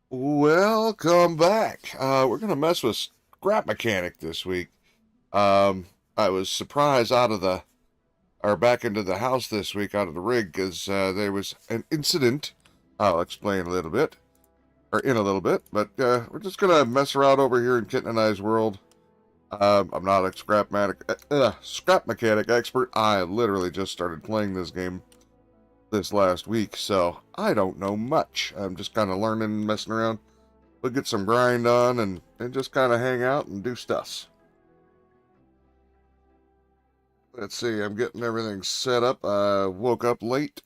Welcome back. We're gonna mess with Scrap Mechanic this week. I was surprised out of the or back into the house this week out of the rig because there was an incident. I'll explain a little bit or in a little bit, but we're just gonna mess around over here in Kitten and I's world. I'm not a scrap mechanic expert. I literally just started playing this game this last week, so I don't know much. I'm just kind of learning, messing around. We'll get some grind on and just kind of hang out and do stuff. Let's see, I'm getting everything set up. I woke up late.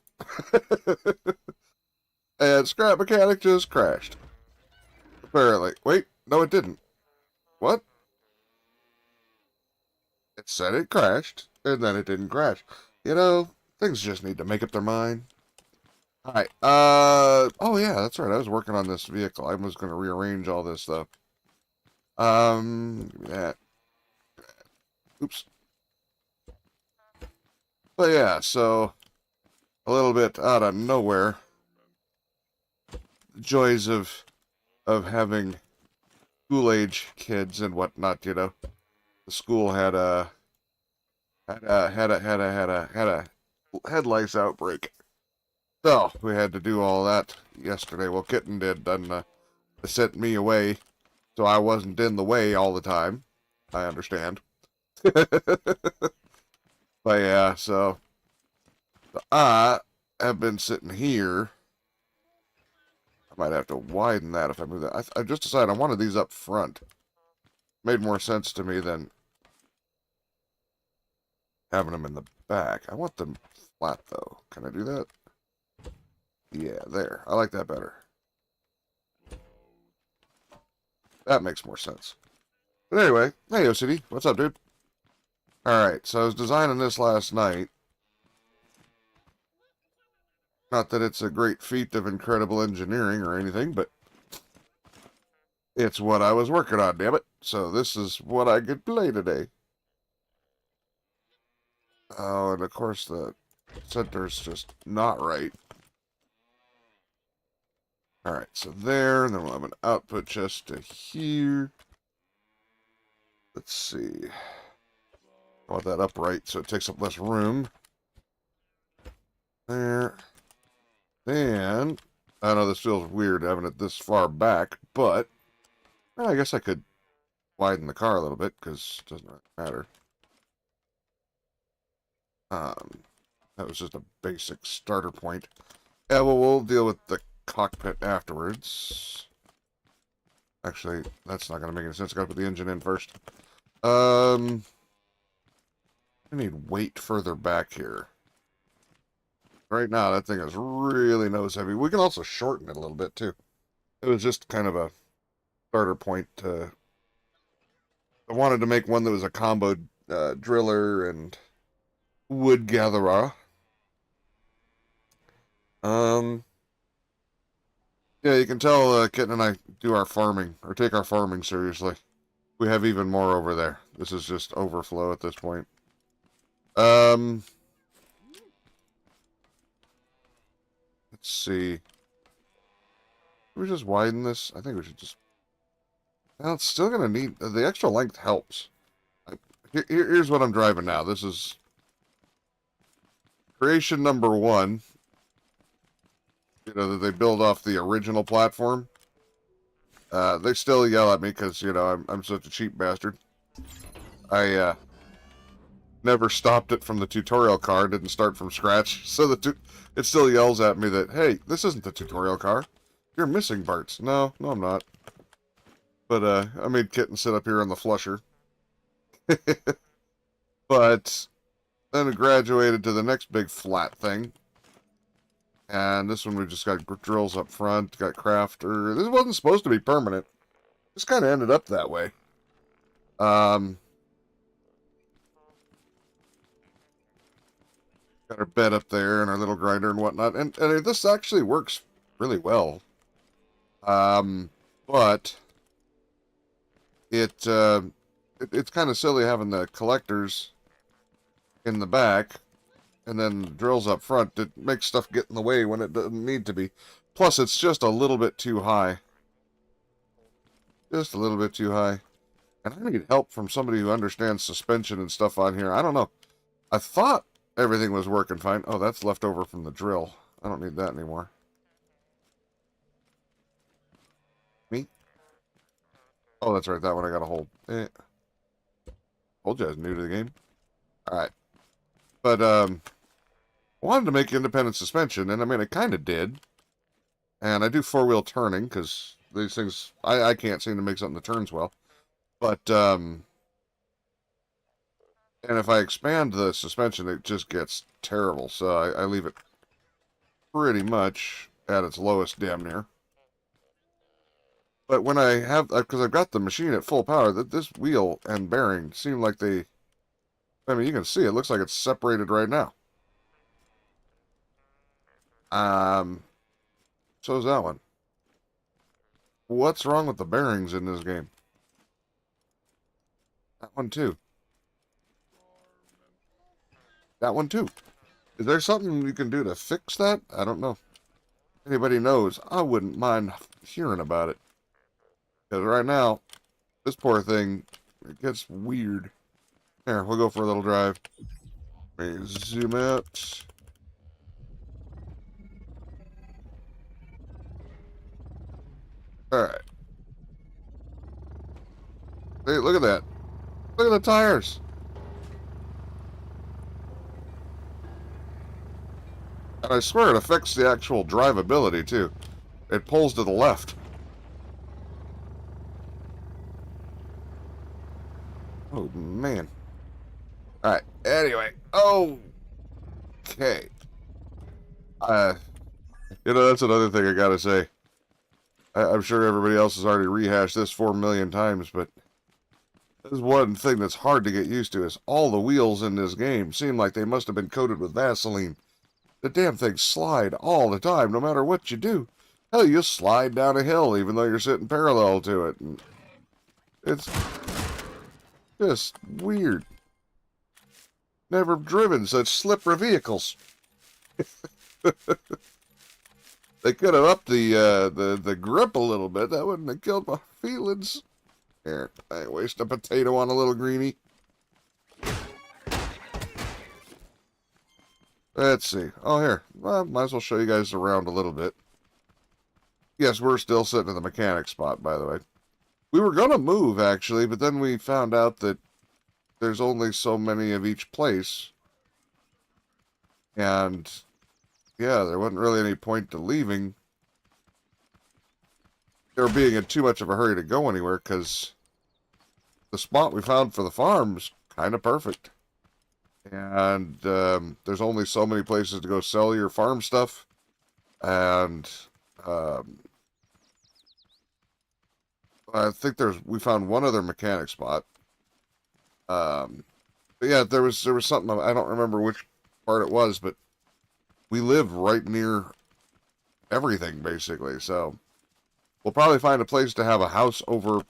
And Scrap Mechanic just crashed. Apparently. Wait, no it didn't. What? It said it crashed, and then it didn't crash. You know, things just need to make up their mind. Alright, oh yeah, that's right, I was working on this vehicle. I was going to rearrange all this stuff. Give me that. Oops. But yeah, so a little bit out of nowhere, the joys of having school age kids and whatnot. The school had a head lice outbreak, so we had to do all that yesterday. Well, Kitten did, and they sent me away, so I wasn't in the way all the time. I understand. But yeah, so I have been sitting here. I might have to widen that if I move that. I just decided I wanted these up front. Made more sense to me than having them in the back. I want them flat, though. Can I do that? Yeah, there. I like that better. That makes more sense. But anyway, hey, OCD. What's up, dude? Alright, so I was designing this last night. Not that it's a great feat of incredible engineering or anything, but it's what I was working on, damn it. So this is what I could play today. Oh, and of course the center's just not right. Alright, so there, and then we'll have an output chest to here. Let's see. I want that upright so it takes up less room. There. Then, I know this feels weird having it this far back, but well, I guess I could widen the car a little bit because it doesn't really matter. That was just a basic starter point. Yeah, well, we'll deal with the cockpit afterwards. Actually, that's not going to make any sense. I got to put the engine in first. I need weight further back here. Right now, that thing is really nose heavy. We can also shorten it a little bit, too. It was just kind of a starter point. I wanted to make one that was a combo driller and wood gatherer. Yeah, you can tell Kitten and I do our farming, or take our farming seriously. We have even more over there. This is just overflow at this point. Let's see. Should we just widen this? I think we should just... Well, it's still going to need... The extra length helps. Here's what I'm driving now. This is creation number 1. You know, that they build off the original platform. They still yell at me because, you know, I'm such a cheap bastard. I never stopped it from the tutorial car, didn't start from scratch. So it still yells at me that, hey, this isn't the tutorial car. You're missing parts. No, I'm not. But I made Kitten sit up here on the flusher. But then it graduated to the next big flat thing. And this one we just got drills up front, got crafter. This wasn't supposed to be permanent. Just kind of ended up that way. Got our bed up there and our little grinder and whatnot. And this actually works really well. But it's kind of silly having the collectors in the back and then drills up front. It makes stuff get in the way when it doesn't need to be. Plus, it's just a little bit too high. Just a little bit too high. And I need help from somebody who understands suspension and stuff on here. I don't know. I thought everything was working fine. Oh, that's left over from the drill. I don't need that anymore. Me? Oh, that's right. That one I gotta hold. Told you I was new to the game. Alright. But, I wanted to make independent suspension, and I mean, I kind of did. And I do four-wheel turning, because these things, I can't seem to make something that turns well. But, and if I expand the suspension, it just gets terrible. So I leave it pretty much at its lowest damn near. But when I have, because I've got the machine at full power, that this wheel and bearing seem like they, I mean, you can see it looks like it's separated right now. So is that one. What's wrong with the bearings in this game? That one too. That one too. Is there something you can do to fix that? I don't know. Anybody knows, I wouldn't mind hearing about it. Because right now, this poor thing, it gets weird. Here, we'll go for a little drive. Let me zoom out. Alright. Hey, look at that. Look at the tires. And I swear it affects the actual drivability, too. It pulls to the left. Oh, man. Alright, anyway. Oh! Okay. That's another thing I gotta say. I'm sure everybody else has already rehashed this 4 million times, but there's one thing that's hard to get used to is all the wheels in this game seem like they must have been coated with Vaseline. The damn things slide all the time, no matter what you do. Hell, you slide down a hill even though you're sitting parallel to it. And it's just weird. Never driven such slippery vehicles. They could have upped the grip a little bit. That wouldn't have killed my feelings. Here, I ain't waste a potato on a little greenie. Let's see. Oh, here. Well, might as well show you guys around a little bit. Yes, we're still sitting in the mechanic spot, by the way. We were going to move, actually, but then we found out that there's only so many of each place. And, yeah, there wasn't really any point to leaving. Or being in too much of a hurry to go anywhere, because the spot we found for the farm's kind of perfect. And there's only so many places to go sell your farm stuff. And I think we found one other mechanic spot. But yeah, there was something, I don't remember which part it was, but we live right near everything, basically. So we'll probably find a place to have a house over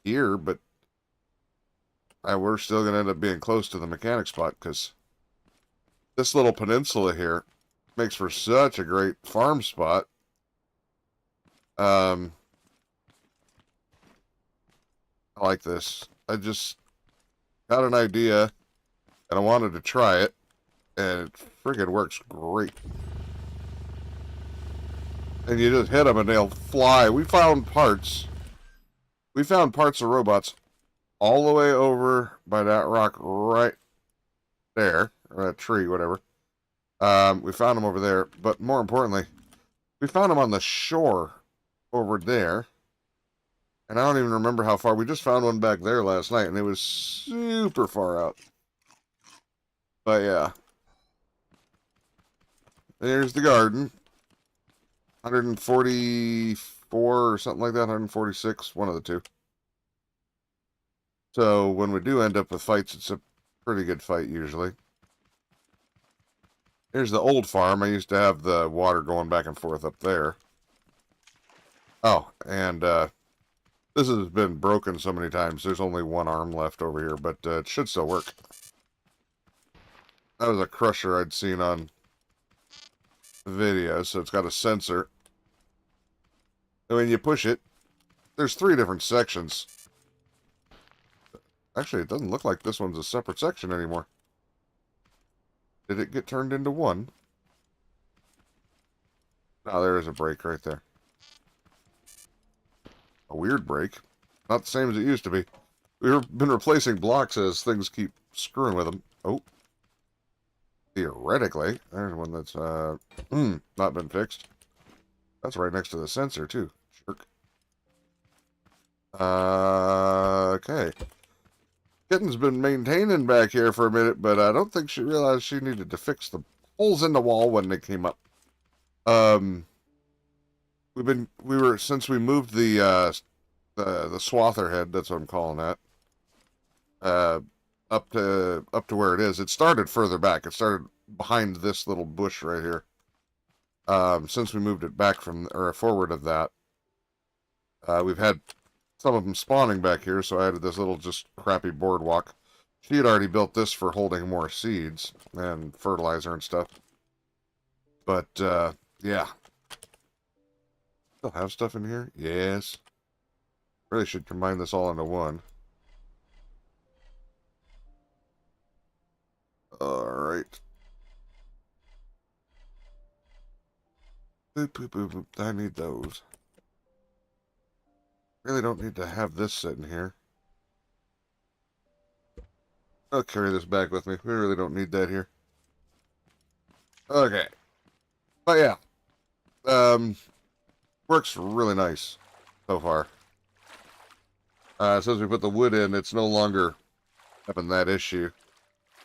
here, but we're still going to end up being close to the mechanic spot, because this little peninsula here makes for such a great farm spot. I like this. I just got an idea, and I wanted to try it, and it friggin' works great. And you just hit them, and they'll fly. We found parts of robots all the way over by that rock right there, or that tree, whatever. We found them over there, but more importantly, we found them on the shore over there. And I don't even remember how far. We just found one back there last night, and it was super far out. But yeah. There's the garden. 144 or something like that, 146, one of the two. So when we do end up with fights, it's a pretty good fight usually. Here's the old farm. I used to have the water going back and forth up there. Oh, and this has been broken so many times. There's only one arm left over here, but it should still work. That was a crusher I'd seen on video, so it's got a sensor. And when you push it, there's 3 different sections. Actually, it doesn't look like this one's a separate section anymore. Did it get turned into one? Oh, there is a break right there. A weird break. Not the same as it used to be. We've been replacing blocks as things keep screwing with them. Oh. Theoretically. There's one that's not been fixed. That's right next to the sensor, too. Jerk. Okay. Kitten's been maintaining back here for a minute, but I don't think she realized she needed to fix the holes in the wall when they came up. Since we moved the swather head, that's what I'm calling that, up to where it is. It started further back. It started behind this little bush right here. Since we moved it back from, or forward of that, we've had some of them spawning back here, so I added this little just crappy boardwalk. She had already built this for holding more seeds and fertilizer and stuff. But, yeah. Still have stuff in here? Yes. Really should combine this all into one. Alright. Boop, boop, boop, boop. I need those. Really don't need to have this sitting here. I'll carry this back with me. We really don't need that here. Okay. But yeah. Works really nice so far. Since we put the wood in, it's no longer having that issue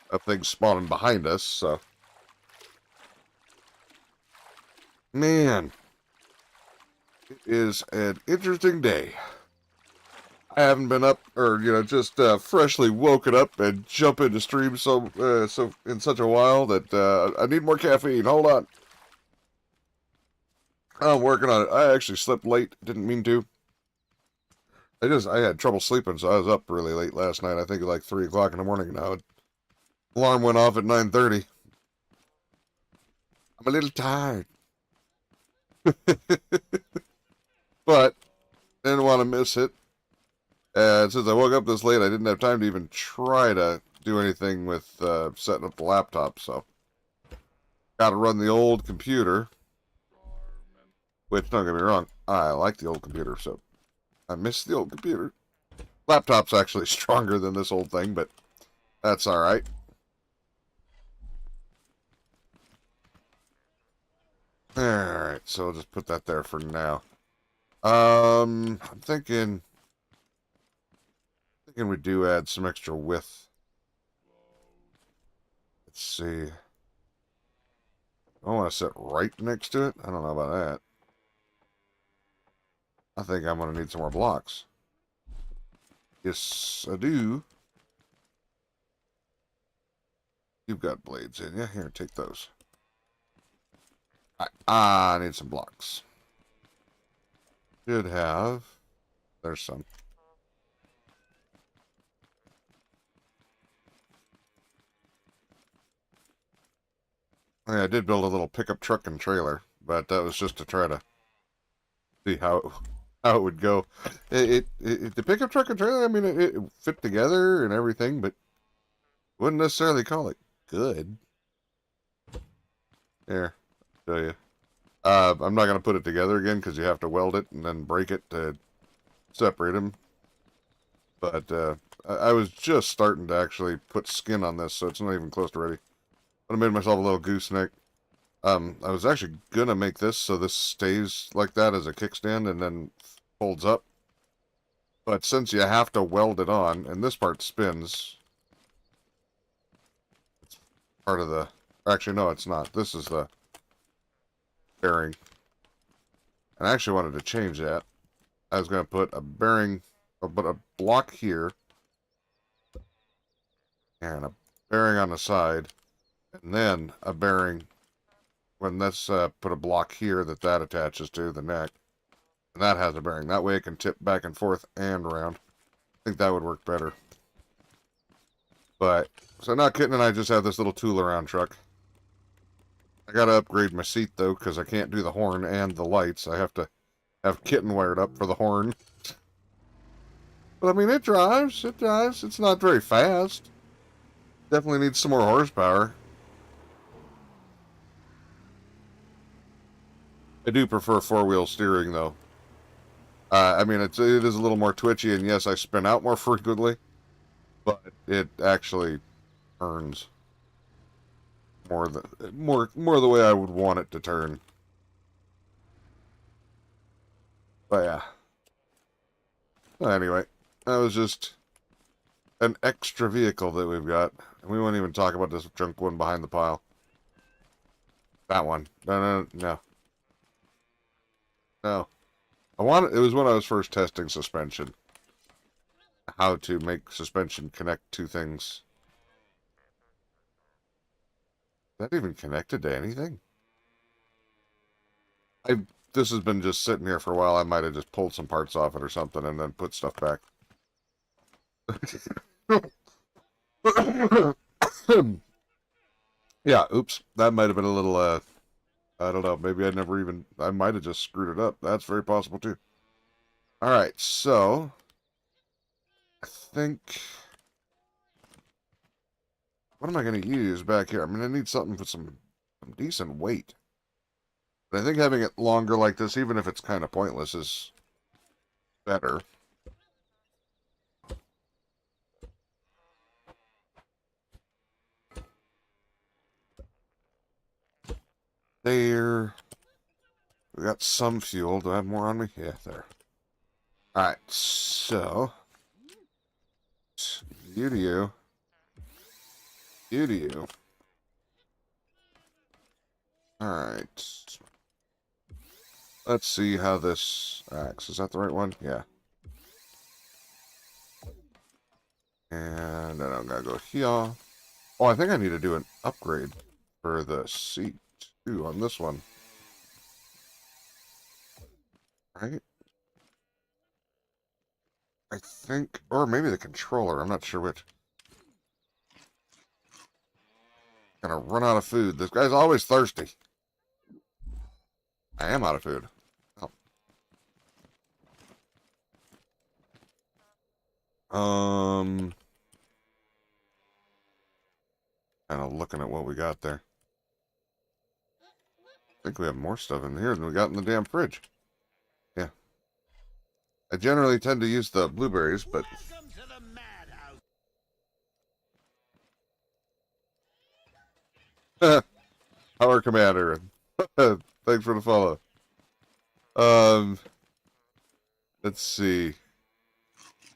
of things spawning behind us, so. Man. It is an interesting day. I haven't been up, or, just freshly woken up and jump into stream so in such a while that I need more caffeine. Hold on. I'm working on it. I actually slept late. Didn't mean to. I had trouble sleeping, so I was up really late last night. I think like 3 o'clock in the morning now. Alarm went off at 9:30. I'm a little tired. But didn't want to miss it. And since I woke up this late, I didn't have time to even try to do anything with setting up the laptop, so got to run the old computer. Which, don't get me wrong, I like the old computer, so I miss the old computer. Laptop's actually stronger than this old thing, but that's alright. Alright, so I'll just put that there for now. I'm thinking we do add some extra width. Let's see. I want to sit right next to it. I don't know about that. I think I'm going to need some more blocks. Yes, I do. You've got blades in you. Here, take those. I need some blocks. Should have. There's some. Yeah, I did build a little pickup truck and trailer, but that was just to try to see how it would go. The pickup truck and trailer, I mean, it fit together and everything, but wouldn't necessarily call it good. Here, I'll show you. I'm not going to put it together again because you have to weld it and then break it to separate them. But I was just starting to actually put skin on this, so it's not even close to ready. But I made myself a little gooseneck. I was actually going to make this so this stays like that as a kickstand and then folds up. But since you have to weld it on, and this part spins, it's part of the... Actually, no, it's not. This is the bearing. And I actually wanted to change that. I was going to put a bearing, but a block here, and a bearing on the side, and then a bearing, when that's put a block here that attaches to the neck, and that has a bearing. That way it can tip back and forth and around. I think that would work better. But, so now Kitten and I just have this little tool around truck. I gotta upgrade my seat though, because I can't do the horn and the lights. I have to have Kitten wired up for the horn. But I mean, it drives. It drives. It's not very fast. Definitely needs some more horsepower. I do prefer four-wheel steering, though. I mean, it is a little more twitchy, and yes, I spin out more frequently, but it actually turns more the way I would want it to turn. But yeah. Well, anyway, that was just an extra vehicle that we've got. And we won't even talk about this junk one behind the pile. That one. No. No. It was when I was first testing suspension. How to make suspension connect to things. Is that even connected to anything? This has been just sitting here for a while. I might have just pulled some parts off it or something and then put stuff back. Yeah, oops. That might have been a little, I don't know. Maybe I might have just screwed it up. That's very possible too. Alright, so, I think, what am I going to use back here? I'm going to need something with some decent weight. But I think having it longer like this, even if it's kind of pointless, is better. There. We got some fuel. Do I have more on me? Yeah, there. Alright, so. You to you. You to you. Alright. Let's see how this acts. Is that the right one? Yeah. And then I'm gonna go here. Oh, I think I need to do an upgrade for the seat too on this one. Right? I think, or maybe the controller. I'm not sure which. Gonna run out of food. This guy's always thirsty. I am out of food. Oh. Kind of looking at what we got there. I think we have more stuff in here than we got in the damn fridge. Yeah. I generally tend to use the blueberries, but... Our commander. Thanks for the follow. Let's see.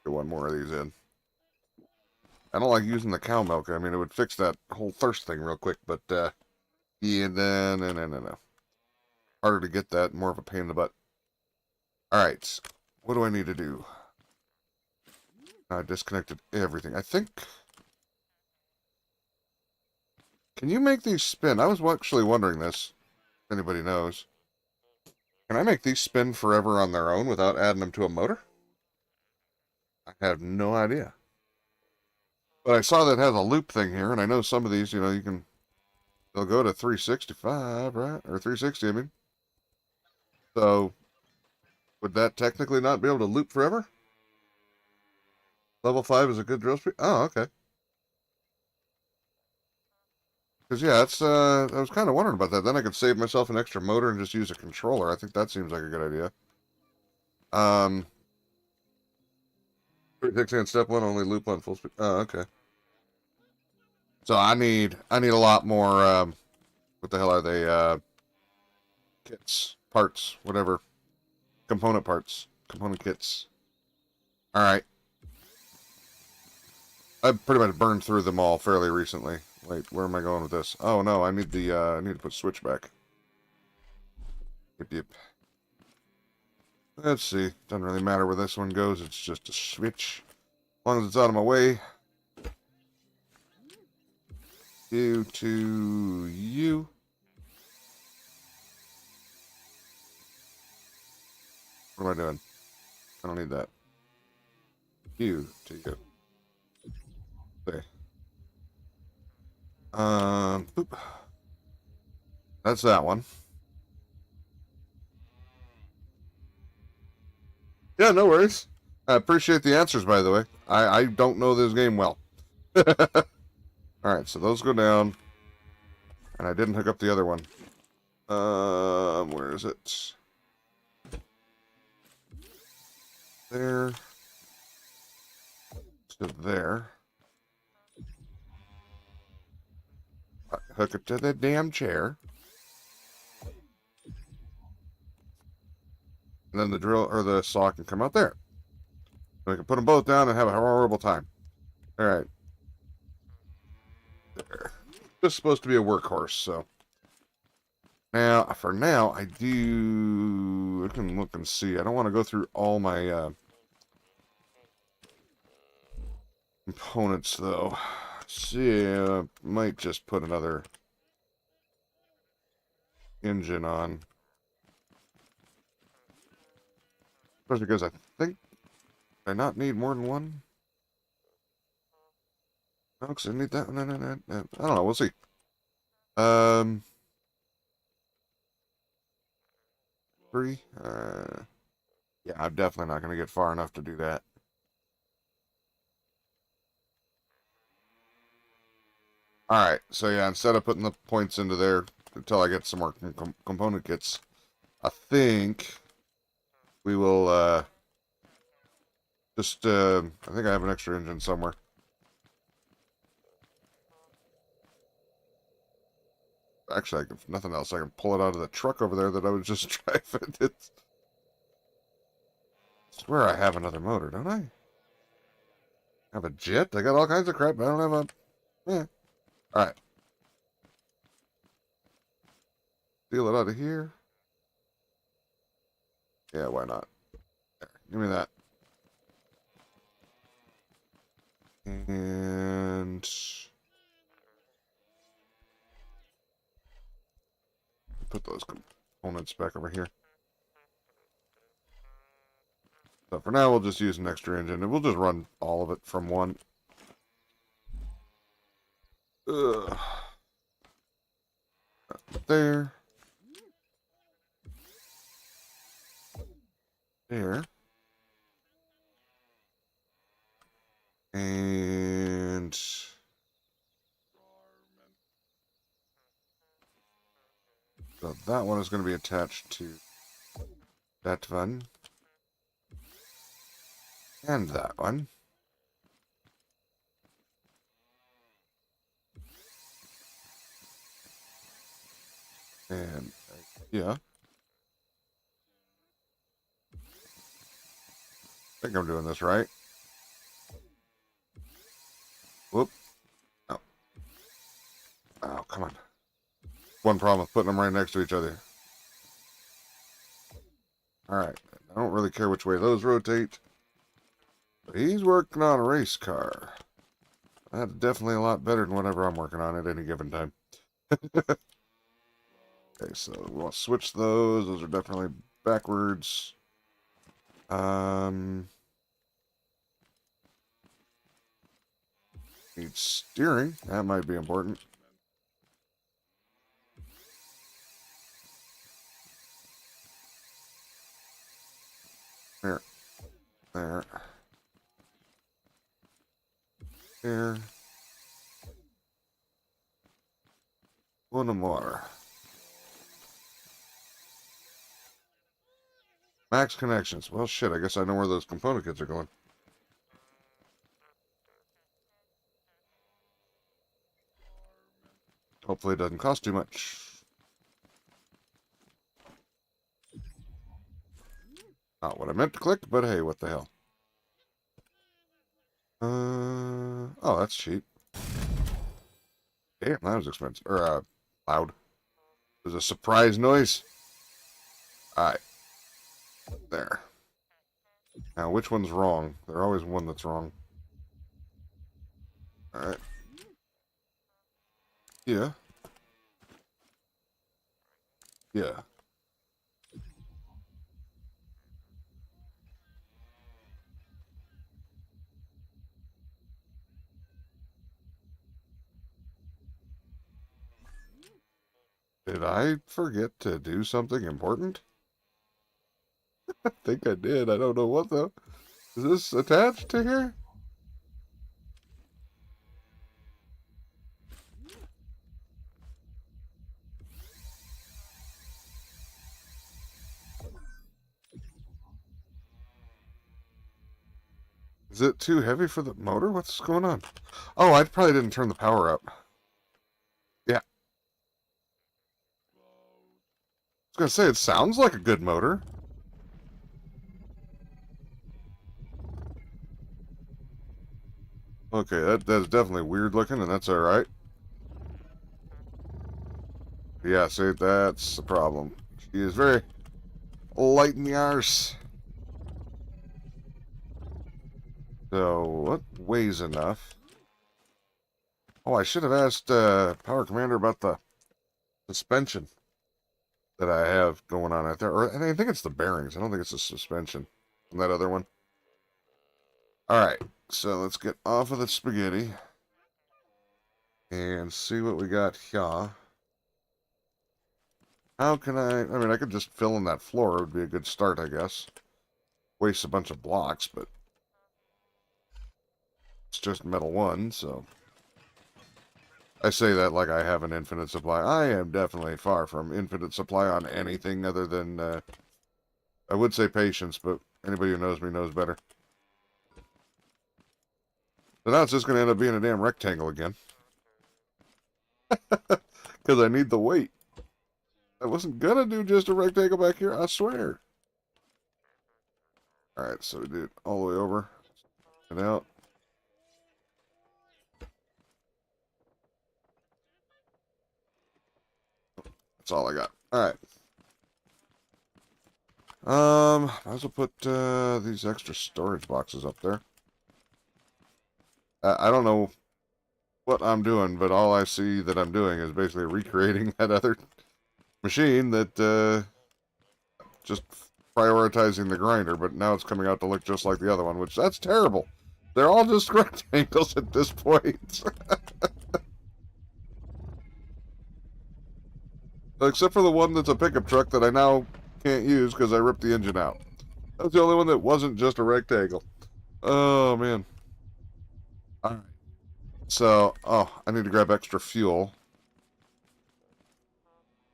Get one more of these in. I don't like using the cow milk. I mean, it would fix that whole thirst thing real quick, but, yeah, no. Harder to get that, more of a pain in the butt. Alright, what do I need to do? I disconnected everything. I think... Can you make these spin? I was actually wondering this, if anybody knows. Can I make these spin forever on their own without adding them to a motor? I have no idea. But I saw that it has a loop thing here, and I know some of these, you can... They'll go to 365, right? Or 360, I mean. So, would that technically not be able to loop forever? Level 5 is a good drill speed? Oh, okay. Because, yeah, I was kind of wondering about that. Then I could save myself an extra motor and just use a controller. I think that seems like a good idea. 360 on step 1, only loop on full speed. Oh, okay. So I need a lot more, what the hell are they, kits, parts, whatever. Component parts, component kits. Alright. I pretty much burned through them all fairly recently. Wait, where am I going with this? Oh no, I need I need to put switch back. Yep. Let's see. Doesn't really matter where this one goes, it's just a switch. As long as it's out of my way. You to you. What am I doing? I don't need that. You to you. Okay. Boop. That's that one. Yeah, no worries. I appreciate the answers, by the way. I don't know this game well. Alright, so those go down. And I didn't hook up the other one. Where is it? There. To there. Hook it to the damn chair. And then the drill or the saw can come out there. We can put them both down and have a horrible time. Alright. There. This is supposed to be a workhorse, so. Now, for now, I can look and see. I don't want to go through all my components, though. See, I might just put another engine on. Especially because I think I not need more than one. No, because I need that. No. I don't know. We'll see. Three. Yeah, I'm definitely not going to get far enough to do that. Alright, so yeah, instead of putting the points into there until I get some more component kits, I think we will, I think I have an extra engine somewhere. Actually, if nothing else, I can pull it out of the truck over there that I was just driving. I swear I have another motor, don't I? I have a jet? I got all kinds of crap. I don't have a... Yeah. Alright. Steal it out of here. Yeah, why not? There, give me that. And... put those components back over here. So for now, we'll just use an extra engine, and we'll just run all of it from one. Ugh. There. There. And... so that one is going to be attached to that one. And that one. And, yeah. I think I'm doing this right. Whoop. Oh. Oh, come on. One problem with putting them right next to each other. Alright. I don't really care which way those rotate. But he's working on a race car. That's definitely a lot better than whatever I'm working on at any given time. Okay, so we want to switch those. Those are definitely backwards. Need steering. That might be important. There. There. There. One more. Max connections. Well, shit, I guess I know where those component kits are going. Hopefully it doesn't cost too much. Not what I meant to click, but hey, what the hell. Oh, that's cheap. Damn, that was expensive. Or, loud. There's a surprise noise. Alright. There. Now, which one's wrong? There's always one that's wrong. Alright. Yeah. Yeah. Did I forget to do something important? I think I did. I don't know what, though. Is this attached to here? Is it too heavy for the motor? What's going on? Oh, I probably didn't turn the power up. Yeah. I was gonna say, it sounds like a good motor. Okay, that's definitely weird looking, and that's alright. Yeah, see, that's the problem. She is very light in the arse. So, what weighs enough? Oh, I should have asked Power Commander about the suspension that I have going on out there. Or, and I think it's the bearings. I don't think it's the suspension on that other one. Alright, so let's get off of the spaghetti and see what we got here. How can I mean, I could just fill in that floor. It would be a good start, I guess. Waste a bunch of blocks, but it's just metal one, so. I say that like I have an infinite supply. I am definitely far from infinite supply on anything other than, I would say patience, but anybody who knows me knows better. So now it's just going to end up being a damn rectangle again. Because I need the weight. I wasn't going to do just a rectangle back here, I swear. Alright, so we do it all the way over and out. That's all I got. Alright. Might as well put these extra storage boxes up there. I don't know what I'm doing, but all I see that I'm doing is basically recreating that other machine that just prioritizing the grinder, but now it's coming out to look just like the other one, which that's terrible. They're all just rectangles at this point. Except for the one that's a pickup truck that I now can't use because I ripped the engine out. That's the only one that wasn't just a rectangle. Oh, man. Alright. So, oh, I need to grab extra fuel.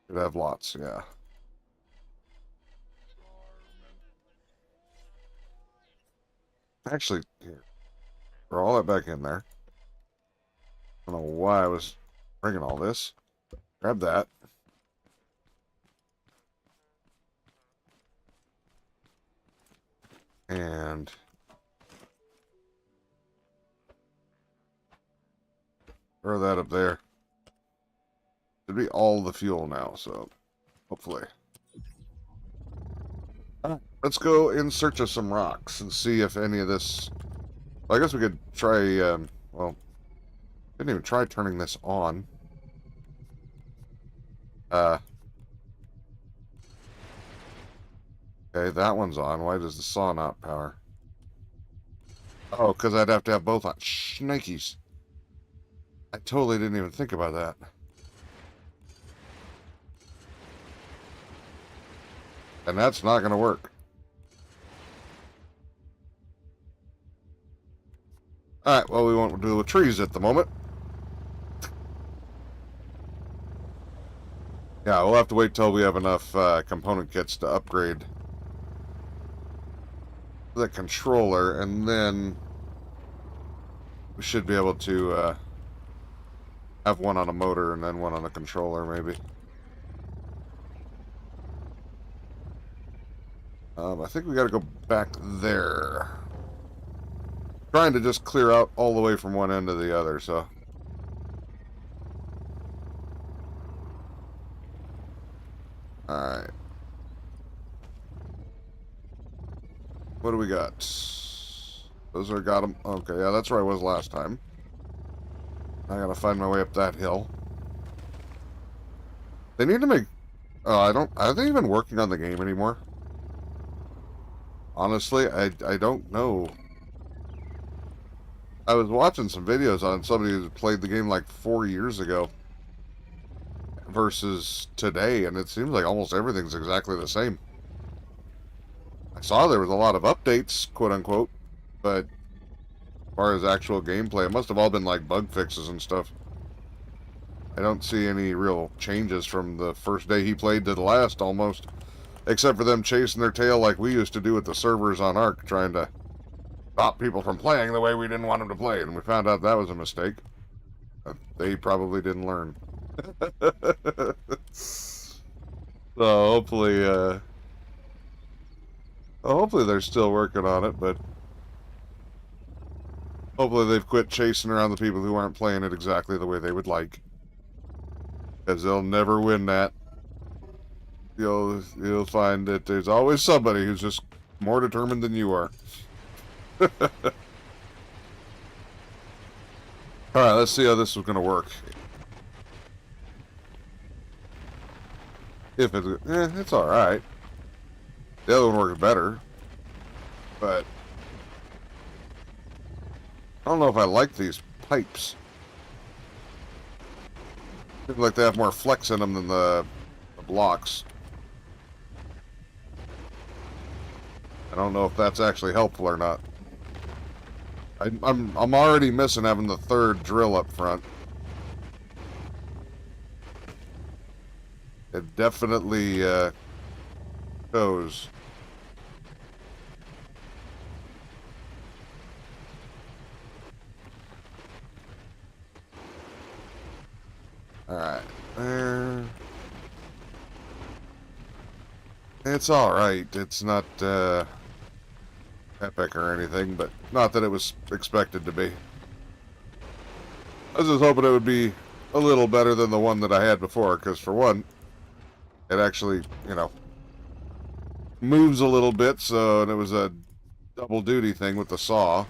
Could have lots, yeah. Actually, here. Throw all that back in there. I don't know why I was bringing all this. Grab that. And throw that up there. Should be all the fuel now, so hopefully. Let's go in search of some rocks and see if any of this... Well, I guess we could try, well, didn't even try turning this on. Okay, that one's on. Why does the saw not power? Oh, because I'd have to have both on. Shnikes. I totally didn't even think about that. And that's not going to work. Alright, well, we won't do with trees at the moment. Yeah, we'll have to wait till we have enough component kits to upgrade the controller, and then we should be able to have one on a motor and then one on a controller, maybe. I think we got to go back there. Trying to just clear out all the way from one end to the other, so. Alright. What do we got? Those are got them. Okay, yeah, that's where I was last time. I gotta find my way up that hill. They need to make... Oh, are they even working on the game anymore? Honestly, I don't know. I was watching some videos on somebody who played the game like 4 years ago versus today, and it seems like almost everything's exactly the same. I saw there was a lot of updates, quote unquote, But as far as actual gameplay, it must have all been like bug fixes and stuff. I don't see any real changes from the first day he played to the last, almost. Except for them chasing their tail like we used to do with the servers on Ark, trying to stop people from playing the way we didn't want them to play. And we found out that was a mistake. They probably didn't learn. So hopefully they're still working on it, but hopefully they've quit chasing around the people who aren't playing it exactly the way they would like. Because they'll never win that. You'll find that there's always somebody who's just more determined than you are. Alright, let's see how this is going to work. If it's alright. The other one works better. But I don't know if I like these pipes. I feel like they have more flex in them than the blocks. I don't know if that's actually helpful or not. I'm already missing having the third drill up front. It definitely shows. Alright, there. It's alright. It's not epic or anything, but not that it was expected to be. I was just hoping it would be a little better than the one that I had before, because for one, it actually, moves a little bit, so, and it was a double duty thing with the saw.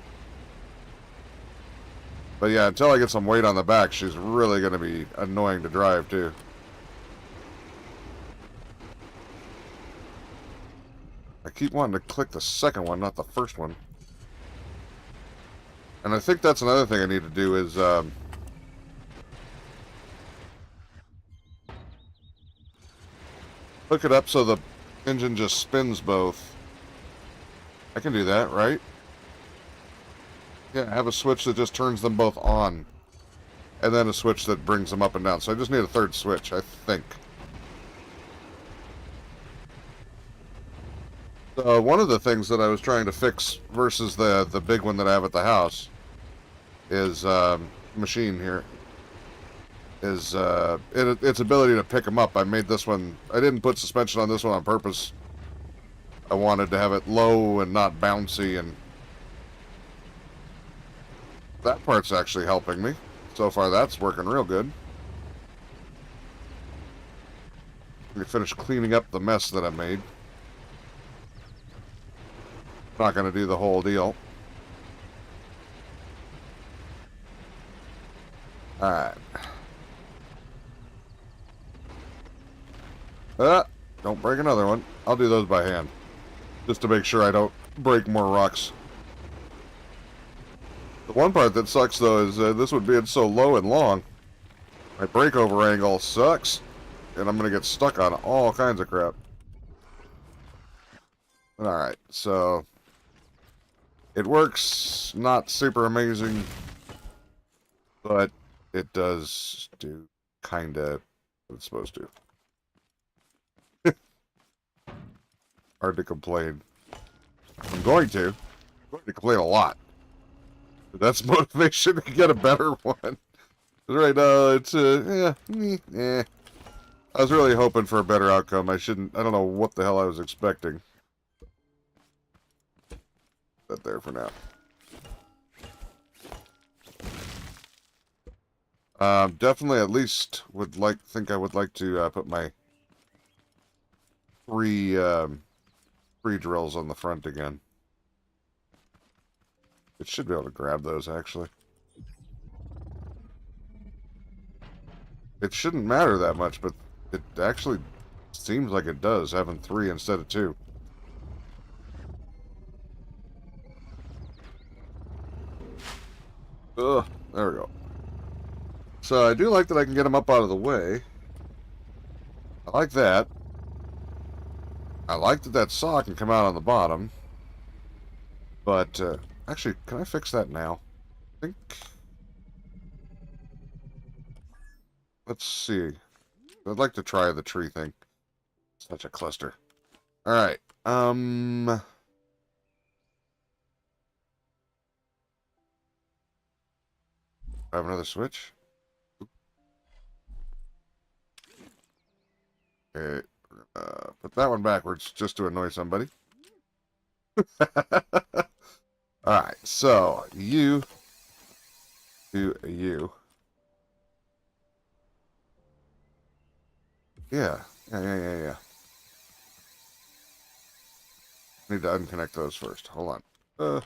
But yeah, until I get some weight on the back, she's really going to be annoying to drive, too. I keep wanting to click the second one, not the first one. And I think that's another thing I need to do is, hook it up so the engine just spins both. I can do that, right? Yeah, have a switch that just turns them both on. And then a switch that brings them up and down. So I just need a third switch, I think. One of the things that I was trying to fix versus the big one that I have at the house is machine here is its ability to pick them up. I made this one. I didn't put suspension on this one on purpose. I wanted to have it low and not bouncy, and that part's actually helping me. So far, that's working real good. Let me finish cleaning up the mess that I made. Not going to do the whole deal. Alright. Don't break another one. I'll do those by hand. Just to make sure I don't break more rocks. The one part that sucks, though, is this one being so low and long. My breakover angle sucks. And I'm going to get stuck on all kinds of crap. Alright, so it works, not super amazing, but it does do kinda what it's supposed to. Hard to complain. I'm going to complain a lot. But that's motivation to get a better one. Right now, it's I was really hoping for a better outcome. I don't know what the hell I was expecting. That there for now. Definitely at least think I would like to put my three drills on the front again. It should be able to grab those, actually. It shouldn't matter that much, but it actually seems like it does, having 3 instead of 2. Ugh, there we go. So I do like that I can get them up out of the way. I like that. I like that that saw can come out on the bottom. But Actually, can I fix that now? I think... Let's see. I'd like to try the tree thing. Such a cluster. Alright. I have another switch. Okay. Put that one backwards just to annoy somebody. Alright, so you do you. Yeah. Need to unconnect those first. Hold on.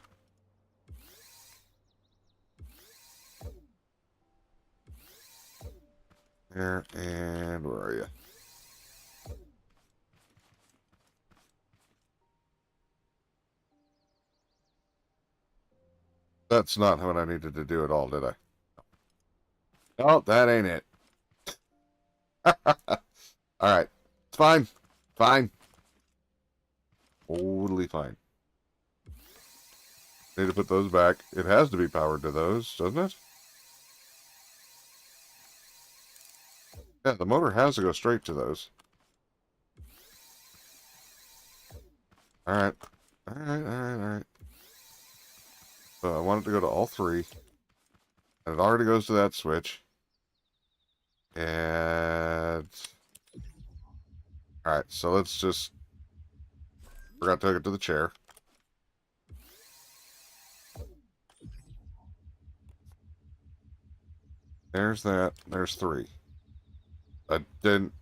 There, and where are you? That's not what I needed to do at all, did I? Oh, that ain't it. Alright. It's fine. Fine. Totally fine. Need to put those back. It has to be powered to those, doesn't it? Yeah, the motor has to go straight to those. Alright. Alright. So I want it to go to all three. And it already goes to that switch. And... Alright, so let's just... Forgot to hook it to the chair. There's that. There's three. I didn't...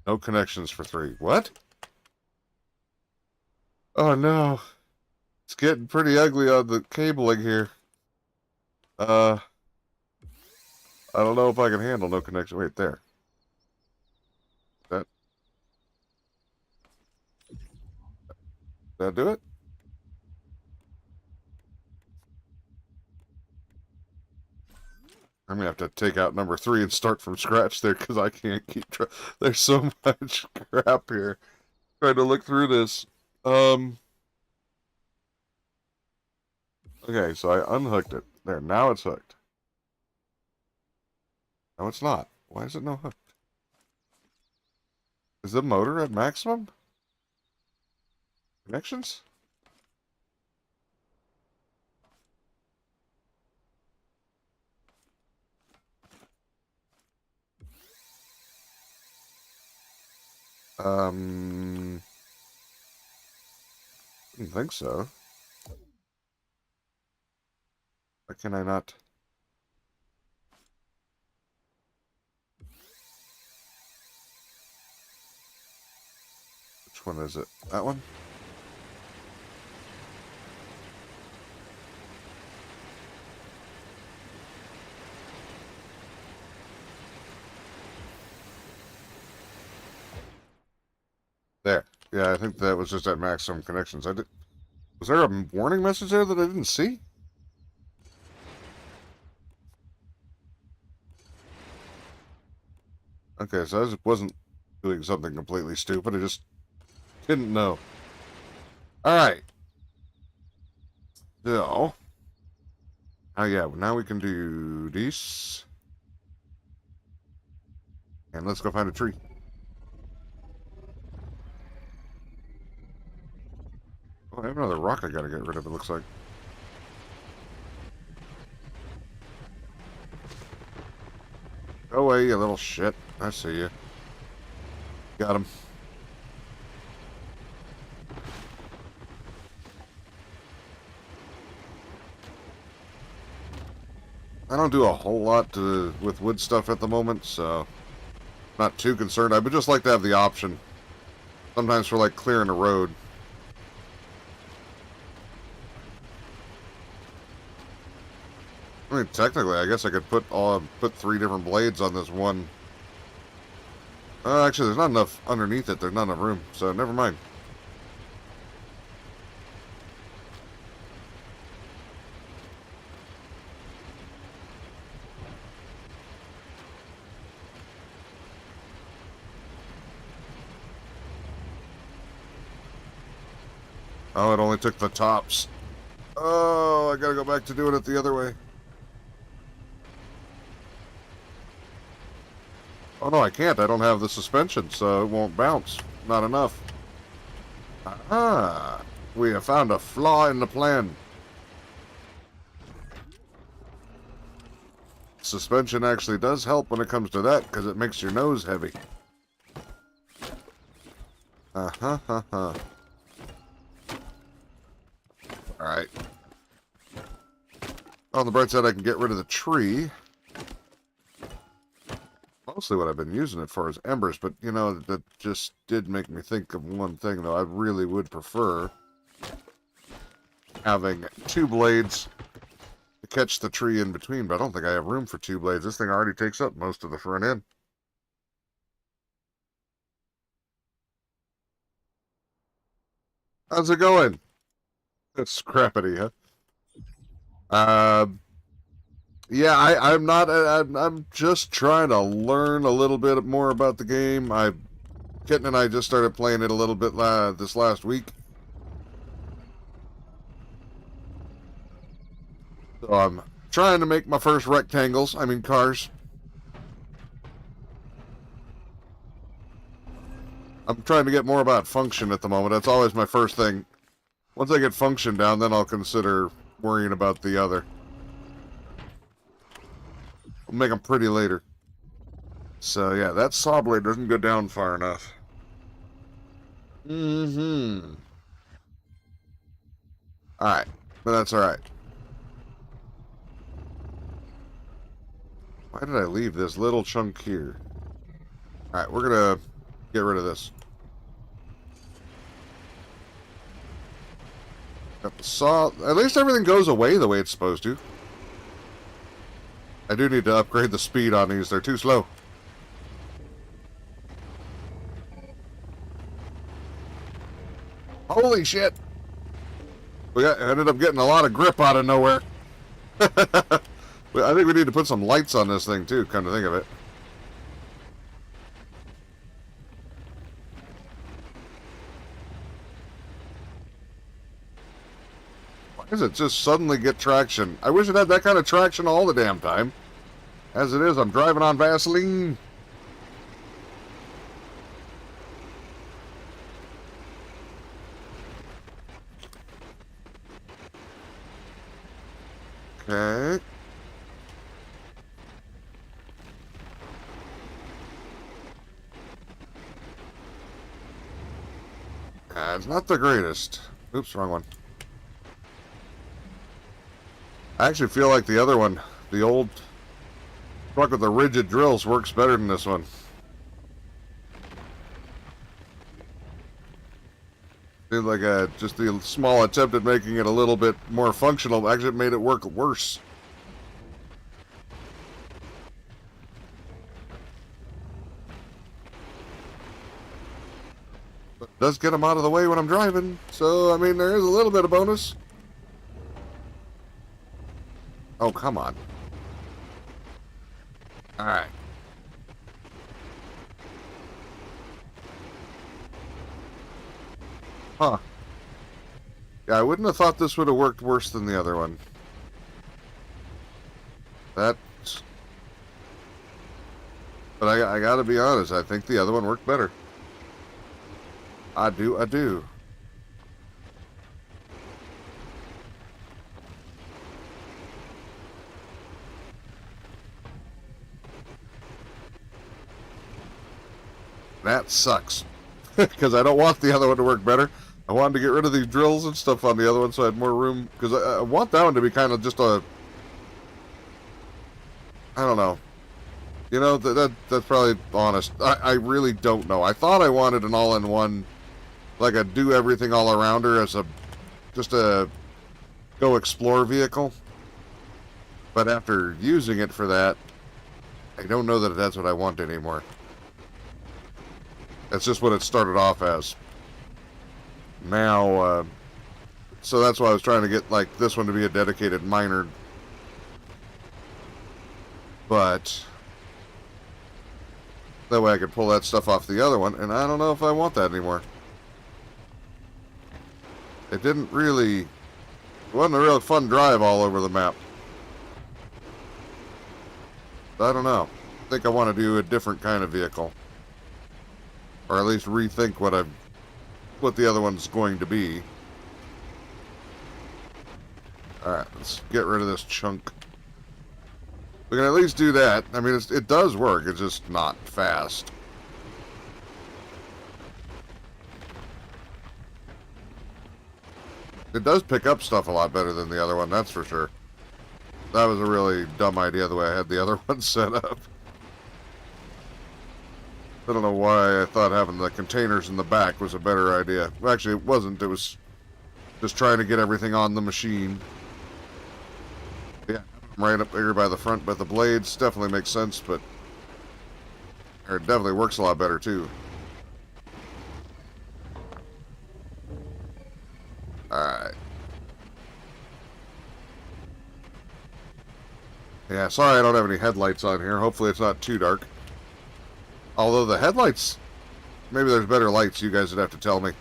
No connections for three. What? Oh no. It's getting pretty ugly on the cabling here. I don't know if I can handle no connection. Wait, there. That do it? I'm gonna have to take out number 3 and start from scratch there because I can't keep track. There's so much crap here. Trying to look through this. Okay, so I unhooked it. There, now it's hooked. No, it's not. Why is it no hooked? Is the motor at maximum? Connections? Didn't think so. Why can I not? Which one is it? That one? There. Yeah, I think that was just at maximum connections. I did. Was there a warning message there that I didn't see? Okay, so I just wasn't doing something completely stupid. I just didn't know. Alright. So. Oh, yeah. Now we can do this. And let's go find a tree. Oh, I have another rock I gotta get rid of, it looks like. Go away, you little shit. I see you. Got him. I don't do a whole lot with wood stuff at the moment, so not too concerned. I would just like to have the option. Sometimes for like clearing a road. I mean, technically, I guess I could put 3 different blades on this one. Actually, there's not enough underneath it. There's not enough room, so never mind. Oh, it only took the tops. Oh, I gotta go back to doing it the other way. Oh no, I can't. I don't have the suspension, so it won't bounce. Not enough. Ah, we have found a flaw in the plan. Suspension actually does help when it comes to that, because it makes your nose heavy. Uh-huh. Alright. On the bright side, I can get rid of the tree. Mostly what I've been using it for is embers, but, you know, that just did make me think of one thing, though. I really would prefer having 2 blades to catch the tree in between, but I don't think I have room for 2 blades. This thing already takes up most of the front end. How's it going? It's scrappity, huh? Yeah, I'm not. I'm just trying to learn a little bit more about the game. Kitten and I just started playing it a little bit this last week. So I'm trying to make my first rectangles. I mean cars. I'm trying to get more about function at the moment. That's always my first thing. Once I get function down, then I'll consider worrying about the other. I'll make them pretty later. So yeah, that saw blade doesn't go down far enough. Mm-hmm. Alright, but that's alright. Why did I leave this little chunk here? Alright, we're gonna get rid of this. Got the saw. At least everything goes away the way it's supposed to. I do need to upgrade the speed on these. They're too slow. Holy shit! Ended up getting a lot of grip out of nowhere. I think we need to put some lights on this thing too, come to think of it. Why does it just suddenly get traction? I wish it had that kind of traction all the damn time. As it is, I'm driving on Vaseline. Okay. It's not the greatest. Oops, wrong one. I actually feel like the other one, the old truck with the rigid drills, works better than this one. Seems like just the small attempt at making it a little bit more functional actually made it work worse. But it does get them out of the way when I'm driving, so I mean there is a little bit of bonus. Oh, come on. Alright. Huh. Yeah, I wouldn't have thought this would have worked worse than the other one. But I gotta be honest, I think the other one worked better. I do. That sucks. Because I don't want the other one to work better. I wanted to get rid of these drills and stuff on the other one so I had more room. Because I want that one to be kind of just a... I don't know. You know, that's probably honest. I really don't know. I thought I wanted an all-in-one, like a do everything all arounder as just a go explore vehicle. But after using it for that, I don't know that that's what I want anymore. That's just what it started off as. Now, so that's why I was trying to get like this one to be a dedicated miner. But that way I could pull that stuff off the other one, and I don't know if I want that anymore. It didn't really It wasn't a real fun drive all over the map. I don't know. I think I want to do a different kind of vehicle. Or at least rethink what the other one's going to be. Alright, let's get rid of this chunk. We can at least do that. I mean, it does work. It's just not fast. It does pick up stuff a lot better than the other one, that's for sure. That was a really dumb idea the way I had the other one set up. I don't know why I thought having the containers in the back was a better idea. Well, actually, it wasn't. It was just trying to get everything on the machine. Yeah, right up here by the front, but the blades definitely make sense, but it definitely works a lot better, too. Alright. Yeah, sorry I don't have any headlights on here. Hopefully it's not too dark. Although the headlights, maybe there's better lights, you guys would have to tell me.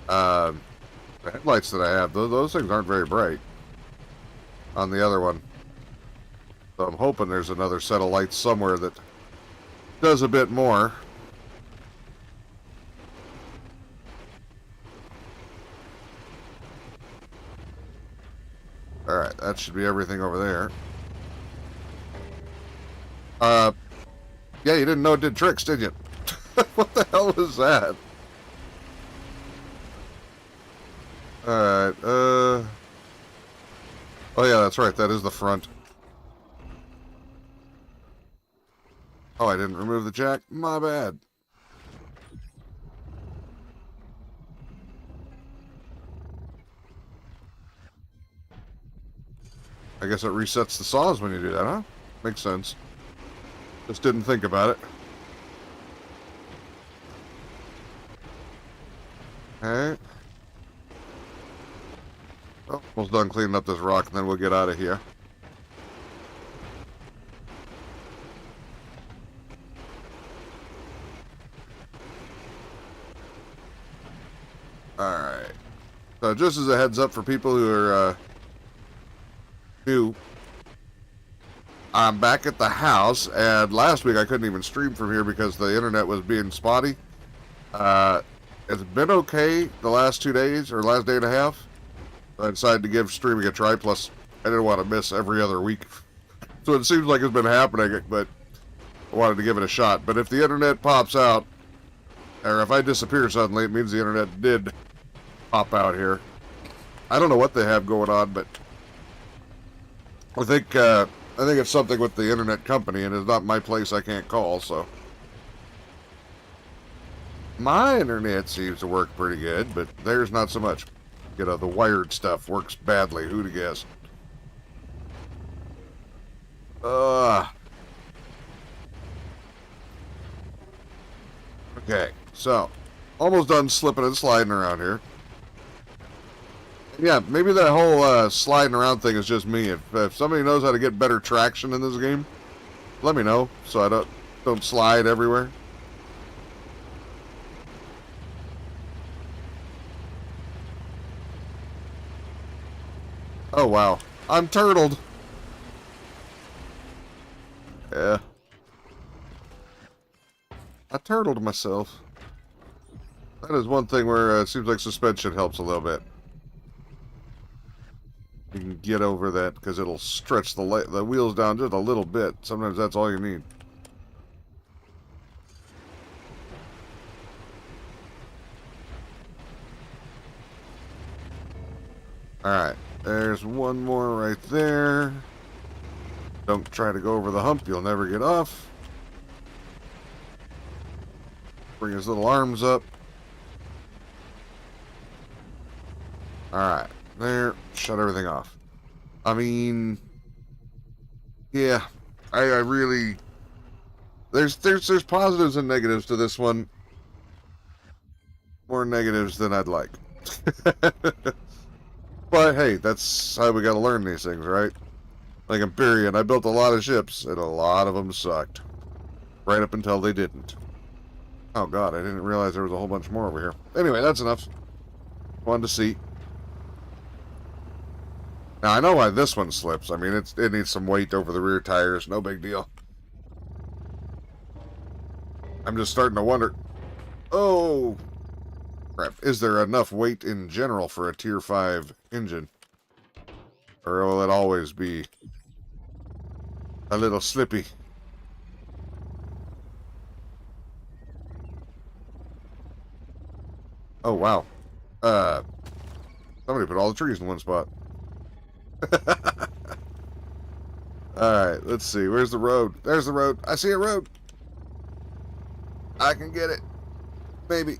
The headlights that I have, those things aren't very bright on the other one. So I'm hoping there's another set of lights somewhere that does a bit more. Alright, that should be everything over there. Yeah, you didn't know it did tricks, did you? What the hell was that? Alright, oh yeah, that's right, that is the front. Oh, I didn't remove the jack? My bad. I guess it resets the saws when you do that, huh? Makes sense. Just didn't think about it. Okay. Oh, almost done cleaning up this rock, and then we'll get out of here. Alright. So just as a heads up for people who are new, I'm back at the house, and last week I couldn't even stream from here because the internet was being spotty. It's been okay the last 2 days, or last day and a half. I decided to give streaming a try, plus I didn't want to miss every other week. So it seems like it's been happening, but I wanted to give it a shot. But if the internet pops out, or if I disappear suddenly, it means the internet did pop out here. I don't know what they have going on, but I think it's something with the internet company, and it's not my place. I can't call, so my internet seems to work pretty good, but theirs not so much. You know, the wired stuff works badly. Who'd have guessed? Okay, so almost done slipping and sliding around here. Yeah, maybe that whole sliding around thing is just me. If somebody knows how to get better traction in this game, let me know so I don't slide everywhere. Oh wow, I'm turtled. Yeah, I turtled myself. That is one thing where it seems like suspension helps a little bit. You can get over that because it'll stretch the wheels down just a little bit. Sometimes that's all you need. Alright, there's one more right there. Don't try to go over the hump, you'll never get off. Bring his little arms up. Alright, there, shut everything off. I mean, yeah, I really, there's positives and negatives to this one. More negatives than I'd like. But hey, that's how we gotta learn these things, right? Like Empyrean, I built a lot of ships, and a lot of them sucked. Right up until they didn't. Oh god, I didn't realize there was a whole bunch more over here. Anyway, that's enough. Wanted to see. Now, I know why this one slips. I mean, it needs some weight over the rear tires. No big deal. I'm just starting to wonder, oh, crap. Is there enough weight in general for a Tier 5 engine? Or will it always be a little slippy? Oh, wow. Somebody put all the trees in one spot. Alright, let's see. Where's the road? There's the road. I see a road. I can get it. Maybe.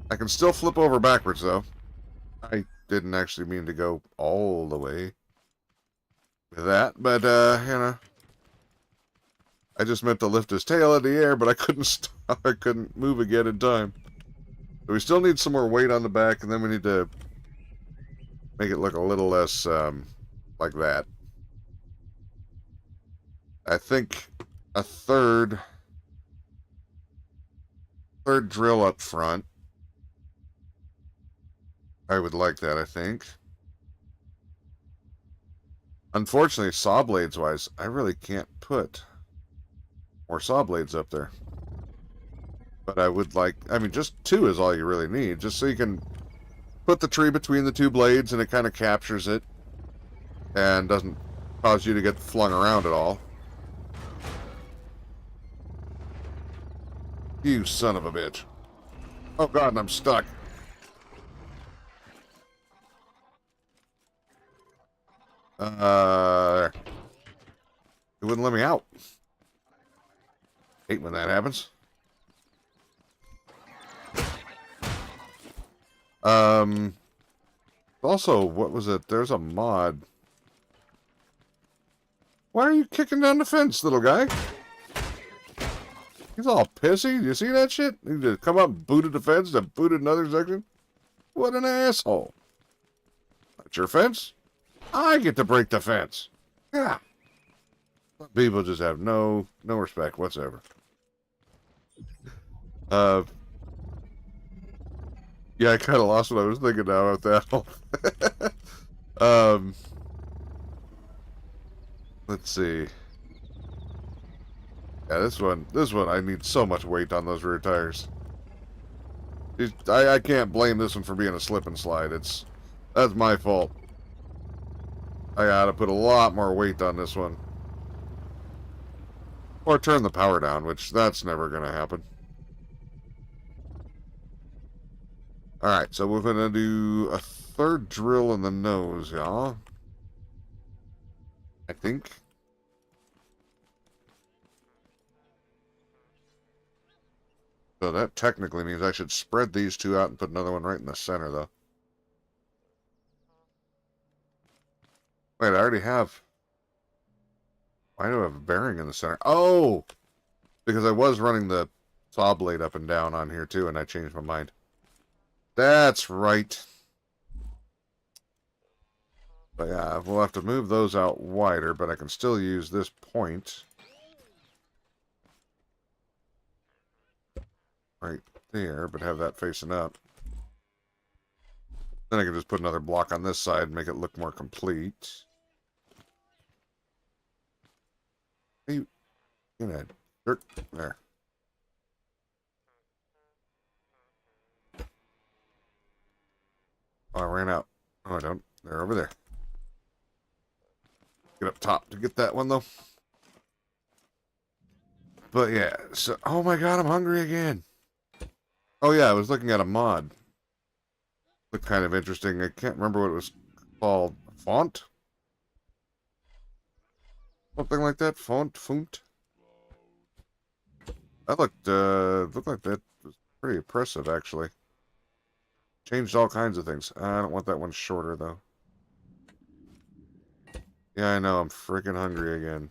I can still flip over backwards, though. I didn't actually mean to go all the way with that, but, you know. I just meant to lift his tail in the air, but I couldn't stop. I couldn't move again in time. So we still need some more weight on the back, and then we need to make it look a little less, like that. I think a third drill up front. I would like that, I think. Unfortunately, saw blades wise, I really can't put more saw blades up there. But I would like, I mean, just 2 is all you really need, just so you can put the tree between the 2 blades and it kind of captures it and doesn't cause you to get flung around at all. You son of a bitch. Oh god, and I'm stuck. It wouldn't let me out. Hate when that happens. Also, what was it? There's a mod. Why are you kicking down the fence, little guy? He's all pissy. You see that shit? He just come up and booted the fence, then booted another section. What an asshole. That's your fence? I get to break the fence. Yeah. People just have no respect whatsoever. Yeah, I kind of lost what I was thinking now about that. Let's see. Yeah, this one, I need so much weight on those rear tires. I can't blame this one for being a slip and slide. That's my fault. I gotta put a lot more weight on this one. Or turn the power down, which that's never gonna happen. Alright, so we're gonna do a third drill in the nose, y'all. I think. So that technically means I should spread these 2 out and put another one right in the center, though. Wait, I already have... Why do I have a bearing in the center? Oh! Because I was running the saw blade up and down on here, too, and I changed my mind. That's right. But yeah, we'll have to move those out wider, but I can still use this point. Right there, but have that facing up. Then I can just put another block on this side and make it look more complete. Hey, you know, dirt there. Oh, I ran out. Oh, I don't. They're over there. Get up top to get that one, though. But yeah, so, oh my god, I'm hungry again. Oh yeah, I was looking at a mod. Looked kind of interesting. I can't remember what it was called. Font? Something like that? Font? That looked like that was pretty impressive, actually. Changed all kinds of things. I don't want that one shorter, though. Yeah, I know. I'm freaking hungry again.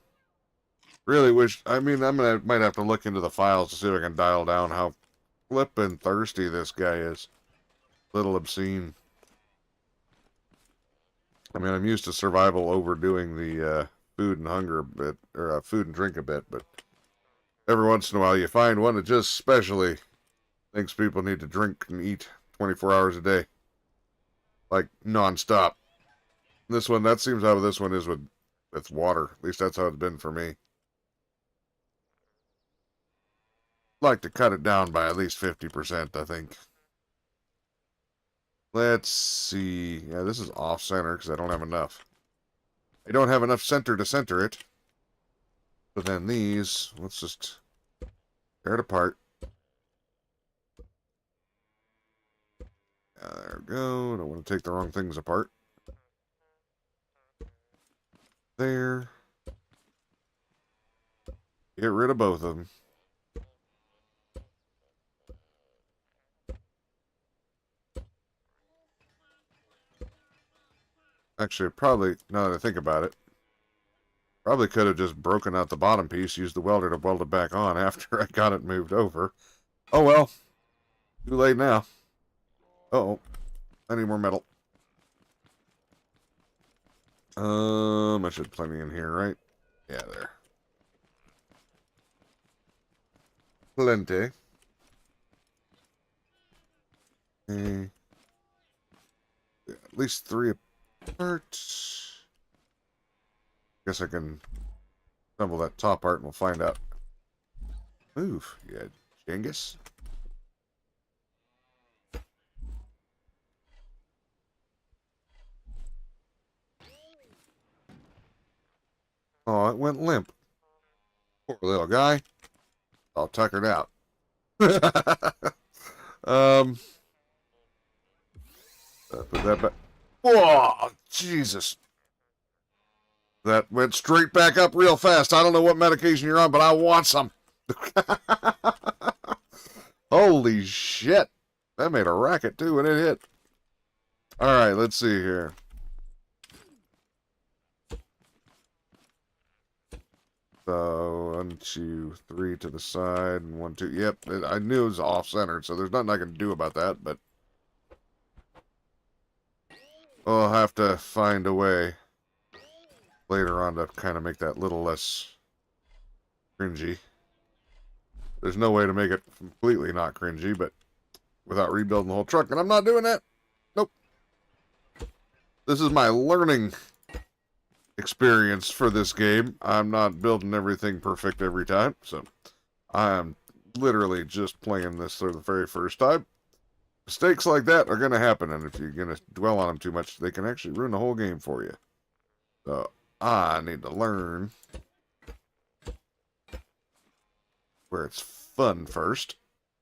Really wish... I mean, might have to look into the files to see if I can dial down how flippin' thirsty this guy is. Little obscene. I mean, I'm used to survival overdoing the food and hunger a bit, or food and drink a bit, but every once in a while you find one that just specially thinks people need to drink and eat 24 hours a day. like nonstop. This one, that seems how this one is with water. At least that's how it's been for me. Like to cut it down by at least 50%, I think. Let's see. Yeah, this is off center because I don't have enough. I don't have enough center to center it. But then these, let's just tear it apart. There we go. Don't want to take the wrong things apart. There. Get rid of both of them. Actually, probably, now that I think about it, probably could have just broken out the bottom piece, used the welder to weld it back on after I got it moved over. Oh well. Too late now. Uh-oh. I need more metal. I should plenty in here, right? Yeah, there. Plenty. Okay. Yeah, at least 3 apart. Guess I can assemble that top part and we'll find out. Move, yeah, Genghis. Oh, it went limp. Poor little guy. All tuckered out. Put that back. Whoa, Jesus. That went straight back up real fast. I don't know what medication you're on, but I want some. Holy shit. That made a racket, too, when it hit. All right, let's see here. So, 1, 2, 3 to the side, and 1, 2. Yep, I knew it was off-centered, so there's nothing I can do about that, but I'll have to find a way later on to kind of make that a little less cringy. There's no way to make it completely not cringy, but without rebuilding the whole truck, and I'm not doing that. Nope. This is my learning experience for this game. I'm not building everything perfect every time, so I'm literally just playing this for the very first time. Mistakes like that are going to happen, and if you're going to dwell on them too much, they can actually ruin the whole game for you. So I need to learn where it's fun first.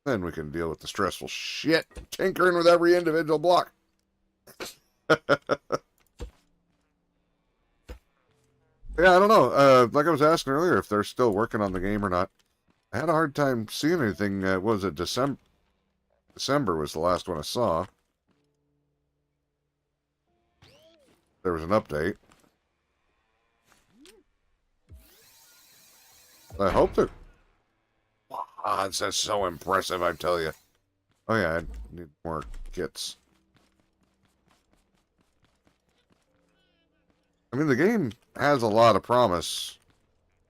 Then we can deal with the stressful shit, tinkering with every individual block. Yeah, I don't know. Like I was asking earlier, if they're still working on the game or not. I had a hard time seeing anything. What was it? December was the last one I saw. There was an update. I hope they're... Ah, that's so impressive, I tell you. Oh yeah, I need more kits. I mean, the game has a lot of promise.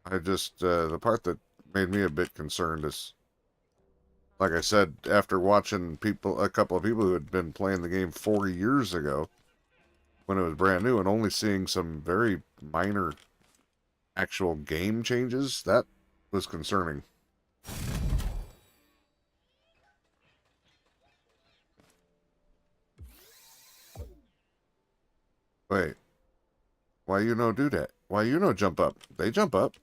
I just, the part that made me a bit concerned is, like I said, after watching a couple of people who had been playing the game 4 years ago, when it was brand new, and only seeing some very minor actual game changes, that was concerning. Wait. Why you no do that? Why you no jump up? They jump up.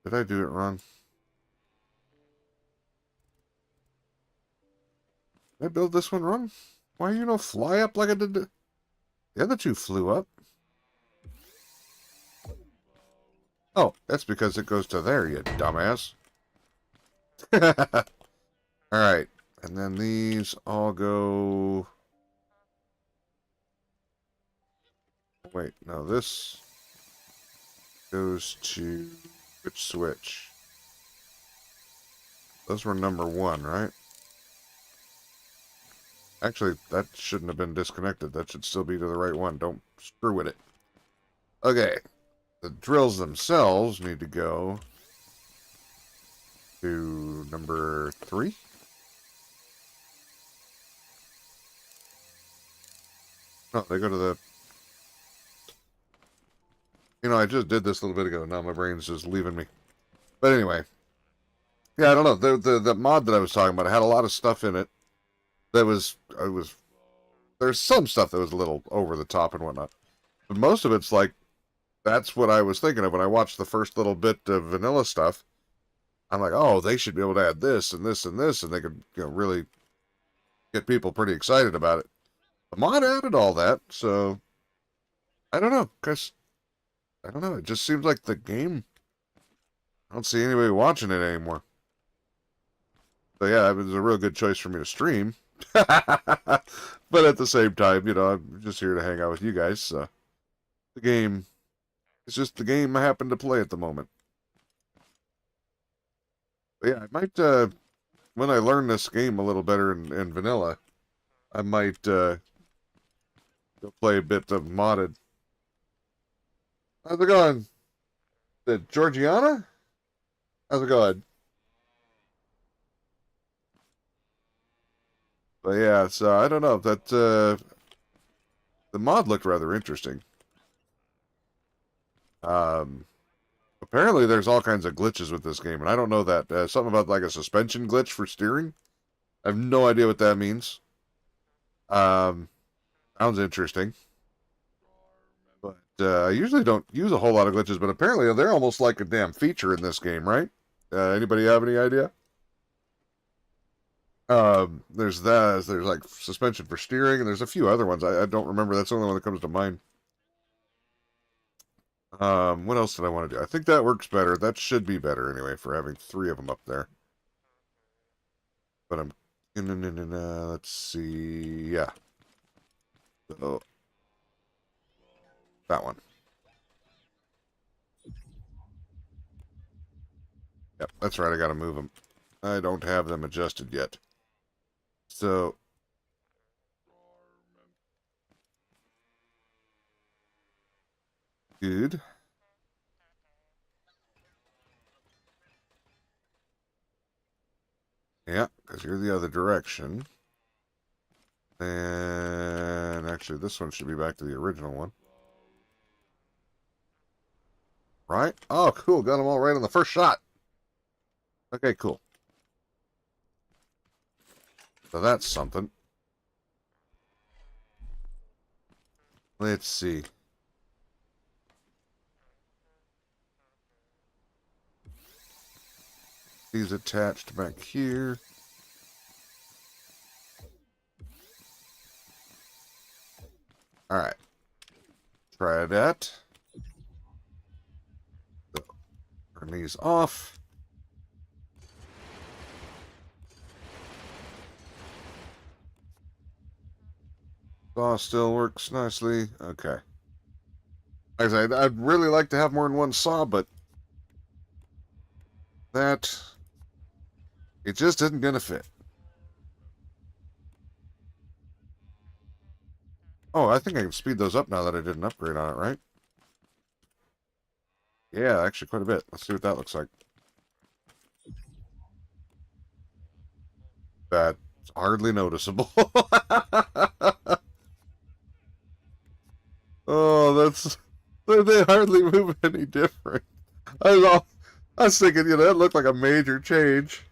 Did I do it wrong? Did I build this one wrong? Why you no fly up like I did? The other two flew up. Oh, that's because it goes to there, you dumbass. Alright. And then these all go... Wait, no, this goes to... Which switch? Those were number 1, right? Actually, that shouldn't have been disconnected. That should still be to the right one. Don't screw with it. Okay. The drills themselves need to go to number 3. Oh, they go to the... You know, I just did this a little bit ago. Now my brain's just leaving me. But anyway. Yeah, I don't know. The mod that I was talking about, it had a lot of stuff in it that was... There's some stuff that was a little over the top and whatnot. But most of it's like, that's what I was thinking of when I watched the first little bit of vanilla stuff. I'm like, oh, they should be able to add this and this and this, and they could, really get people pretty excited about it. The mod added all that, so I don't know, because I don't know. It just seems like the game. I don't see anybody watching it anymore. So yeah, it was a real good choice for me to stream. But at the same time, I'm just here to hang out with you guys. So the game, it's just the game I happen to play at the moment. But yeah, I might, when I learn this game a little better in vanilla, I might go play a bit of modded. How's it going? The Georgiana? How's it going? But yeah, so I don't know. That the mod looked rather interesting. Apparently there's all kinds of glitches with this game, and I don't know that. Something about like a suspension glitch for steering. I have no idea what that means. Sounds interesting. But I usually don't use a whole lot of glitches, but apparently they're almost like a damn feature in this game, right? Anybody have any idea? There's that. There's like suspension for steering, and there's a few other ones. I don't remember. That's the only one that comes to mind. What else did I want to do? I think that works better. That should be better anyway for having 3 of them up there. But let's see. Yeah. So, that one. Yep, that's right. I gotta move them. I don't have them adjusted yet. So, good. Yeah, because you're the other direction. And actually, this one should be back to the original one. Right? Oh, cool. Got them all right on the first shot. Okay, cool. So that's something. Let's see. These attached back here. Alright. Try that. Turn these off. Saw still works nicely. Okay. Like I said, I'd really like to have more than one saw, but that it just isn't gonna fit. Oh, I think I can speed those up now that I did an upgrade on it, right? Yeah, actually quite a bit. Let's see what that looks like. That's hardly noticeable. Oh, they hardly move any different. I was thinking, that looked like a major change,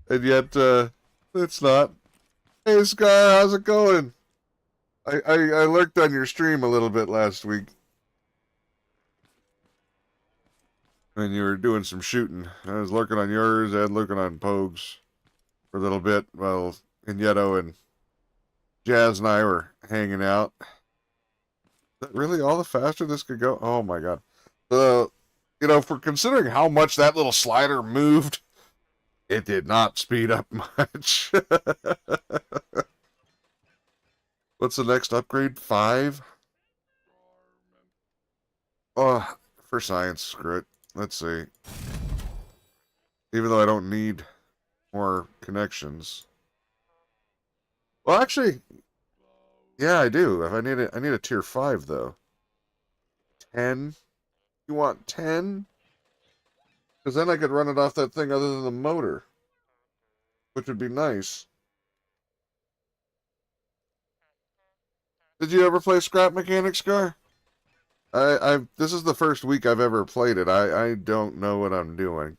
and yet it's not. Hey, Scar, how's it going? I lurked on your stream a little bit last week when you were doing some shooting. I was lurking on yours and lurking on Pogues for a little bit while Inyeto and Jazz and I were hanging out. Is that really all the faster this could go? Oh my god. For considering how much that little slider moved, it did not speed up much. What's the next upgrade? 5? Oh, for science, screw it. Let's see. Even though I don't need more connections. Well, actually, yeah, I do. If I need a tier 5 though. 10? You want 10? Because then I could run it off that thing other than the motor, which would be nice. Did you ever play Scrap Mechanic, Scar? This is the first week I've ever played it. I don't know what I'm doing.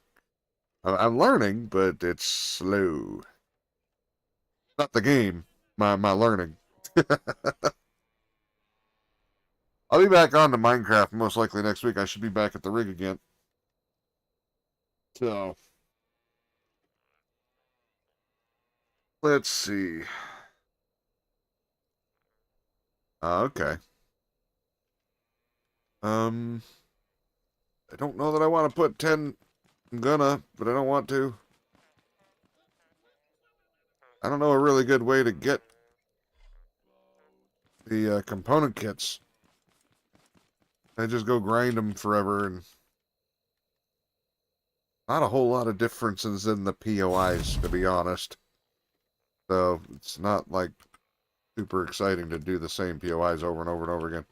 I'm learning, but it's slow. Not the game, my learning. I'll be back on to Minecraft most likely next week. I should be back at the rig again. So, let's see. Okay. I don't know that I want to put 10. I'm gonna, but I don't want to. I don't know a really good way to get the component kits. I just go grind them forever, and not a whole lot of differences in the POIs, to be honest. So it's not like super exciting to do the same POIs over and over and over again.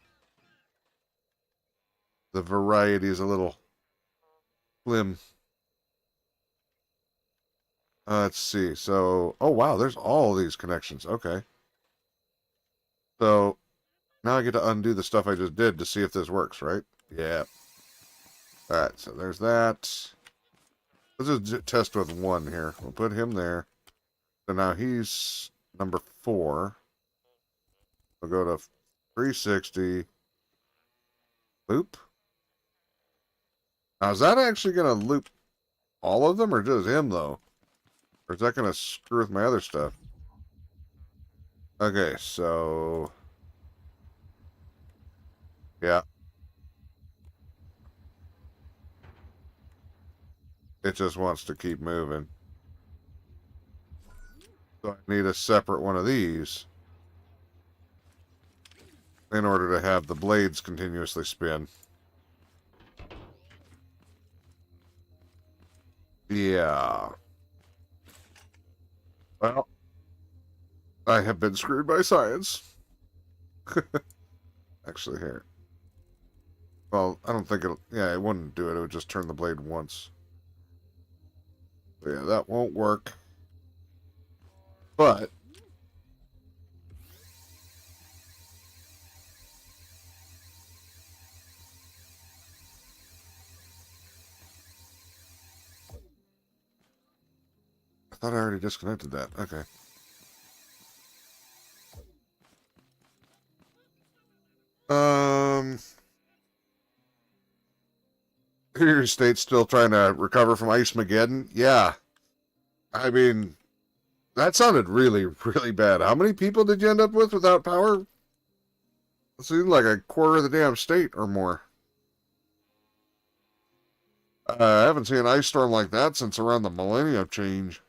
The variety is a little slim. Let's see. So, oh wow, there's all these connections. Okay. So now I get to undo the stuff I just did to see if this works, right? Yeah. Alright, so there's that. Let's just test with one here. We'll put him there. So now he's number 4. We'll go to 360. Loop. Now, is that actually going to loop all of them, or just him, though? Or is that going to screw with my other stuff? Okay, so... yeah. It just wants to keep moving. So I need a separate one of these in order to have the blades continuously spin. Yeah. Well, I have been screwed by science. Actually, here. Well, I don't think it'll... yeah, it wouldn't do it. It would just turn the blade once. So yeah, that won't work. But... I thought I already disconnected that. Okay. Your state's still trying to recover from Ice Mageddon? Yeah. I mean, that sounded really, really bad. How many people did you end up with without power? It seemed like a quarter of the damn state or more. I haven't seen an ice storm like that since around the millennium change.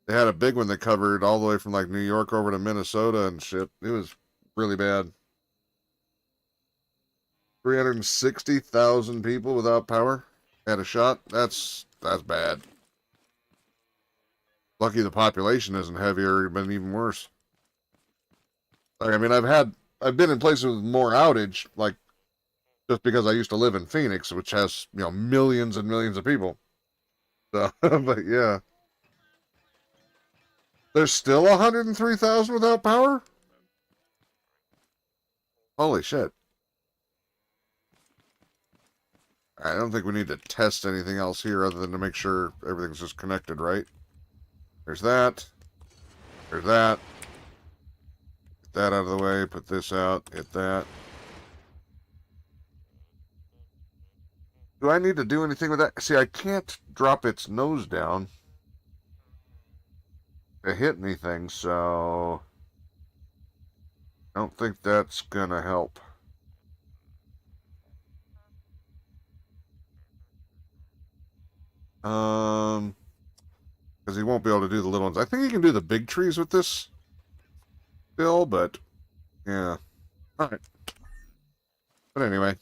They had a big one that covered all the way from like New York over to Minnesota and shit. It was really bad. 360,000 people without power had a shot. That's bad. Lucky the population isn't heavier. It'd been even worse. Like, I mean, I've been in places with more outage, like just because I used to live in Phoenix, which has, you know, millions and millions of people. So, but yeah. There's still 103,000 without power? Holy shit. I don't think we need to test anything else here other than to make sure everything's just connected, right? There's that. There's that. Get that out of the way. Put this out. Hit that. Do I need to do anything with that? See, I can't drop its nose down to hit anything, so I don't think that's gonna help. Because he won't be able to do the little ones. I think he can do the big trees with this still, but yeah. Alright. But anyway.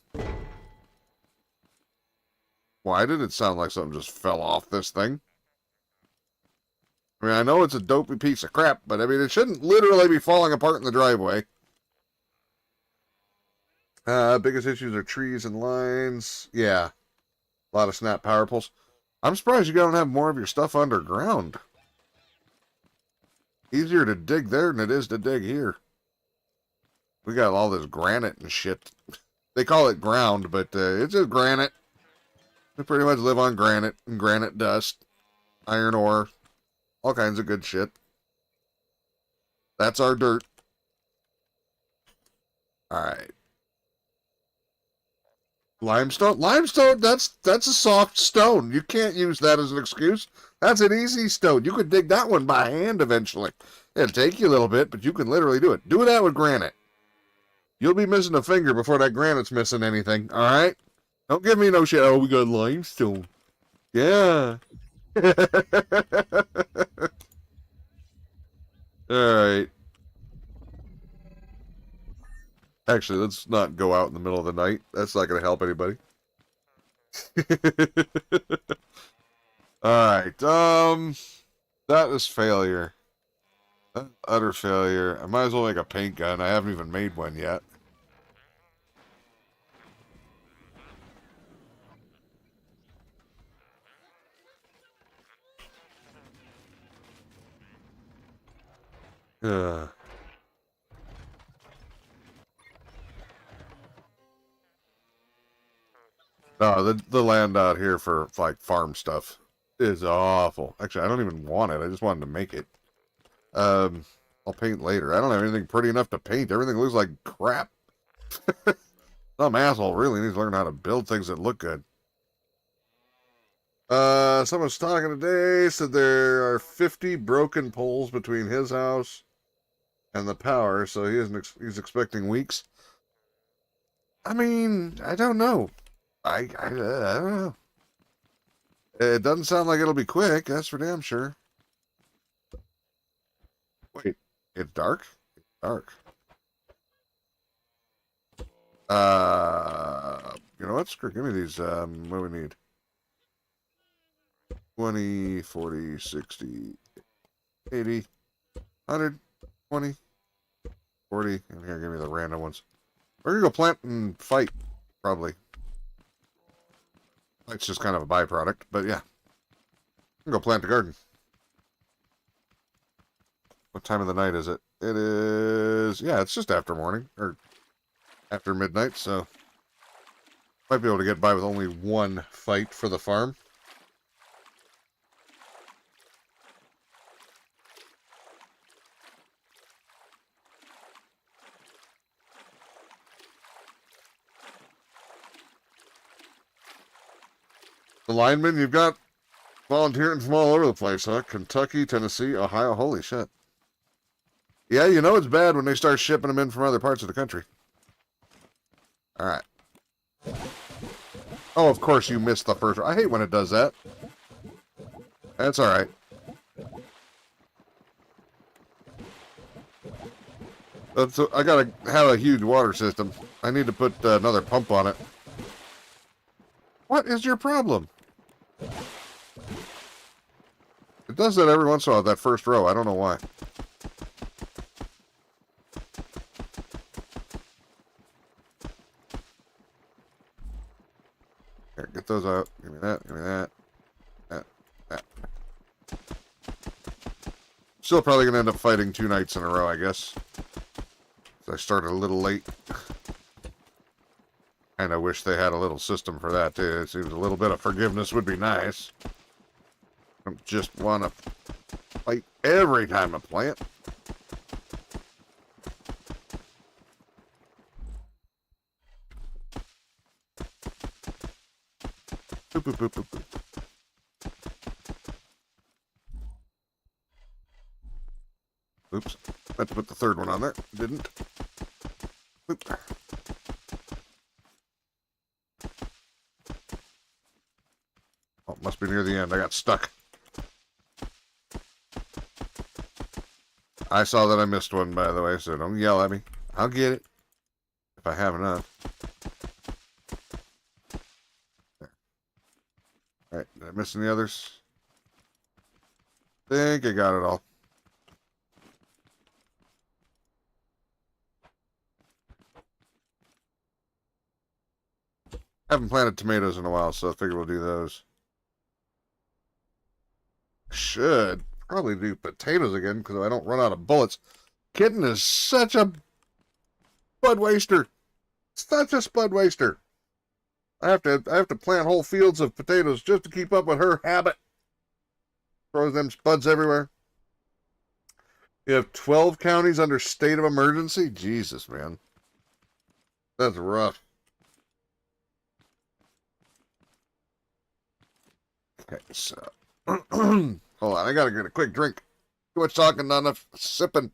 Why did it sound like something just fell off this thing? I mean, I know it's a dopey piece of crap, but I mean, it shouldn't literally be falling apart in the driveway. Biggest issues are trees and lines. Yeah. A lot of snap power poles. I'm surprised you don't have more of your stuff underground. Easier to dig there than it is to dig here. We got all this granite and shit. They call it ground, but it's just granite. We pretty much live on granite and granite dust, iron ore, all kinds of good shit. That's our dirt. All right. Limestone? Limestone, that's a soft stone. You can't use that as an excuse. That's an easy stone. You could dig that one by hand eventually. It'll take you a little bit, but you can literally do it. Do that with granite. You'll be missing a finger before that granite's missing anything, all right? Don't give me no shit. Oh, we got limestone. Yeah. All right. Actually, let's not go out in the middle of the night. That's not going to help anybody. All right. That is failure. Utter failure. I might as well make a paint gun. I haven't even made one yet. Ugh. No, the land out here for like farm stuff is awful. Actually, I don't even want it. I just wanted to make it. I'll paint later. I don't have anything pretty enough to paint. Everything looks like crap. Some asshole really needs to learn how to build things that look good. Someone's talking today, said there are 50 broken poles between his house and the power, so he's expecting weeks. I mean, I don't know. I don't know. It doesn't sound like it'll be quick. That's for damn sure. Wait, it's dark? It's dark. You know what? Screw, give me these. What do we need? 20, 40, 60, 80, 100, 20, 40. And here, give me the random ones. We're gonna go plant and fight, probably. It's just kind of a byproduct, but yeah. I'm gonna go plant the garden. What time of the night is it? It is, yeah, it's just after morning, or after midnight, so might be able to get by with only one fight for the farm. The linemen, you've got volunteering from all over the place, huh? Kentucky, Tennessee, Ohio. Holy shit. Yeah, you know it's bad when they start shipping them in from other parts of the country. All right. Oh, of course you missed the first. I hate when it does that. That's all right. I gotta have a huge water system. I need to put another pump on it. What is your problem? It does that every once in a while, that first row. I don't know why. Here, get those out. Give me that. Give me that. That. Still probably going to end up fighting 2 nights in a row, I guess. I started a little late. And I wish they had a little system for that, too. It seems a little bit of forgiveness would be nice. I don't just want to fight every time I plant. Boop, boop, boop, boop, boop. Oops. Meant to put the third one on there. Didn't. Boop. Oh, must be near the end. I got stuck. I saw that I missed one, by the way, so don't yell at me. I'll get it. If I have enough. There. Alright, did I miss any others? Think I got it all. Haven't planted tomatoes in a while, so I figure we'll do those. Should probably do potatoes again because I don't run out of bullets. Kitten is such a Spud waster. Such a spud waster. I have to plant whole fields of potatoes just to keep up with her habit. Throws them spuds everywhere. You have 12 counties under state of emergency? Jesus, man. That's rough. Okay, so hold on, I gotta get a quick drink. Too much talking, not enough sipping.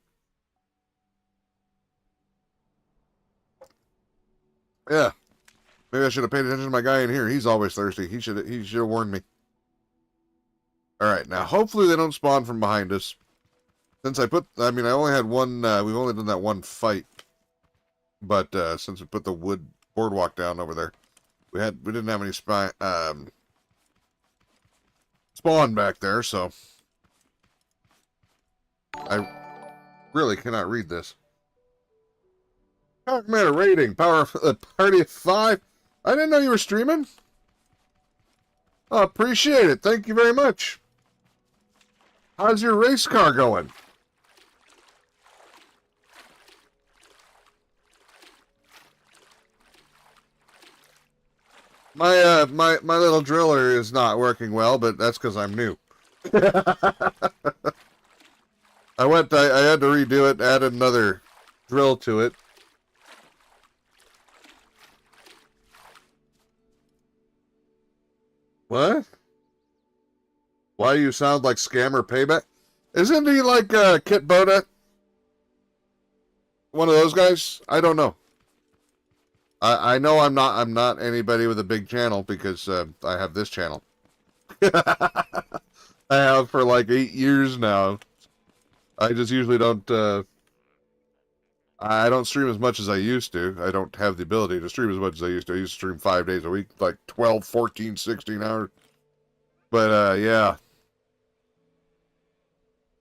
Yeah. Maybe I should have paid attention to my guy in here. He's always thirsty. He should have warned me. Alright, now hopefully they don't spawn from behind us. Since I only had one, we've only done that one fight. But, since we put the wood boardwalk down over there, we didn't have any spawn back there, so I really cannot read this. Power Commander rating, power party of 5. I didn't know you were streaming. Oh, appreciate it. Thank you very much. How's your race car going? My little driller is not working well, but that's because I'm new. I had to redo it, add another drill to it. What? Why you sound like Scammer Payback? Isn't he like Kit Boda? One of those guys? I don't know. I know I'm not anybody with a big channel because I have this channel. I have for like 8 years now. I just usually don't I don't stream as much as I used to. I don't have the ability to stream as much as I used to. I used to stream 5 days a week, like 12, 14, 16 hours. But yeah.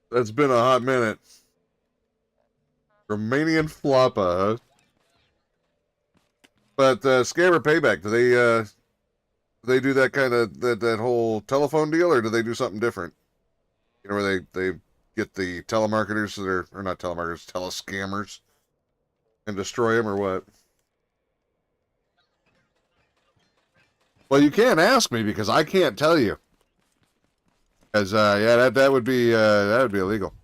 That's been a hot minute. Romanian Floppa, huh? But Scammer Payback, do they do that kind of that whole telephone deal, or do they do something different? You know, where they get the telemarketers that are, or not telemarketers, telescammers, and destroy them, or what? Well, you can't ask me because I can't tell you. Because yeah, that would be illegal.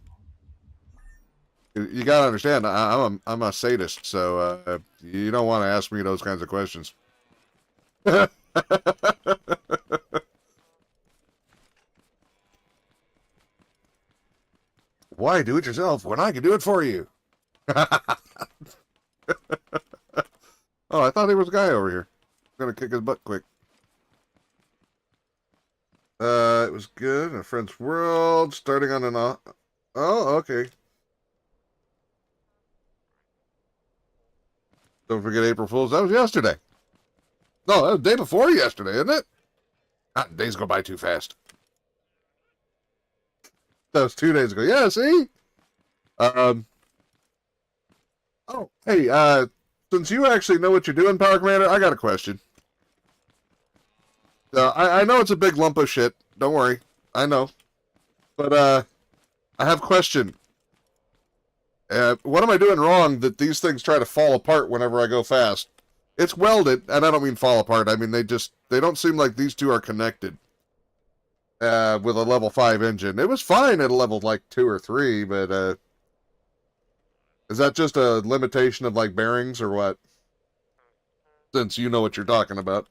You gotta understand, I'm a sadist, so you don't want to ask me those kinds of questions. Why do it yourself when I can do it for you? Oh, I thought there was a guy over here. I'm gonna kick his butt quick. It was good. A Friend's World, starting on an... Oh, okay. Don't forget April Fool's. That was yesterday. No, that was the day before yesterday, isn't it? Days go by too fast. That was 2 days ago. Yeah, see? Oh, hey, since you actually know what you're doing, Power Commander, I got a question. I know it's a big lump of shit. Don't worry. I know. But, I have a question. What am I doing wrong that these things try to fall apart whenever I go fast? It's welded, and I don't mean fall apart. I mean, they don't seem like these two are connected. With a level 5 engine. It was fine at a level, like, 2 or 3, but, is that just a limitation of, like, bearings or what? Since you know what you're talking about.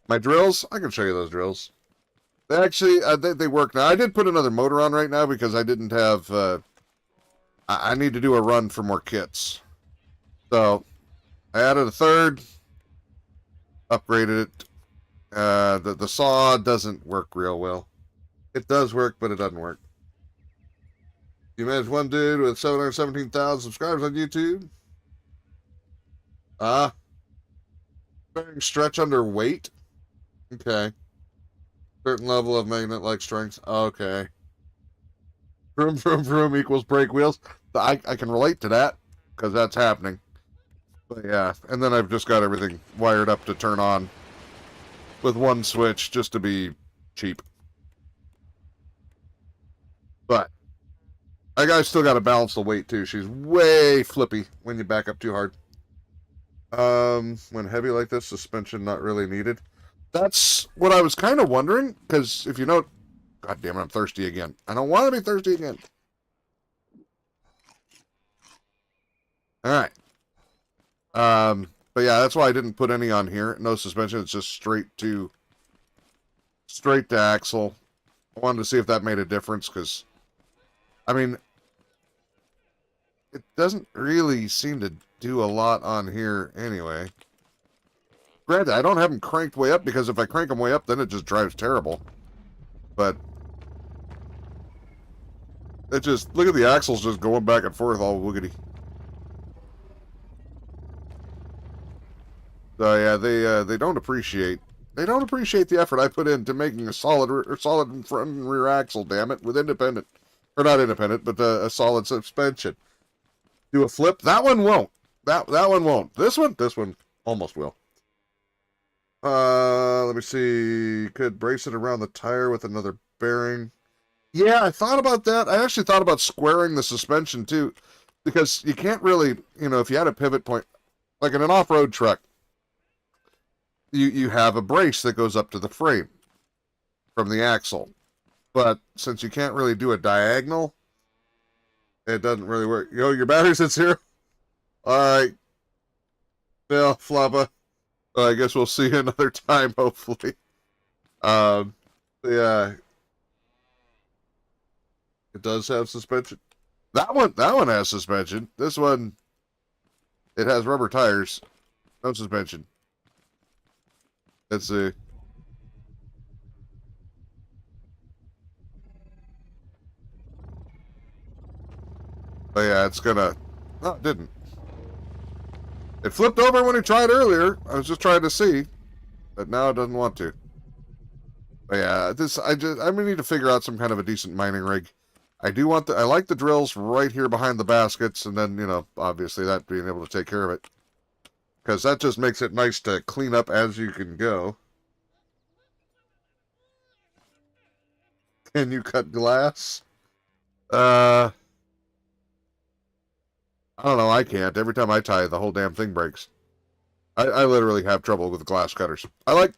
My drills? I can show you those drills. They actually, they work now. I did put another motor on right now because I didn't have, I need to do a run for more kits. So, I added a third, upgraded it. The saw doesn't work real well. It does work, but it doesn't work. You manage one dude with 717,000 subscribers on YouTube. Bearing stretch under weight. Okay. Certain level of magnet-like strength. Okay. Vroom, vroom, vroom equals brake wheels. I can relate to that, because that's happening. But yeah, and then I've just got everything wired up to turn on with one switch, just to be cheap. But I still got to balance the weight, too. She's way flippy when you back up too hard. When heavy like this, suspension not really needed. That's what I was kind of wondering, because if you know, God damn it, I'm thirsty again. I don't want to be thirsty again. All right. But yeah, that's why I didn't put any on here. No suspension. It's just straight to axle. I wanted to see if that made a difference, because I mean, it doesn't really seem to do a lot on here anyway. Granted, I don't have them cranked way up, because if I crank them way up, then it just drives terrible. But it just, look at the axles just going back and forth all wiggity. So yeah, they don't appreciate the effort I put into making a solid front and rear axle. Damn it, with independent, or not independent, but a solid suspension. Do a flip? That one won't. That one won't. This one almost will. Let me see. Could brace it around the tire with another bearing. Yeah, I thought about that. I actually thought about squaring the suspension too, because you can't really, if you had a pivot point, like in an off-road truck, you have a brace that goes up to the frame from the axle. But since you can't really do a diagonal, it doesn't really work. Yo, your battery's at 0? Alright. Well, Floppa. I guess we'll see you another time, hopefully. Yeah. It does have suspension. That one has suspension. This one, it has rubber tires. No suspension. Let's see. Oh yeah, it's gonna... No, it didn't. It flipped over when it tried earlier. I was just trying to see. But now it doesn't want to. But yeah, I'm gonna need to figure out some kind of a decent mining rig. I like the drills right here behind the baskets, and then, obviously that being able to take care of it. Because that just makes it nice to clean up as you can go. Can you cut glass? I don't know, I can't. Every time I tie, the whole damn thing breaks. I literally have trouble with glass cutters. My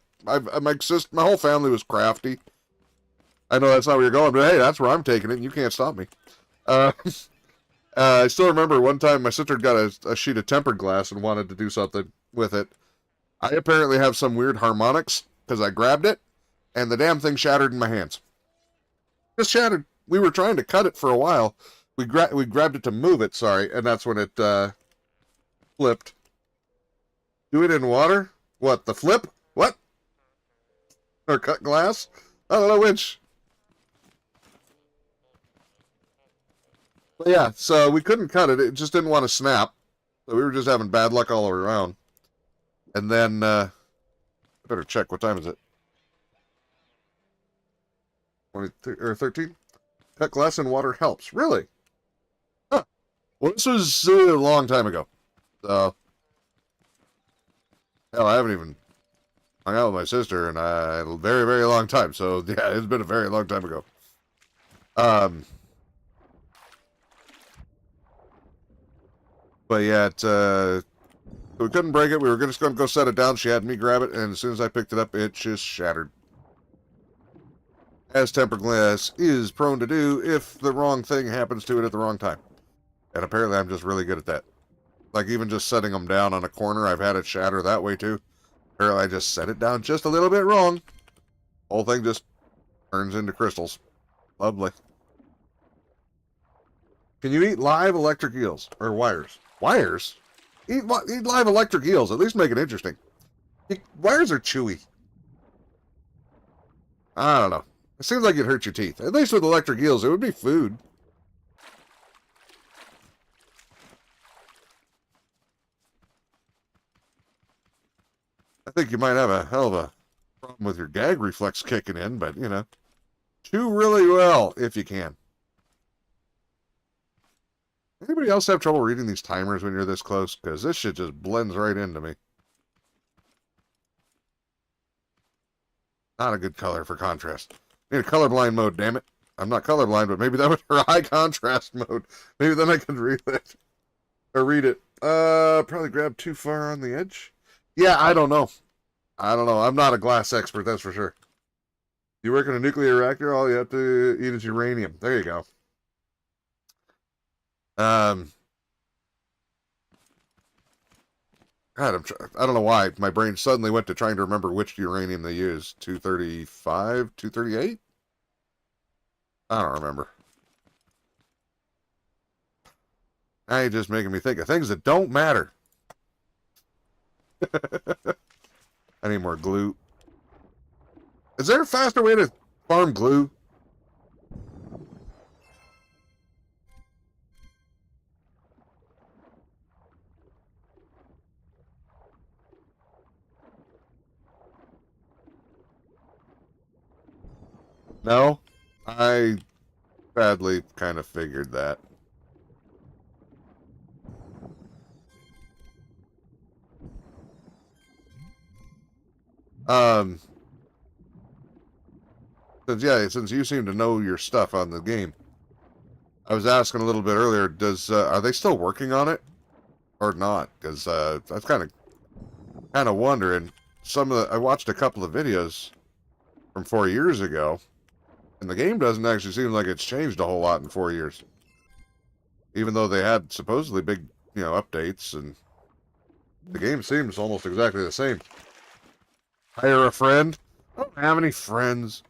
whole family was crafty. I know that's not where you're going, but hey, that's where I'm taking it, and you can't stop me. I still remember one time my sister got a sheet of tempered glass and wanted to do something with it. I apparently have some weird harmonics, because I grabbed it, and the damn thing shattered in my hands. Just shattered. We were trying to cut it for a while. We grabbed it to move it, sorry, and that's when it flipped. Do it in water? What, the flip? What? Or cut glass? I don't know which. But yeah, so we couldn't cut it. It just didn't want to snap. So we were just having bad luck all around. And then, I better check. What time is it? 23 or 13? Cut glass in water helps. Really? Huh. Well, this was a long time ago. So, hell, I haven't even hung out with my sister in a very, very long time. So, yeah, it's been a very long time ago. But yeah, we couldn't break it. We were just going to go set it down. She had me grab it, and as soon as I picked it up, it just shattered. As tempered glass is prone to do if the wrong thing happens to it at the wrong time. And apparently I'm just really good at that. Like even just setting them down on a corner, I've had it shatter that way too. Apparently I just set it down just a little bit wrong. Whole thing just turns into crystals. Lovely. Can you eat live electric eels? Or wires? Wires? Eat live electric eels. At least make it interesting. Wires are chewy. I don't know. It seems like it'd hurt your teeth. At least with electric eels, it would be food. I think you might have a hell of a problem with your gag reflex kicking in, but, chew really well if you can. Anybody else have trouble reading these timers when you're this close? Because this shit just blends right into me. Not a good color for contrast. Need a colorblind mode, damn it. I'm not colorblind, but maybe that was her high contrast mode. Maybe then I can read it. Or read it. Probably grabbed too far on the edge. Yeah, I don't know. I don't know. I'm not a glass expert, that's for sure. You work in a nuclear reactor, all you have to eat is uranium. There you go. Um, God, I don't know why my brain suddenly went to trying to remember which uranium they use. 235, 238? I don't remember. Now you're just making me think of things that don't matter. I need more glue. Is there a faster way to farm glue? No? I badly kind of figured that. Um, since you seem to know your stuff on the game, I was asking a little bit earlier, are they still working on it or not? Because I was kind of wondering. I watched a couple of videos from 4 years ago, and the game doesn't actually seem like it's changed a whole lot in 4 years. Even though they had supposedly big, updates, and the game seems almost exactly the same. Hire a friend? I don't have any friends.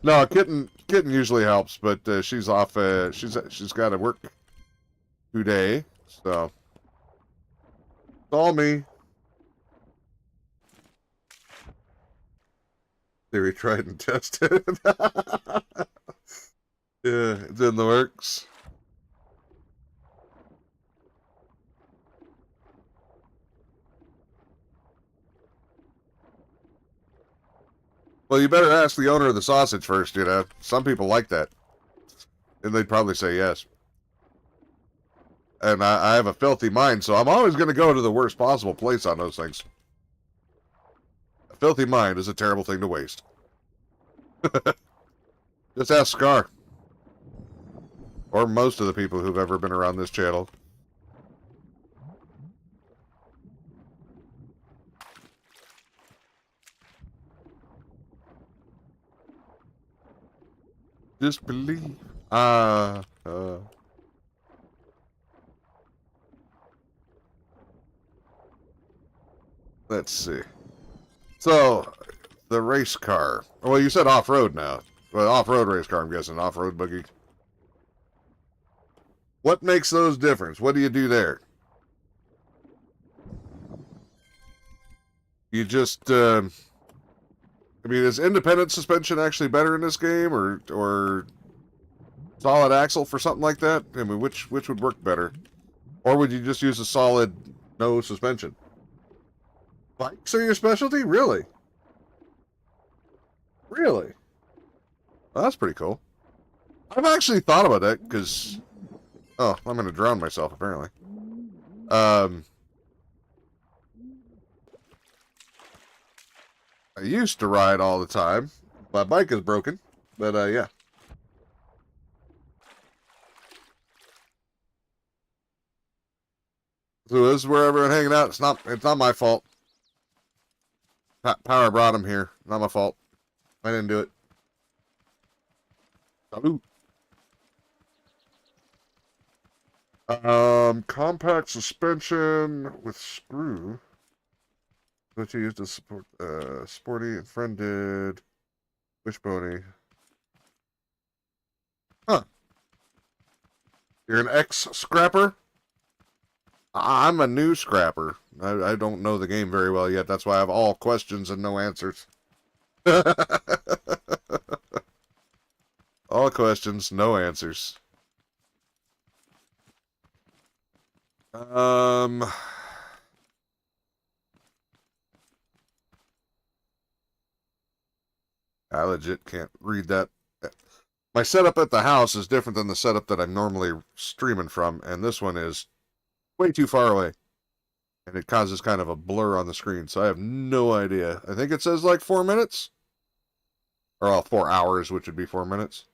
No, kitten usually helps, but she's off. She's got to work today, so it's all me. Theory tried and tested. Yeah, it's in the works. Well, you better ask the owner of the sausage first. Some people like that, and they'd probably say yes. And I have a filthy mind, so I'm always going to go to the worst possible place on those things. A filthy mind is a terrible thing to waste. Just ask Scar. Or most of the people who've ever been around this channel. Just believe. Let's see. So, the race car. Well, you said off-road now. Well, off-road race car, I'm guessing. Off-road buggy. What makes those different? What do you do there? You just, I mean, is independent suspension actually better in this game, or solid axle for something like that? I mean, which would work better? Or would you just use a solid no suspension? Bikes are your specialty? Really? Really? Well, that's pretty cool. I've actually thought about that because, oh, I'm going to drown myself apparently. I used to ride all the time. My bike is broken, but yeah. So this is where everyone hanging out. It's not my fault. Power brought him here. Not my fault. I didn't do it. Salute. Compact suspension with screw. What you use to support sporty and friended wishbony. Huh. You're an ex-scrapper? I'm a new scrapper. I don't know the game very well yet. That's why I have all questions and no answers. All questions, no answers. I legit can't read that. My setup at the house is different than the setup that I'm normally streaming from, and this one is way too far away. And it causes kind of a blur on the screen, so I have no idea. I think it says like 4 minutes. Or 4 hours, which would be 4 minutes.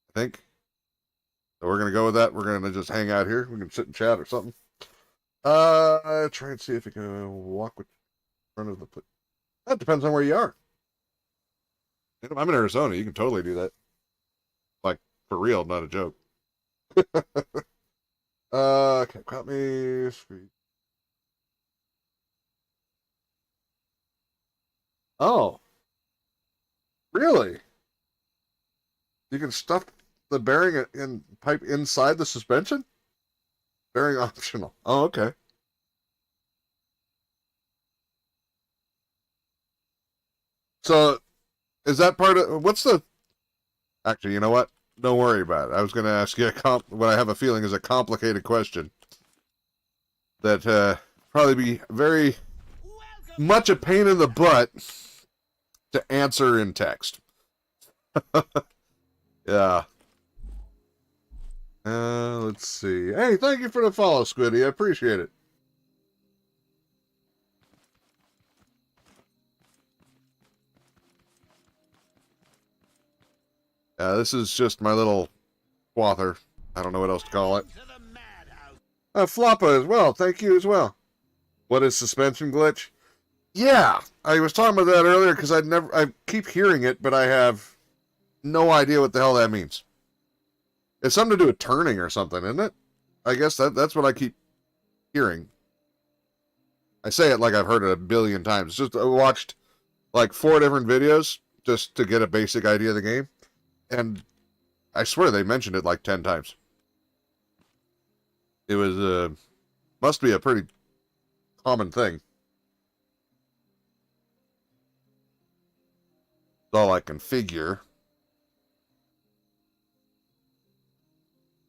I think. So we're gonna go with that. We're gonna just hang out here. We can sit and chat or something. Try and see if you can walk with front of the. That depends on where you are. I'm in Arizona. You can totally do that. Like for real, not a joke. Okay, got me. Oh, really? You can stuff the bearing in pipe inside the suspension? Bearing optional. Oh, okay. So is that part of what's the? Actually, you know what? Don't worry about it. I was going to ask you what I have a feeling is a complicated question that probably be very much a pain in the butt to answer in text. Yeah. Let's see. Hey, thank you for the follow, Squiddy. I appreciate it. This is just my little swather. I don't know what else to call it. Floppa as well. Thank you as well. What is suspension glitch? Yeah, I was talking about that earlier because I keep hearing it, but I have no idea what the hell that means. It's something to do with turning or something, isn't it? I guess that's what I keep hearing. I say it like I've heard it a billion times. Just I watched like 4 different videos just to get a basic idea of the game, and I swear they mentioned it like 10 times. It was must be a pretty common thing. That's all I can figure.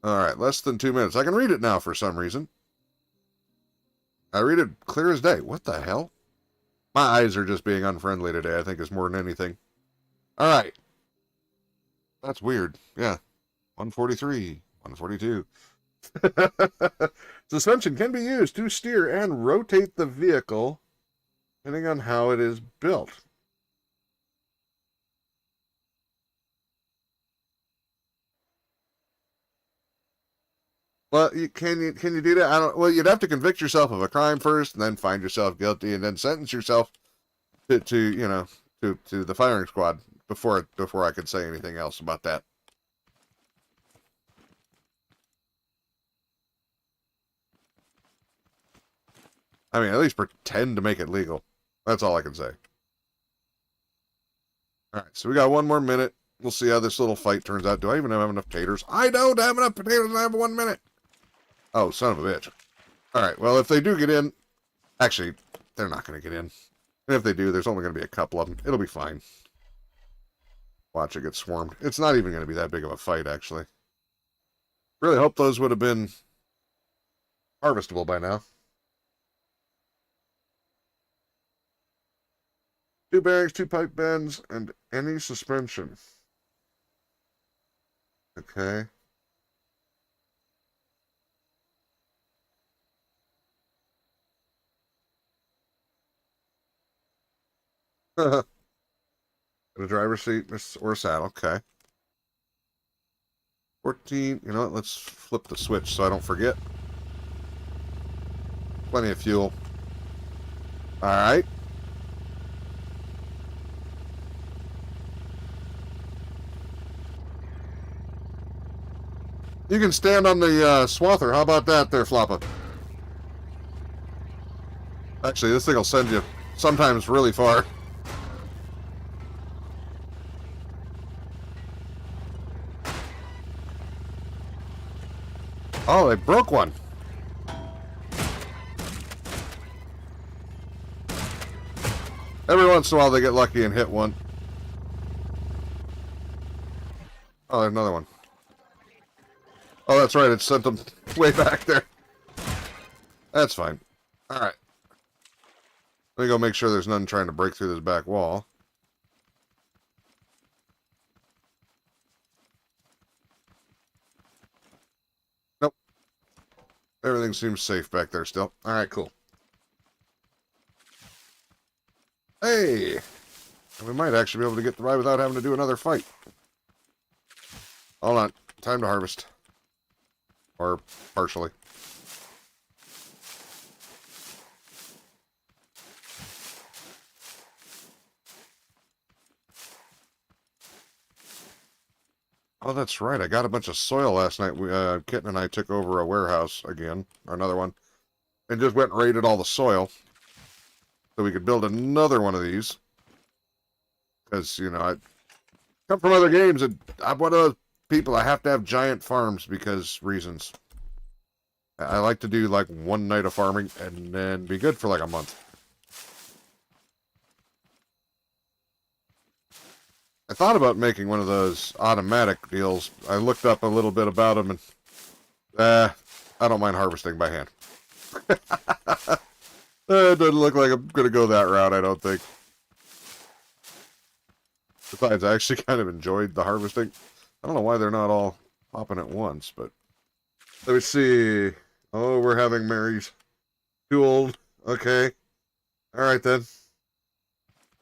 All right, less than 2 minutes. I can read it now for some reason. I read it clear as day. What the hell? My eyes are just being unfriendly today, I think, is more than anything. All right. That's weird. Yeah. 143, 142. Suspension can be used to steer and rotate the vehicle depending on how it is built. Well, can you do that? I don't. Well, you'd have to convict yourself of a crime first, and then find yourself guilty, and then sentence yourself to you know to the firing squad before I could say anything else about that. I mean, at least pretend to make it legal. That's all I can say. All right, so we got 1 more minute. We'll see how this little fight turns out. Do I even have enough taters? I don't have enough potatoes, and I have 1 minute. Oh, son of a bitch. All right, well, if they do get in, actually, they're not going to get in. And if they do, there's only going to be a couple of them. It'll be fine. Watch it get swarmed. It's not even going to be that big of a fight, actually. Really hope those would have been harvestable by now. 2 bearings, 2 pipe bends, and any suspension. Okay. A driver's seat or saddle. Okay. 14. You know what? Let's flip the switch so I don't forget. Plenty of fuel. All right. You can stand on the swather. How about that there, Floppa? Actually, this thing will send you sometimes really far. Oh, they broke one. Every once in a while they get lucky and hit one. Oh, there's another one. Oh, that's right. It sent them way back there. That's fine. All right. Let me go make sure there's none trying to break through this back wall. Nope. Everything seems safe back there still. All right, cool. Hey! We might actually be able to get the ride without having to do another fight. Hold on. Time to harvest. or partially. Oh, that's right. I got a bunch of soil last night. Kitten and I took over a warehouse again, or another one, and just went and raided all the soil so we could build another one of these. Because, you know, I come from other games, and I'm one of those people. I have to have giant farms because reasons. I like to do like one night of farming and then be good for like a month. I thought about making one of those automatic deals. I looked up a little bit about them, and I don't mind harvesting by hand. It doesn't look like I'm going to go that route, I don't think. Besides, I actually kind of enjoyed the harvesting. I don't know why they're not all popping at once, but let me see. Oh, we're having Mary's. Too old. Okay. All right, then.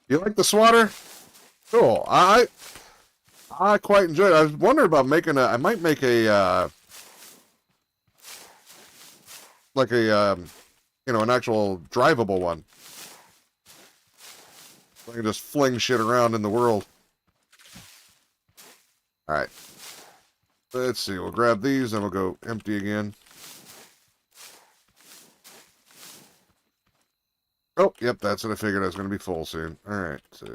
You like the swatter? Cool. I quite enjoyed it. I was wondering about making I might make a, like a, you know, an actual drivable one. So I can just fling shit around in the world. All right. Let's see. We'll grab these and we'll go empty again. Oh, yep. That's what I figured. I was going to be full soon. All right. So,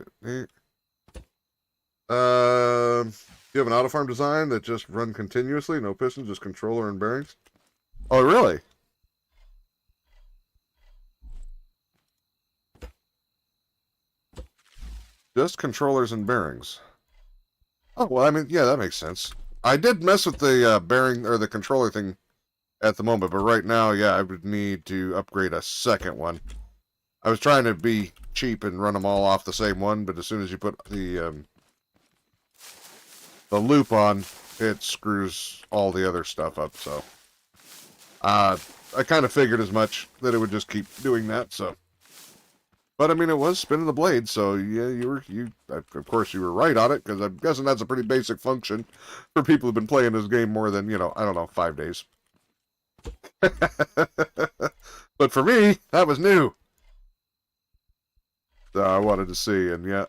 you have an auto farm design that just run continuously? No pistons, just controller and bearings? Oh, really? Just controllers and bearings. Oh, well, I mean, yeah, that makes sense. I did mess with the bearing or the controller thing at the moment, but right now, yeah, I would need to upgrade a second one. I was trying to be cheap and run them all off the same one, but as soon as you put the loop on, it screws all the other stuff up, so I kind of figured as much that it would just keep doing that, so. But I mean, it was spinning the blade, so yeah, of course you were right on it, because I'm guessing that's a pretty basic function for people who've been playing this game more than, you know, I don't know, 5 days. But for me, that was new. So I wanted to see, and yeah.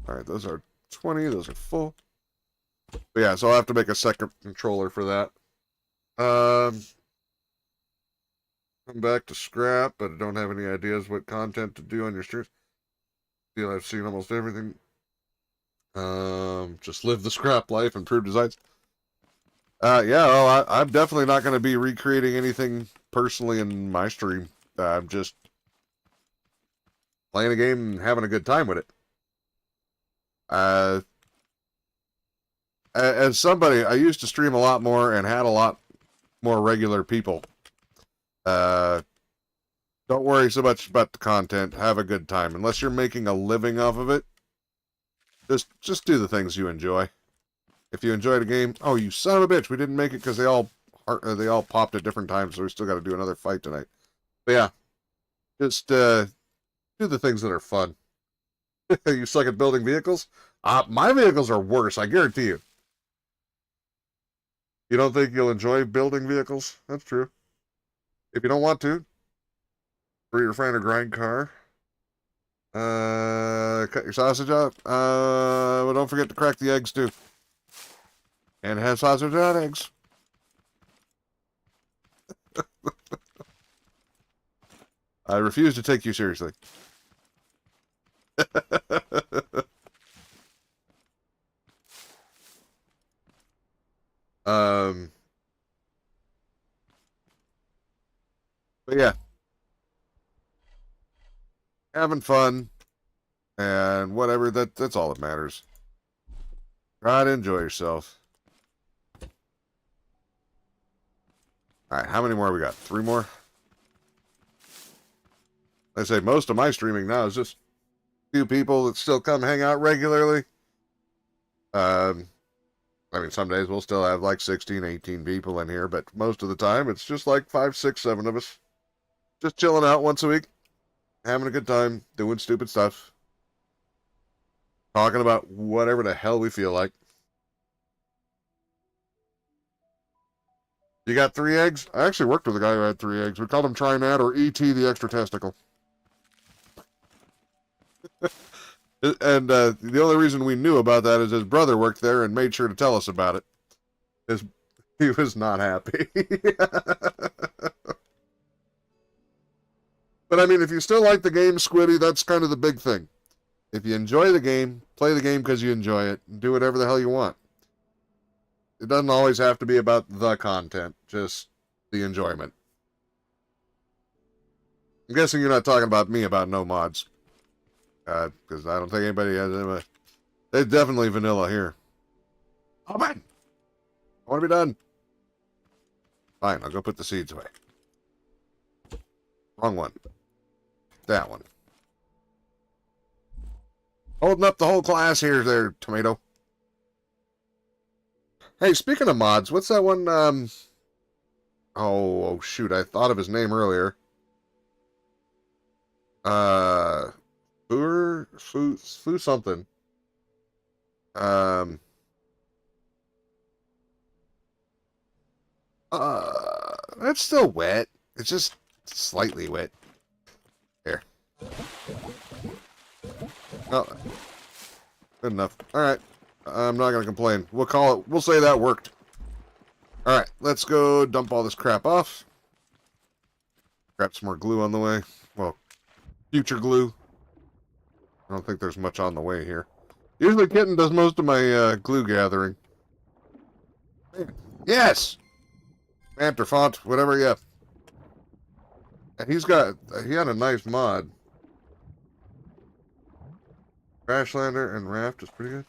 Alright, those are 20, those are full. But yeah, so I'll have to make a second controller for that. Come back to scrap, but I don't have any ideas what content to do on your streams. Feel I've seen almost everything. Just live the scrap life, improve designs. Yeah, well, I'm definitely not going to be recreating anything personally in my stream. I'm just playing a game and having a good time with it. As somebody, I used to stream a lot more and had a lot more regular people. Don't worry so much about the content. Have a good time. Unless you're making a living off of it, just do the things you enjoy. If you enjoyed a game, oh, you son of a bitch, we didn't make it because they all popped at different times, so we still got to do another fight tonight. But yeah, just do the things that are fun. You suck at building vehicles? My vehicles are worse, I guarantee you. You don't think you'll enjoy building vehicles? That's true. If you don't want to, free refine or grind car. Cut your sausage up. But don't forget to crack the eggs too. And have sausage without eggs. I refuse to take you seriously. But yeah. Having fun. And whatever, that's all that matters. Try to enjoy yourself. Alright, how many more we got? 3 more? I say most of my streaming now is just a few people that still come hang out regularly. I mean, some days we'll still have like 16, 18 people in here, but most of the time it's just like 5, 6, 7 of us. Just chilling out once a week, having a good time, doing stupid stuff, talking about whatever the hell we feel like. You got 3 eggs? I actually worked with a guy who had 3 eggs. We called him Trinad or E.T. the extra testicle. And the only reason we knew about that is his brother worked there and made sure to tell us about it. He was not happy. But I mean, if you still like the game, Squiddy, that's kind of the big thing. If you enjoy the game, play the game because you enjoy it, and do whatever the hell you want. It doesn't always have to be about the content, just the enjoyment. I'm guessing you're not talking about me about no mods. Because I don't think anybody has any. There's definitely vanilla here. Oh, man! I want to be done. Fine, I'll go put the seeds away. Wrong one. That one. Holding up the whole class here, there, Tomato. Hey, speaking of mods, what's that one, oh, shoot, I thought of his name earlier. Foo something. It's still wet. It's just slightly wet. Here. Oh, good enough. Alright. I'm not going to complain. We'll call it, we'll say that worked. Alright, let's go dump all this crap off. Grab some more glue on the way. Well, future glue. I don't think there's much on the way here. Usually Kitten does most of my glue gathering. Yes! Manterfont, whatever, yeah. And he had a nice mod. Crashlander and Raft is pretty good.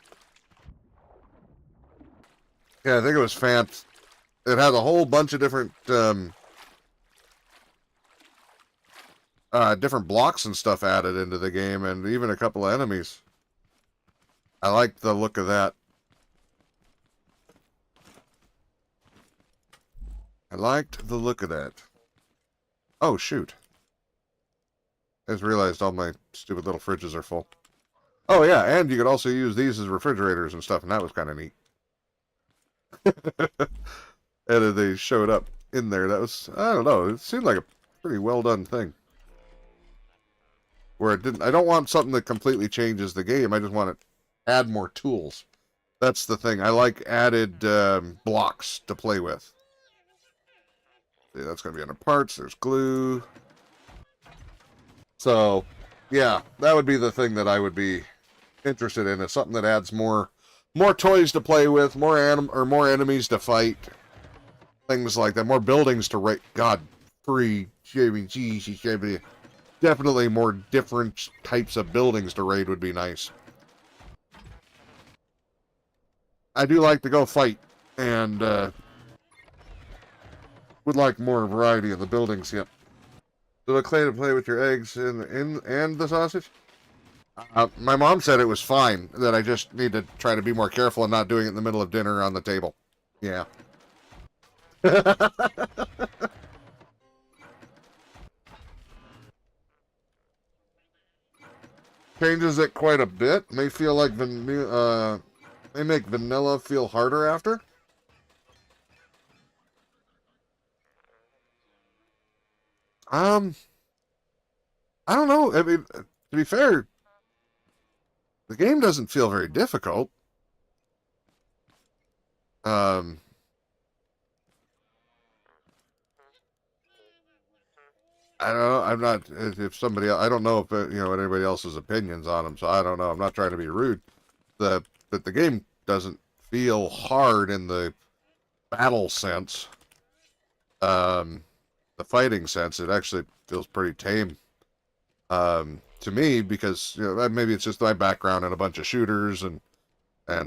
Yeah, I think it was Fant. It had a whole bunch of different different blocks and stuff added into the game, and even a couple of enemies. I liked the look of that. I liked the look of that. Oh, shoot. I just realized all my stupid little fridges are full. Oh, yeah, and you could also use these as refrigerators and stuff, and that was kind of neat. And they showed up in there. That was, I don't know, it seemed like a pretty well done thing. Where it didn't, I don't want something that completely changes the game. I just want to add more tools. That's the thing. I like added blocks to play with. See, that's going to be under parts. There's glue. So, yeah, that would be the thing that I would be interested in, is something that adds more toys to play with, more enemies to fight, things like that, more buildings to rate. God, definitely more different types of buildings to raid would be nice. I do like to go fight, and would like more variety of the buildings. Yep. So the clay to play with your eggs and the sausage. My mom said it was fine, that I just need to try to be more careful and not doing it in the middle of dinner on the table. Yeah. Changes it quite a bit. May feel like may make vanilla feel harder after. I don't know. I mean, to be fair, the game doesn't feel very difficult. I don't know. I'm not. If somebody, I don't know if what anybody else's opinions on them. So I don't know. I'm not trying to be rude. But the game doesn't feel hard in the battle sense. The fighting sense, it actually feels pretty tame. To me, because maybe it's just my background in a bunch of shooters and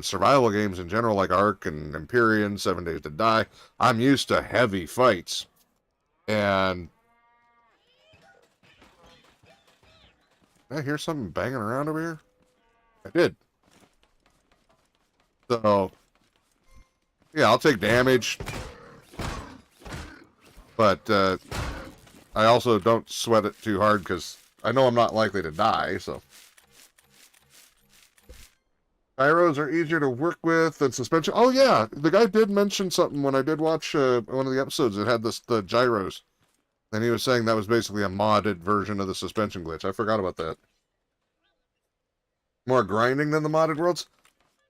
survival games in general, like Ark and Empyrean, 7 Days to Die. I'm used to heavy fights, and did I hear something banging around over here? I did. So yeah, I'll take damage, but I also don't sweat it too hard because I know I'm not likely to die, so. Gyros are easier to work with than suspension. Oh yeah, the guy did mention something when I did watch one of the episodes. It had the gyros, and he was saying that was basically a modded version of the suspension glitch. I forgot about that. More grinding than the modded worlds.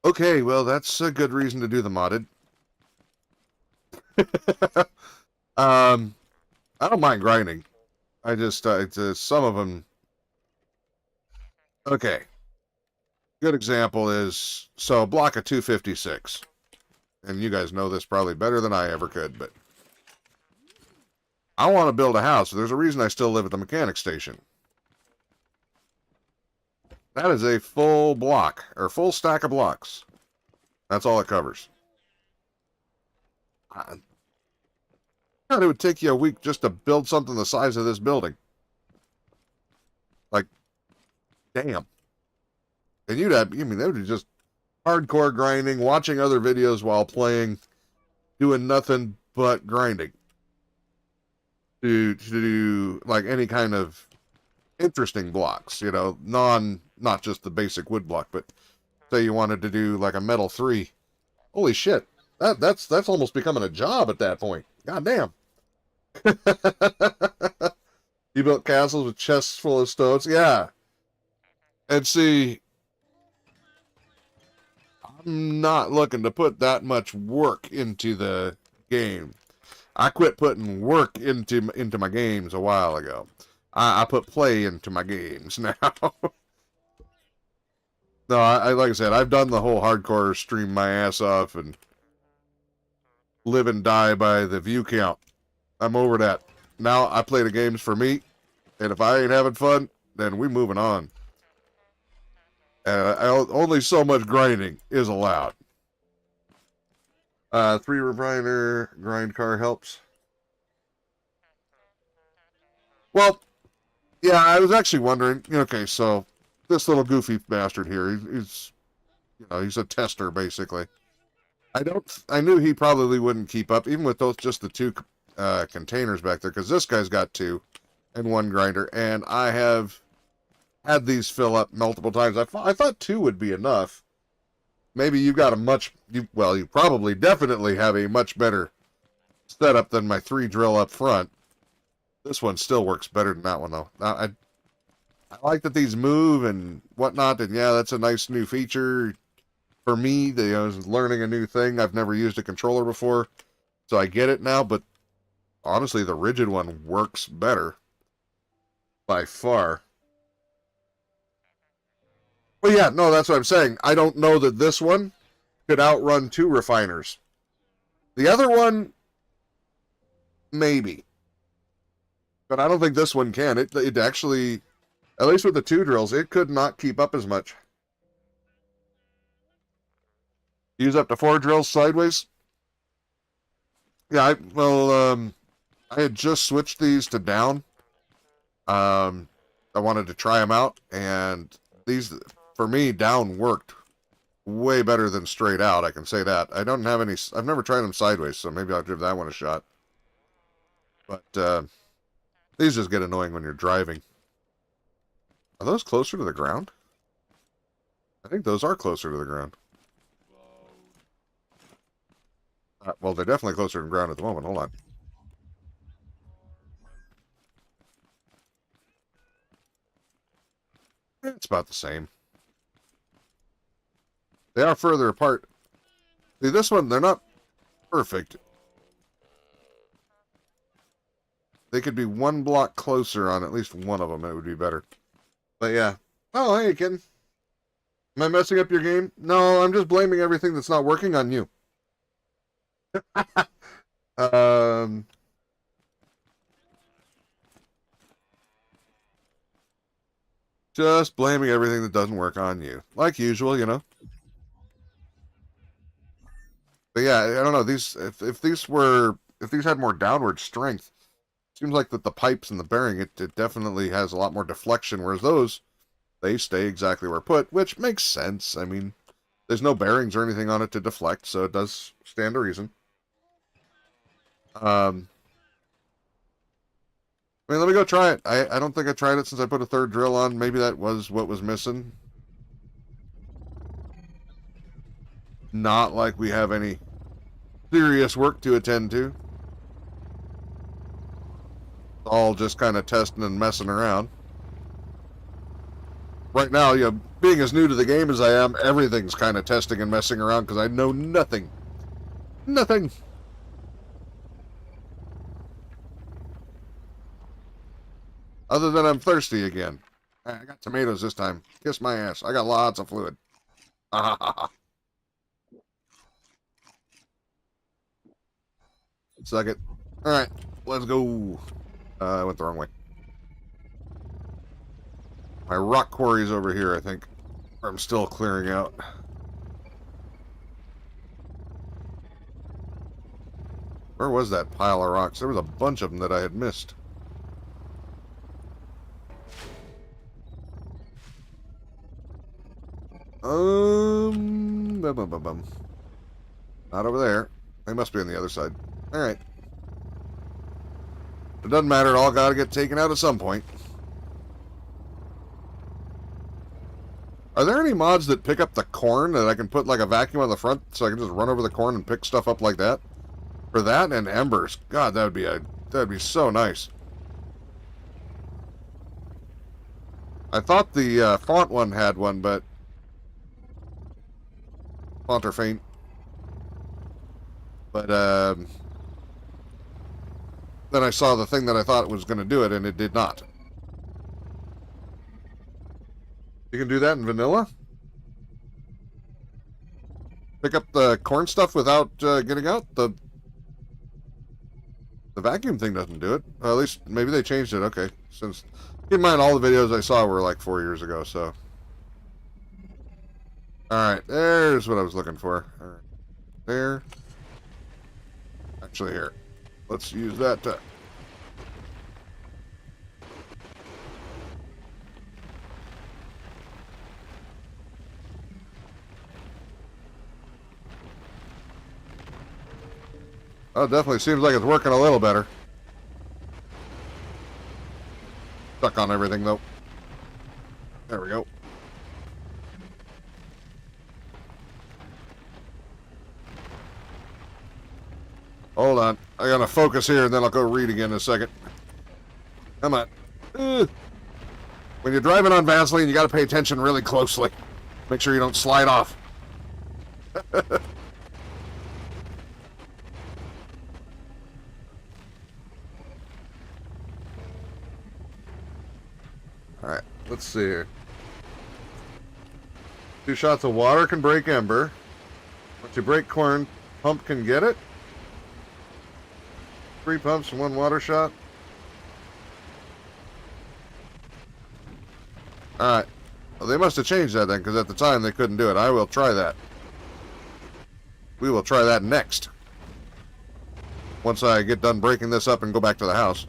Okay, well that's a good reason to do the modded. I don't mind grinding. I just some of them. Okay, good example is so a block of 256. And you guys know this probably better than I ever could, but I want to build a house. There's a reason I still live at the mechanic station. That is a full block, or full stack of blocks. That's all it covers. I thought it would take you a week just to build something the size of this building. Like, damn. And you'd have, I mean, they would be just hardcore grinding, watching other videos while playing, doing nothing but grinding. To do like any kind of interesting blocks, you know, not just the basic wood block, but say you wanted to do like a metal 3. Holy shit. That's almost becoming a job at that point. God damn. You built castles with chests full of stones. Yeah. And see, I'm not looking to put that much work into the game. I quit putting work into my games a while ago. I put play into my games now. No, I like I said, I've done the whole hardcore stream my ass off and live and die by the view count. I'm over that. Now I play the games for me, and if I ain't having fun, then we moving on. Only so much grinding is allowed. 3 refiner grind car helps. Well, yeah, I was actually wondering. Okay, so this little goofy bastard here, he's a tester basically. I knew he probably wouldn't keep up, even with those just the 2 containers back there, because this guy's got 2 and 1 grinder, and I have had these fill up multiple times. I thought 2 would be enough. Maybe you've got you probably definitely have a much better setup than my 3 drill up front. This one still works better than that one, though. I like that these move and whatnot, and yeah, that's a nice new feature. For me, I was learning a new thing. I've never used a controller before, so I get it now, but honestly, the rigid one works better. By far. Well, yeah, no, that's what I'm saying. I don't know that this one could outrun 2 refiners. The other one, maybe. But I don't think this one can. It actually, at least with the 2 drills, it could not keep up as much. Use up to 4 drills sideways? Yeah, I had just switched these to down. I wanted to try them out, and these... For me, down worked way better than straight out. I can say that. I don't have any... I've never tried them sideways, so maybe I'll give that one a shot. But, these just get annoying when you're driving. Are those closer to the ground? I think those are closer to the ground. Well, they're definitely closer to the ground at the moment. Hold on. It's about the same. They are further apart. See, this one, they're not perfect. They could be 1 block closer on at least one of them. It would be better. But yeah. Oh, hey, Ken. Am I messing up your game? No, I'm just blaming everything that's not working on you. Just blaming everything that doesn't work on you. Like usual, you know. But yeah, I don't know. These if these had more downward strength, seems like that the pipes and the bearing it definitely has a lot more deflection, whereas those they stay exactly where put, which makes sense. I mean, there's no bearings or anything on it to deflect, so it does stand to reason. I mean, let me go try it. I don't think I tried it since I put a 3rd drill on. Maybe that was what was missing. not like we have any serious work to attend to. All just kind of testing and messing around. Right now, you know, being as new to the game as I am, everything's kind of testing and messing around because I know nothing. Nothing. Other than I'm thirsty again. I got tomatoes this time. Kiss my ass. I got lots of fluid. Suck it. Alright, let's go. I went the wrong way. My rock quarry's over here, I think. I'm still clearing out. Where was that pile of rocks? There was a bunch of them that I had missed. Not over there. They must be on the other side. Alright. It doesn't matter. It all got to get taken out at some point. Are there any mods that pick up the corn that I can put like a vacuum on the front so I can just run over the corn and pick stuff up like that? For that and embers. God, that'd be so nice. I thought the font one had one, but font or faint. But then I saw the thing that I thought was going to do it, and it did not. You can do that in vanilla? Pick up the corn stuff without getting out? The vacuum thing doesn't do it. At least, maybe they changed it. Okay. Since, keep in mind, all the videos I saw were like 4 years ago, so. Alright, there's what I was looking for. All right. There. Actually, here. Let's use that to... Oh, definitely seems like it's working a little better. Stuck on everything, though. There we go. Hold on. I gotta focus here, and then I'll go read again in a second. Come on. When you're driving on Vaseline, you gotta pay attention really closely. Make sure you don't slide off. Alright, let's see here. 2 shots of water can break ember. Once you break corn, pump can get it. 3 pumps and 1 water shot. Alright. Well, they must have changed that then, because at the time they couldn't do it. I will try that. We will try that next. Once I get done breaking this up and go back to the house.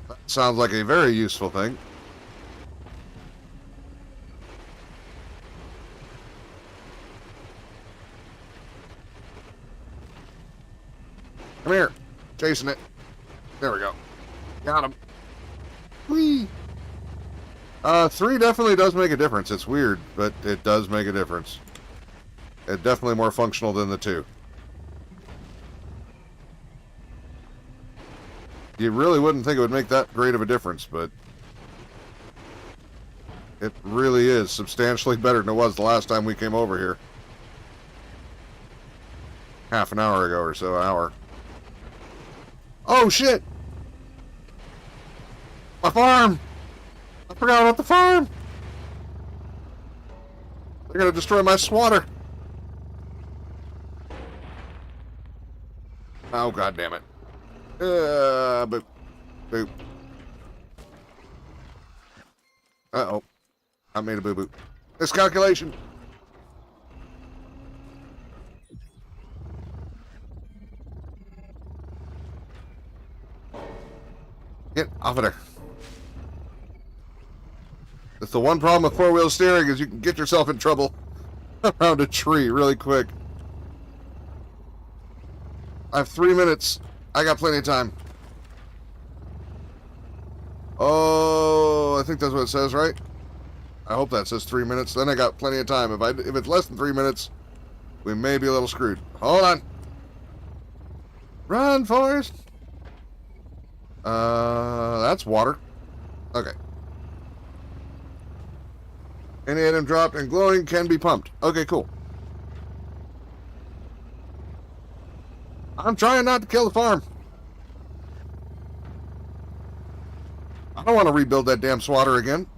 That sounds like a very useful thing. Come here. Chasing it. There we go. Got him. Whee! 3 definitely does make a difference. It's weird, but it does make a difference. It's definitely more functional than the 2. You really wouldn't think it would make that great of a difference, but it really is substantially better than it was the last time we came over here. Half an hour ago or so, an hour. Oh, shit! My farm! I forgot about the farm! They're gonna destroy my swatter. Oh, god damn it. Boop. Boop. Uh-oh. I made a boo-boo. Miscalculation! Get off of there. That's the one problem with 4-wheel steering is you can get yourself in trouble around a tree really quick. I have 3 minutes. I got plenty of time. Oh, I think that's what it says, right? I hope that says 3 minutes. Then I got plenty of time. If it's less than 3 minutes, we may be a little screwed. Hold on. Run, Forrest. That's water. Okay. Any item dropped and glowing can be pumped. Okay, cool. I'm trying not to kill the farm. I don't want to rebuild that damn swatter again.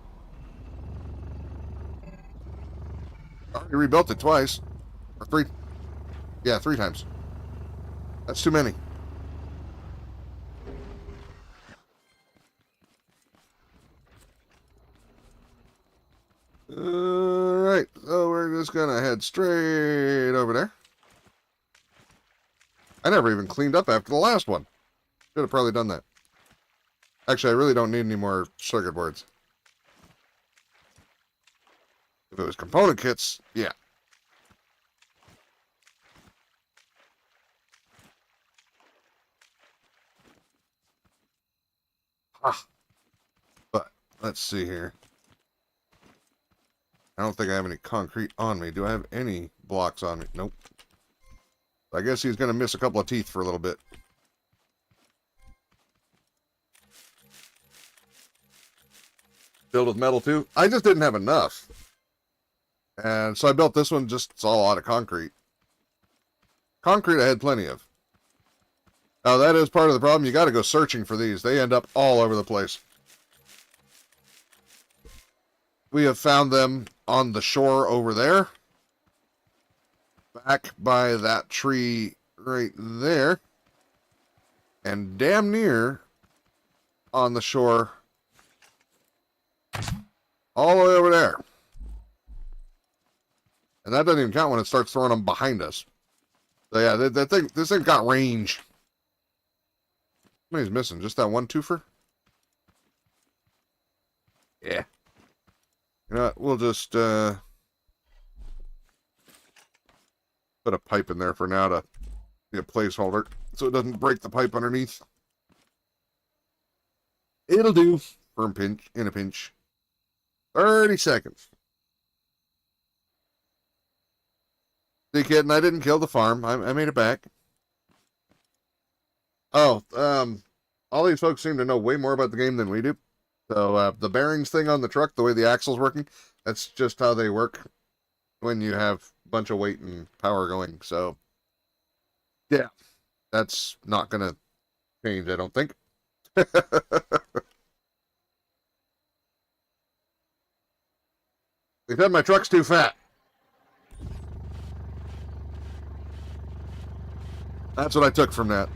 I already rebuilt it twice. Or 3. Yeah, 3 times. That's too many. Alright, so we're just gonna head straight over there. I never even cleaned up after the last one. Should have probably done that. Actually, I really don't need any more circuit boards. If it was component kits, yeah. But, let's see here. I don't think I have any concrete on me. Do I have any blocks on me? Nope. I guess he's going to miss a couple of teeth for a little bit. Filled with metal too? I just didn't have enough. And so I built this one just, it's all out of concrete. Concrete I had plenty of. Now that is part of the problem. You got to go searching for these. They end up all over the place. We have found them on the shore over there. Back by that tree right there. And damn near on the shore all the way over there. And that doesn't even count when it starts throwing them behind us. So yeah, this thing's got range. How many's missing? Just that one twofer? Yeah. You know what? We'll just put a pipe in there for now to be a placeholder so it doesn't break the pipe underneath. It'll do for a pinch, in a pinch. 30 seconds. See, kid, and I didn't kill the farm. I made it back. Oh, all these folks seem to know way more about the game than we do. So, the bearings thing on the truck, the way the axle's working, that's just how they work when you have a bunch of weight and power going. So, yeah, that's not going to change, I don't think. They said my truck's too fat. That's what I took from that.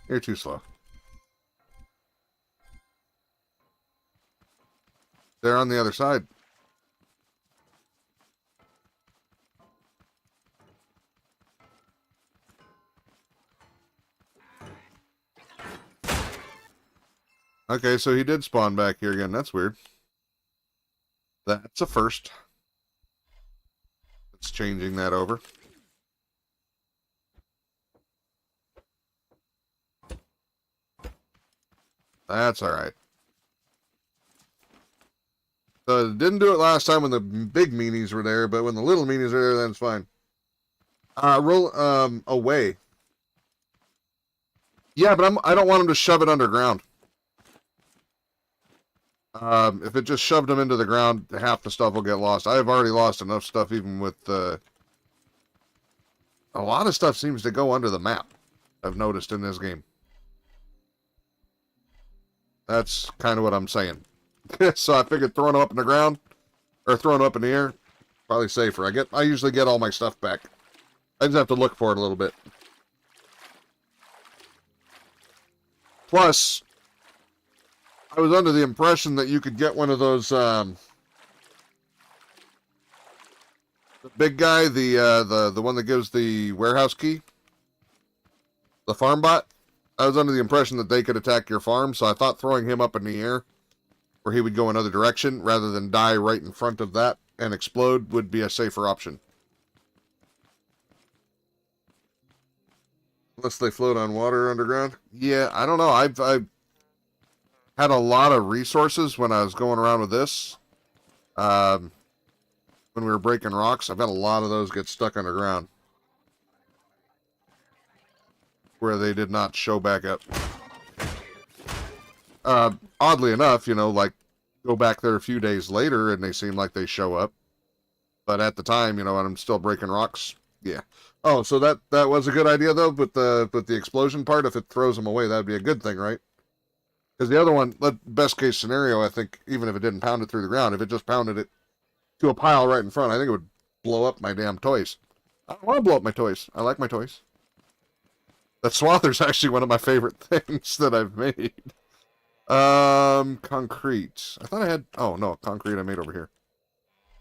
You're too slow. They're on the other side. Okay, so he did spawn back here again. That's weird. That's a first. It's changing that over. That's alright. So it didn't do it last time when the big meanies were there, but when the little meanies are there, then it's fine. Roll away. Yeah, but I don't want him to shove it underground. If it just shoved him into the ground, half the stuff will get lost. I've already lost enough stuff even with a lot of stuff seems to go under the map, I've noticed in this game. That's kind of what I'm saying. So I figured throwing them up in the ground, or throwing them up in the air, probably safer. I usually get all my stuff back. I just have to look for it a little bit. Plus, I was under the impression that you could get one of those, the big guy, the one that gives the warehouse key, the farm bot. I was under the impression that they could attack your farm, so I thought throwing him up in the air where he would go another direction rather than die right in front of that and explode would be a safer option. Unless they float on water underground. Yeah, I don't know. I've had a lot of resources when I was going around with this. When we were breaking rocks, I've had a lot of those get stuck underground. Where they did not show back up. Oddly enough, you know, like, go back there a few days later and they seem like they show up. But at the time, you know, when I'm still breaking rocks, yeah. Oh, so that was a good idea, though, but the explosion part, if it throws them away, that would be a good thing, right? Because the other one, the best case scenario, I think, even if it didn't pound it through the ground, if it just pounded it to a pile right in front, I think it would blow up my damn toys. I don't want to blow up my toys. I like my toys. That Swather's actually one of my favorite things that I've made. Concrete. I thought I had... Oh, no, concrete I made over here.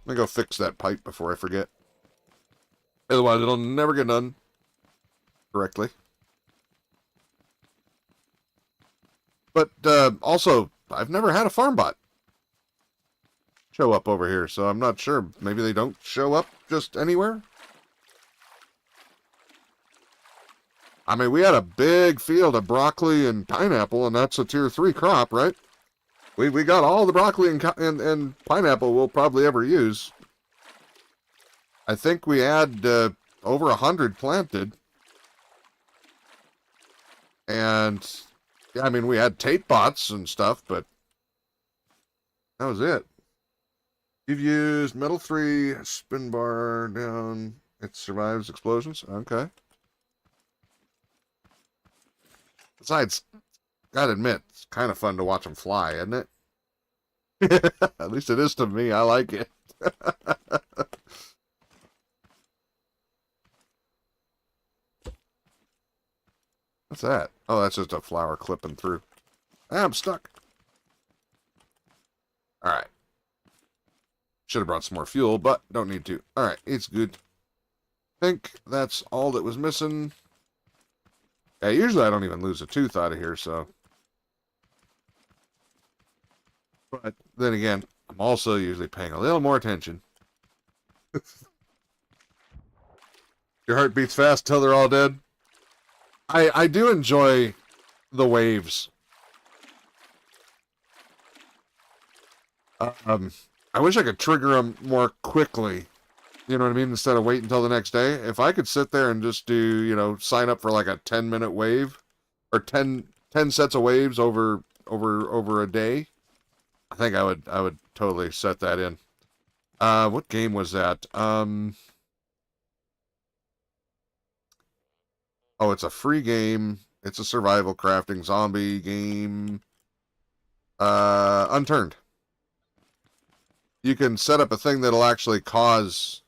Let me go fix that pipe before I forget. Otherwise, it'll never get done correctly. But, also, I've never had a farm bot show up over here, so I'm not sure. Maybe they don't show up just anywhere? I mean, we had a big field of broccoli and pineapple, and that's a tier 3 crop, right? We got all the broccoli and pineapple we'll probably ever use. I think we had over 100 planted. And, yeah, I mean, we had Tate bots and stuff, but that was it. You've used metal 3, spin bar down. It survives explosions. Okay. Besides, gotta admit, it's kind of fun to watch them fly, isn't it? At least it is to me. I like it. What's that? Oh, that's just a flower clipping through. I'm stuck. Alright. Should have brought some more fuel, but don't need to. Alright, it's good. I think that's all that was missing. Yeah, usually I don't even lose a tooth out of here, so. But then again, I'm also usually paying a little more attention. Your heart beats fast till they're all dead. I do enjoy the waves. I wish I could trigger them more quickly. You know what I mean? Instead of waiting until the next day. If I could sit there and just do, you know, sign up for like a 10-minute wave or 10 sets of waves over a day, I think I would totally set that in. What game was that? Oh, it's a free game. It's a survival crafting zombie game. Unturned. You can set up a thing that'll actually cause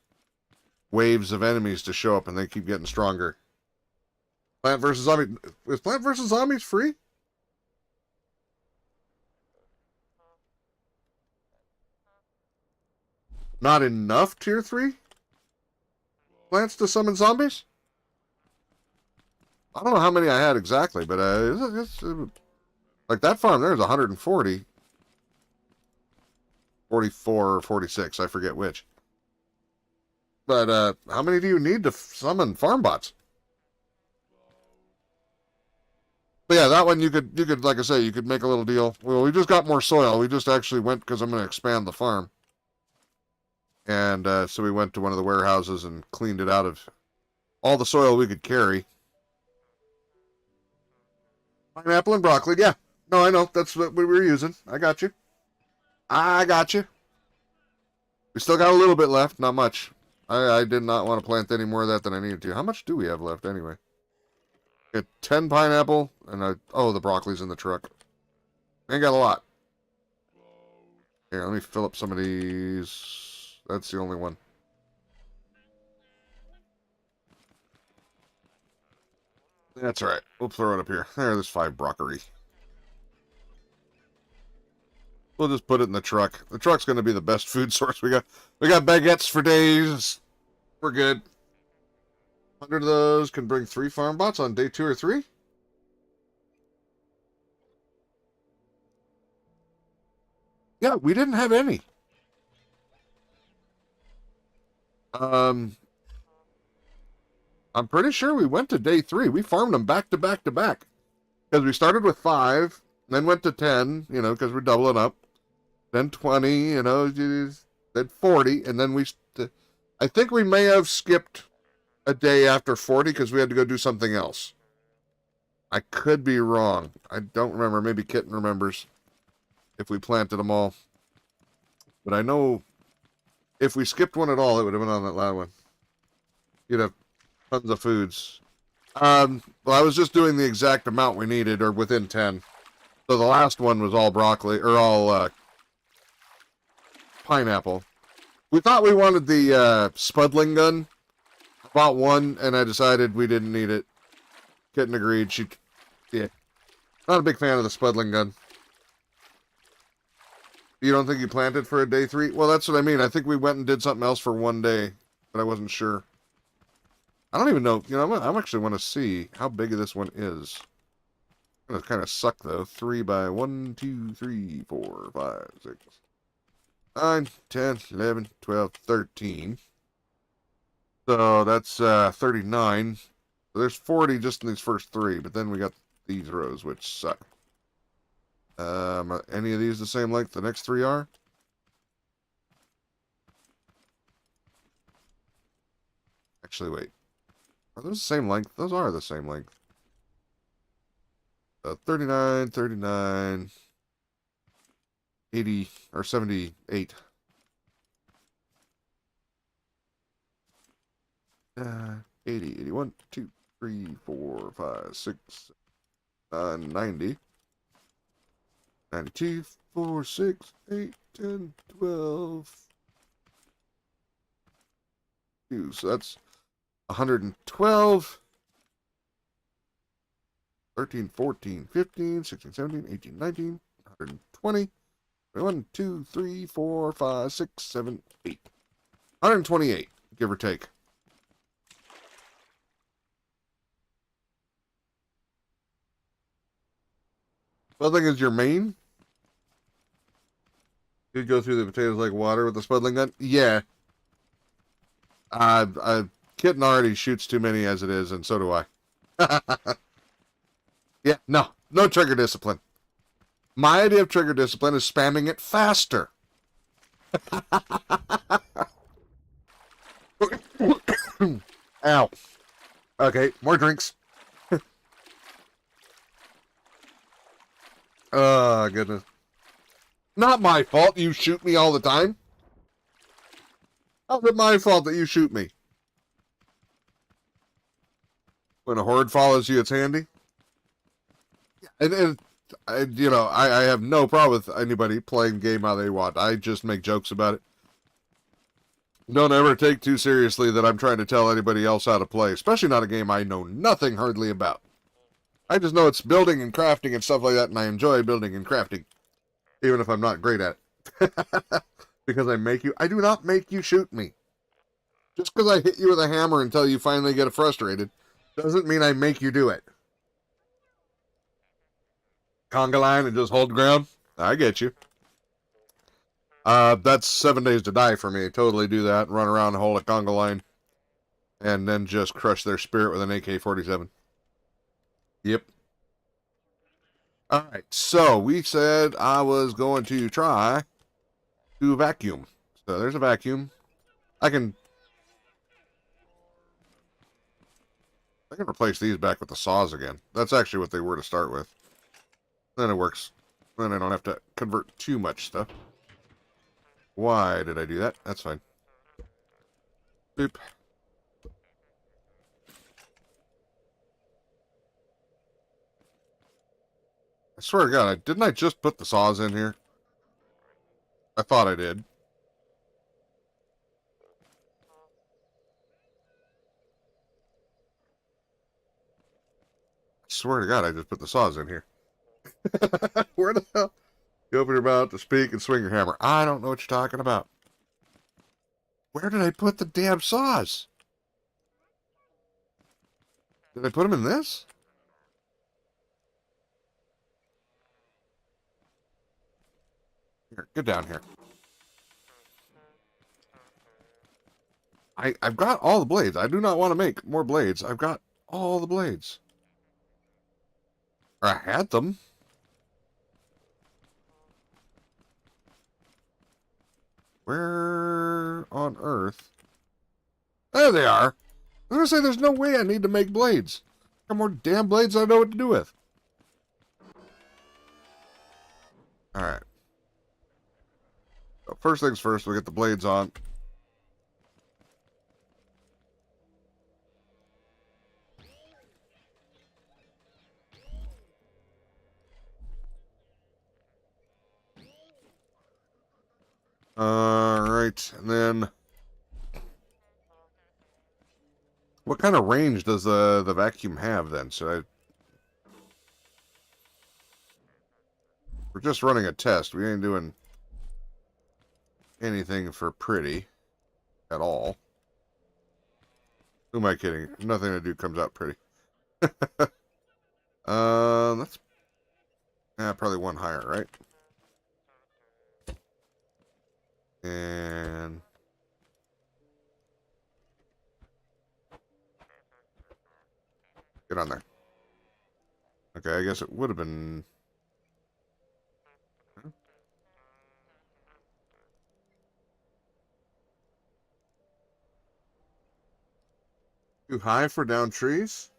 waves of enemies to show up and they keep getting stronger. Plant vs. Zombie. Is Plant vs. Zombies free? Not enough tier 3? Plants to summon zombies? I don't know how many I had exactly, but it's like that farm there's 140. 44 or 46, I forget which. But how many do you need to summon farm bots? But yeah, that one you could like I say, you could make a little deal. Well, we just got more soil. We just actually went because I'm going to expand the farm. And so we went to one of the warehouses and cleaned it out of all the soil we could carry. Pineapple and broccoli, yeah. No, I know. That's what we were using. I got you. I got you. We still got a little bit left, not much. I did not want to plant any more of that than I needed to. How much do we have left anyway? Got 10 pineapple, and oh, the broccoli's in the truck. Ain't got a lot. Here, let me fill up some of these. That's the only one. That's all right. We'll throw it up here. There's 5 broccoli. We'll just put it in the truck. The truck's going to be the best food source we got. We got baguettes for days. We're good. 100 of those can bring 3 farm bots on day 2 or 3. Yeah, we didn't have any. Um, I'm pretty sure we went to day 3. We farmed them back to back to back because we started with 5, then went to 10. You know, because we're doubling up. Then 20. You know, then 40, and then I think we may have skipped a day after 40 because we had to go do something else. I could be wrong. I don't remember. Maybe Kitten remembers if we planted them all. But I know if we skipped one at all, it would have been on that last one. You'd have tons of foods. Well, I was just doing the exact amount we needed, or within 10. So the last one was all broccoli, or all pineapple. We thought we wanted the Spudling gun. I bought one, and I decided we didn't need it. Kitten agreed. Yeah. Not a big fan of the Spudling gun. You don't think you planted for a day 3? Well, that's what I mean. I think we went and did something else for one day, but I wasn't sure. I don't even know. You know, I'm actually want to see how big this one is. It's gonna kind of suck though. 3 by 1, 2, 3, 4, 5, 6, 9, 10, 11, 12, 13. So that's 39. So there's 40 just in these first 3, but then we got these rows which suck. Are any of these the same length the next 3 are? Actually, wait. Are those the same length? Those are the same length. 39, 39, 80, or 78. 80, 81, 2, 3, 4, 5, 6, 9, 90. 92, 4, 6, 8, 10, 12. 2. So that's 112. 13, 14, 15, 16, 17, 18, 19, 120. 1, 2, 3, 4, 5, 6, 7, 8. 128, give or take. Well, the thing is, your main? You'd go through the potatoes like water with the Spudling gun? Yeah. Kitten already shoots too many as it is, and so do I. Yeah, no trigger discipline. My idea of trigger discipline is spamming it faster. Ow. Okay, more drinks. Oh, goodness. Not my fault you shoot me all the time. How's it my fault that you shoot me? When a horde follows you, it's handy. And I have no problem with anybody playing game how they want. I just make jokes about it. Don't ever take too seriously that I'm trying to tell anybody else how to play, especially not a game I know nothing hardly about. I just know it's building and crafting and stuff like that, and I enjoy building and crafting, even if I'm not great at it. Because I do not make you shoot me. Just because I hit you with a hammer until you finally get frustrated, doesn't mean I make you do it. Conga line and just hold ground? I get you. That's 7 days to die for me. Totally do that. Run around and hold a conga line. And then just crush their spirit with an AK-47. Yep. Alright, so we said I was going to try to vacuum. So there's a vacuum. I can replace these back with the saws again. That's actually what they were to start with. Then it works. Then I don't have to convert too much stuff. Why did I do that? That's fine. Boop. I swear to God, didn't I just put the saws in here? I thought I did. I swear to God, I just put the saws in here. Where the hell? You open your mouth to speak and swing your hammer. I don't know what you're talking about. Where did I put the damn saws? Did I put them in this? Here, get down here. I've got all the blades. I do not want to make more blades. I've got all the blades. Or I had them. Where on earth? There they are. I was going to say, there's no way I need to make blades. Got more damn blades I know what to do with. Alright. So first things first, we'll get the blades on. Alright, and then... What kind of range does the vacuum have then? So we're just running a test. We ain't doing anything for pretty at all. Who am I kidding? Nothing I do comes out pretty. That's probably one higher, right? And get on there. Okay, I guess it would have been... Too high for down trees?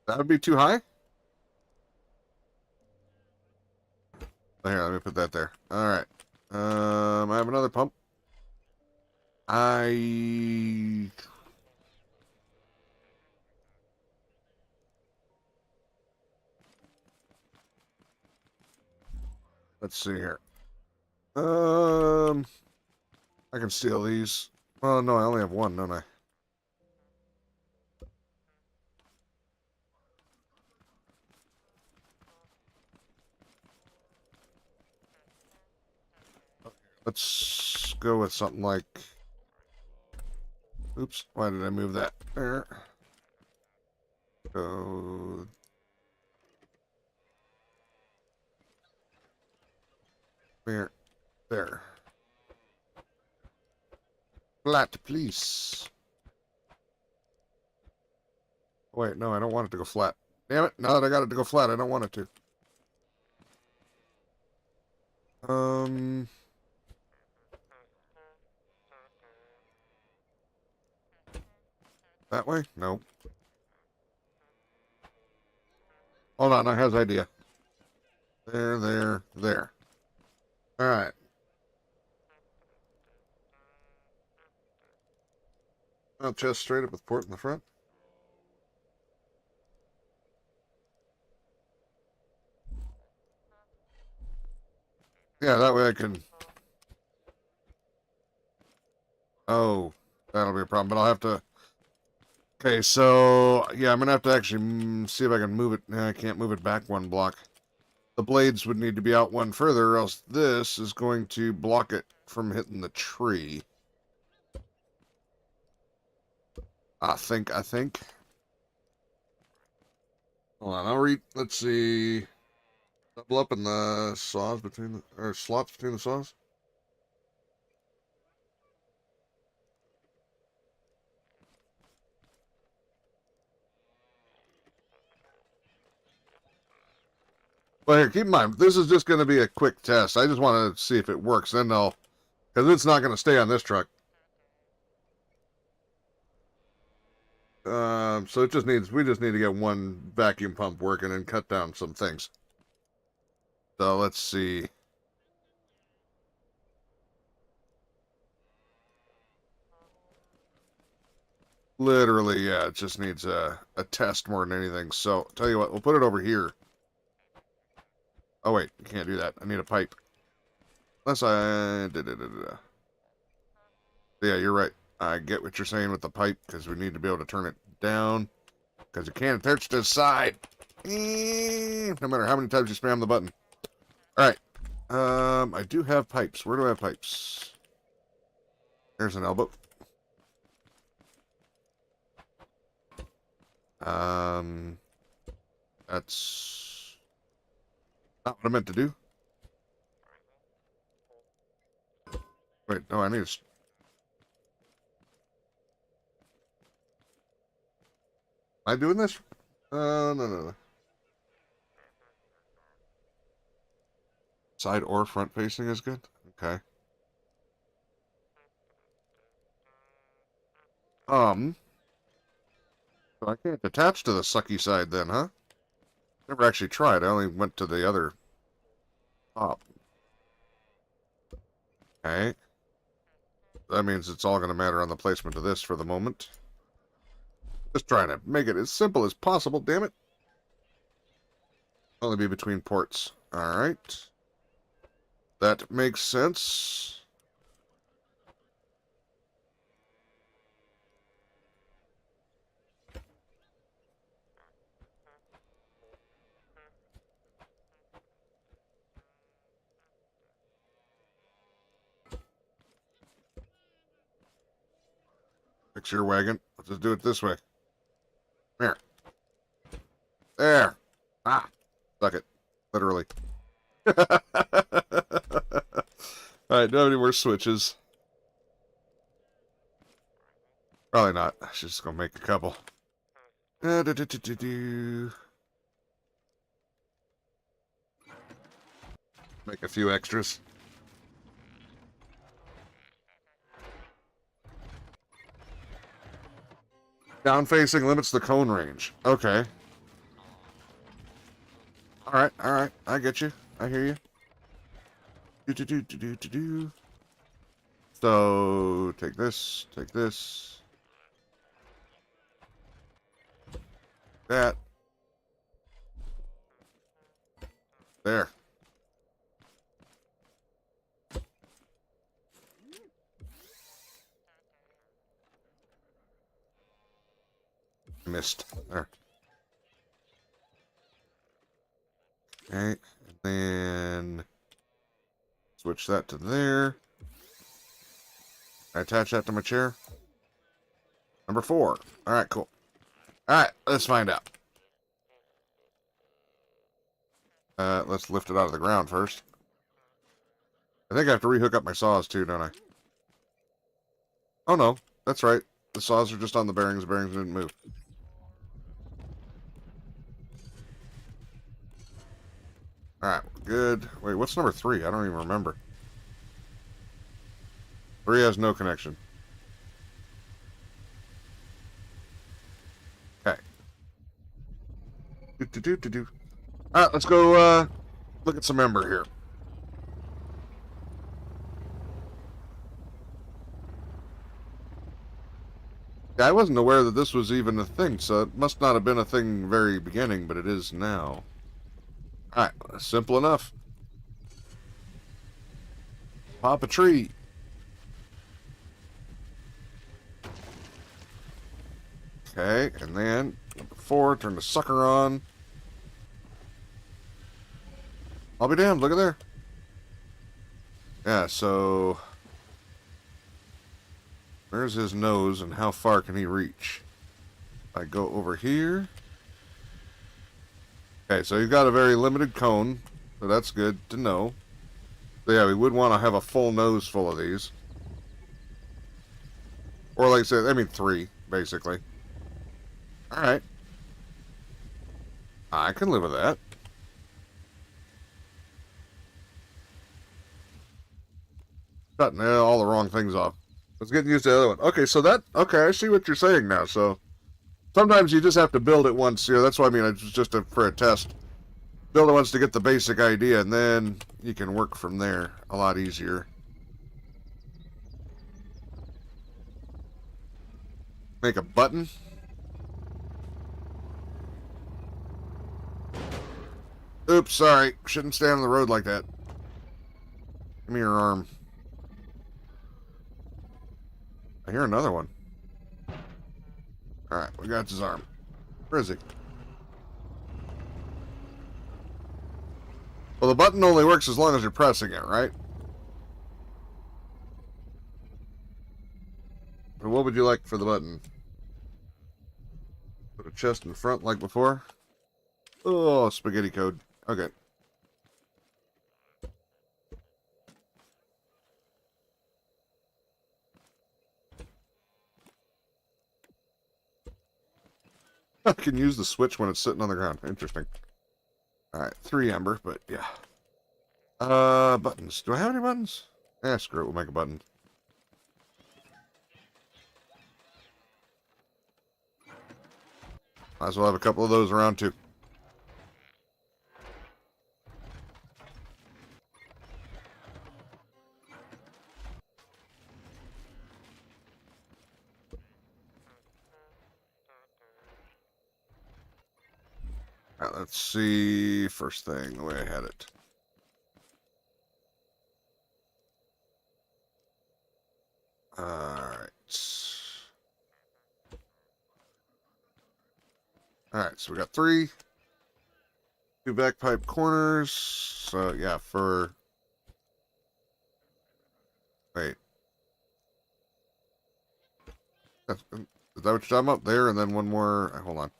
That would be too high? Here, let me put that there. Alright. I have another pump. Let's see here. I can steal these. Oh, no, I only have one, don't I? Let's go with something like... Oops, why did I move that? There. Go... There. There. Flat, please. Wait, no, I don't want it to go flat. Damn it, now that I got it to go flat, I don't want it to. That way? No. Hold on, I have an idea. There, there, there. Alright. I'll chest straight up with port in the front. Yeah, that way I can... Oh, that'll be a problem, but I'll have to... Okay, so... Yeah, I'm gonna have to actually see if I can move it. I can't move it back one block. The blades would need to be out one further, or else this is going to block it from hitting the tree. I think. Hold on, I'll read. Let's see. Double up in the saws between the, or slots between the saws. Well, here, keep in mind, this is just going to be a quick test. I just want to see if it works. Then I'll, because it's not going to stay on this truck. So it just needs, we just need to get one vacuum pump working and cut down some things. So let's see. Literally, yeah, it just needs a test more than anything. So, tell you what, we'll put it over here. Oh, wait, you can't do that. I need a pipe. Unless I... Yeah, you're right. I get what you're saying with the pipe, because we need to be able to turn it down. Because you can't touch this side. No matter how many times you spam the button. Alright. I do have pipes. Where do I have pipes? There's an elbow. That's not what I meant to do. Wait, no, I need to... Am I doing this? No. Side or front facing is good? Okay. So I can't attach to the sucky side then, huh? Never actually tried. I only went to the other top. Okay. That means it's all going to matter on the placement of this for the moment. Just trying to make it as simple as possible, damn it. Only be between ports. Alright. That makes sense. Fix your wagon. Let's just do it this way. There. There. Ah. Suck it. Literally. Alright, no any more switches. Probably not. I should just go make a couple. Make a few extras. Down facing limits the cone range. Okay. Alright. I get you. I hear you. So, take this. That. There. Missed. There. Okay. And then switch that to there. I attach that to my chair. Number 4. Alright, cool. Alright, let's find out. Let's lift it out of the ground first. I think I have to rehook up my saws too, don't I? Oh no, that's right. The saws are just on the bearings. The bearings didn't move. Alright, good. Wait, what's number 3? I don't even remember. 3 has no connection. Okay. Alright, let's go look at some ember here. Yeah, I wasn't aware that this was even a thing, so it must not have been a thing very beginning, but it is now. Alright, simple enough. Pop a tree. Okay, and then number 4, turn the sucker on. I'll be damned, look at there. Yeah, so where's his nose and how far can he reach? I go over here. Okay, so you've got a very limited cone, so that's good to know. So yeah, we would want to have a full nose full of these. Or like I said, I mean 3, basically. Alright. I can live with that. Cutting all the wrong things off. Let's get used to the other one. Okay, so that... Okay, I see what you're saying now, so... Sometimes you just have to build it once, you know, that's what I mean, it's just for a test. Build it once to get the basic idea, and then you can work from there a lot easier. Make a button. Oops, sorry. Shouldn't stand on the road like that. Give me your arm. I hear another one. Alright, we got his arm. Where is he? Well, the button only works as long as you're pressing it, right? What would you like for the button? A chest in front like before. Oh, spaghetti code. Okay. I can use the switch when it's sitting on the ground. Interesting. Alright, 3 ember, but yeah. Buttons. Do I have any buttons? Screw it, we'll make a button. Might as well have a couple of those around too. Alright, let's see. First thing, the way I had it. Alright. Alright, so we got 3. 2 backpipe corners. So, yeah, for... Wait. Is that what you're talking about? There, and then one more... Hold on.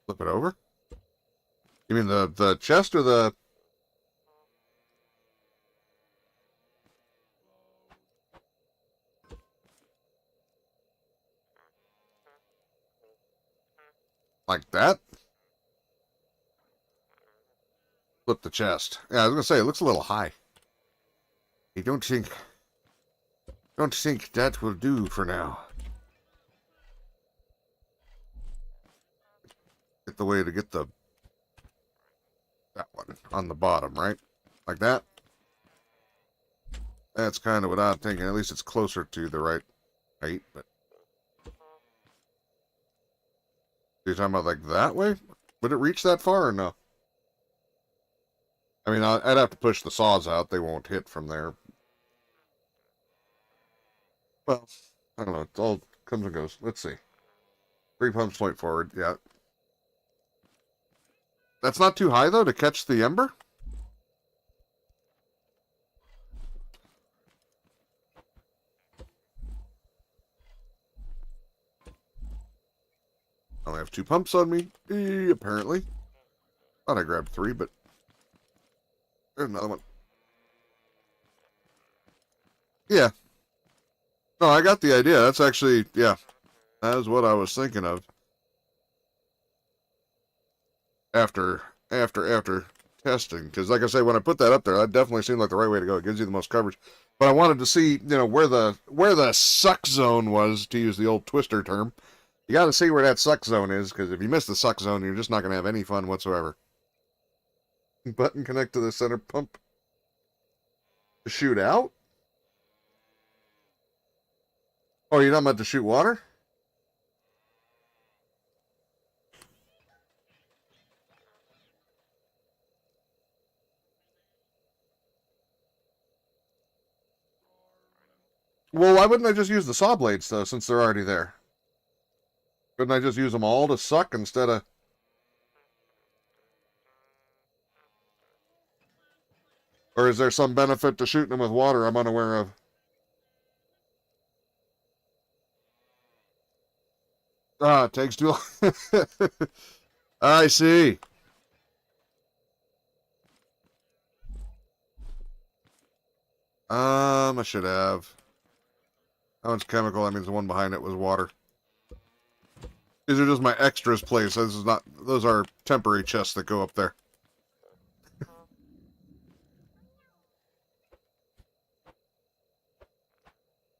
Flip it over? You mean the chest or the... Like that? Flip the chest. Yeah, I was gonna say, it looks a little high. You don't think that will do for now. Get the way to get that one on the bottom, right? Like that? That's kind of what I'm thinking. At least it's closer to the right height, but... You're talking about like that way? Would it reach that far or no? I mean, I'd have to push the saws out. They won't hit from there. Well, I don't know. It all comes and goes. Let's see. 3 pumps point forward. Yeah. That's not too high, though, to catch the ember? I only have 2 pumps on me, apparently. Thought I grabbed 3, but... There's another one. Yeah. No, I got the idea. That's actually, yeah. That is what I was thinking of. After testing. Because, like I say, when I put that up there, that definitely seemed like the right way to go. It gives you the most coverage. But I wanted to see, you know, where the suck zone was, to use the old Twister term. You got to see where that suck zone is, because if you miss the suck zone, you're just not going to have any fun whatsoever. Button connect to the center pump. To shoot out? Oh, you're not meant to shoot water? Well, why wouldn't I just use the saw blades, though, since they're already there? Couldn't I just use them all to suck instead of... Or is there some benefit to shooting them with water I'm unaware of? Ah, it takes too long. I see. I should have. That one's chemical. That means the one behind it was water. These are just my extras place. This is not... Those are temporary chests that go up there.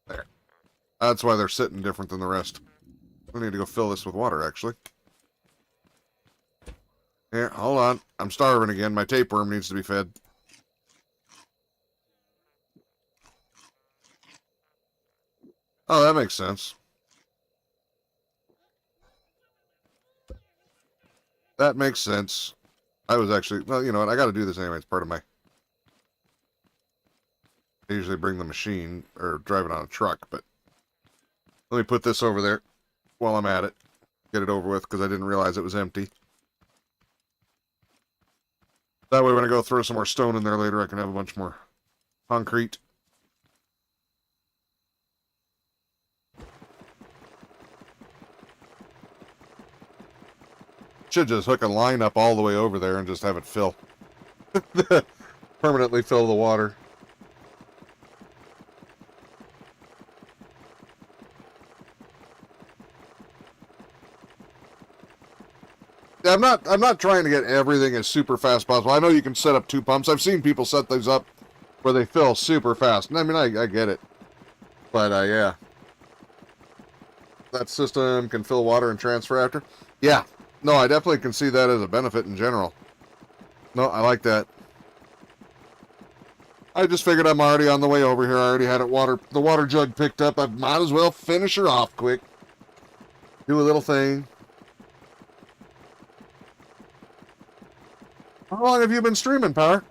There. That's why they're sitting different than the rest. I need to go fill this with water, actually. Here, hold on. I'm starving again. My tapeworm needs to be fed. Oh, that makes sense. That makes sense. I was actually... Well, you know what? I got to do this anyway. It's part of my... I usually bring the machine, or drive it on a truck, but... Let me put this over there while I'm at it. Get it over with, because I didn't realize it was empty. That way when I go throw some more stone in there later, I can have a bunch more concrete. Should just hook a line up all the way over there and just have it fill. Permanently fill the water. I'm not trying to get everything as super fast possible. I know you can set up 2 pumps. I've seen people set those up where they fill super fast. And I mean, I get it. But yeah. That system can fill water and transfer after. Yeah. No, I definitely can see that as a benefit in general. No, I like that. I just figured I'm already on the way over here. I already had the water jug picked up. I might as well finish her off quick. Do a little thing. How long have you been streaming, Power?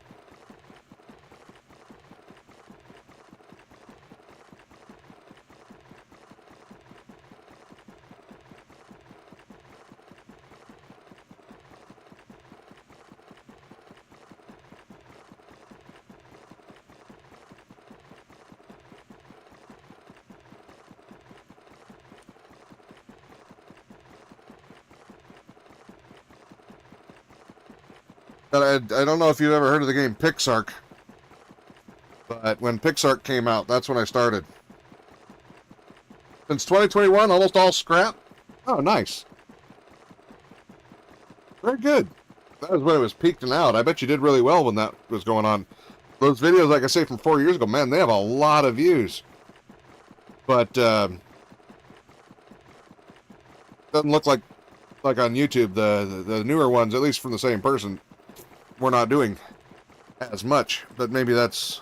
I don't know if you've ever heard of the game PixARK, but when PixARK came out, that's when I started. Since 2021, almost all scrap. Oh, nice. Very good. That was when it was peaking out. I bet you did really well when that was going on. Those videos, like I say, from 4 years ago, man, they have a lot of views. But doesn't look like on YouTube, the newer ones, at least from the same person, we're not doing as much. But maybe that's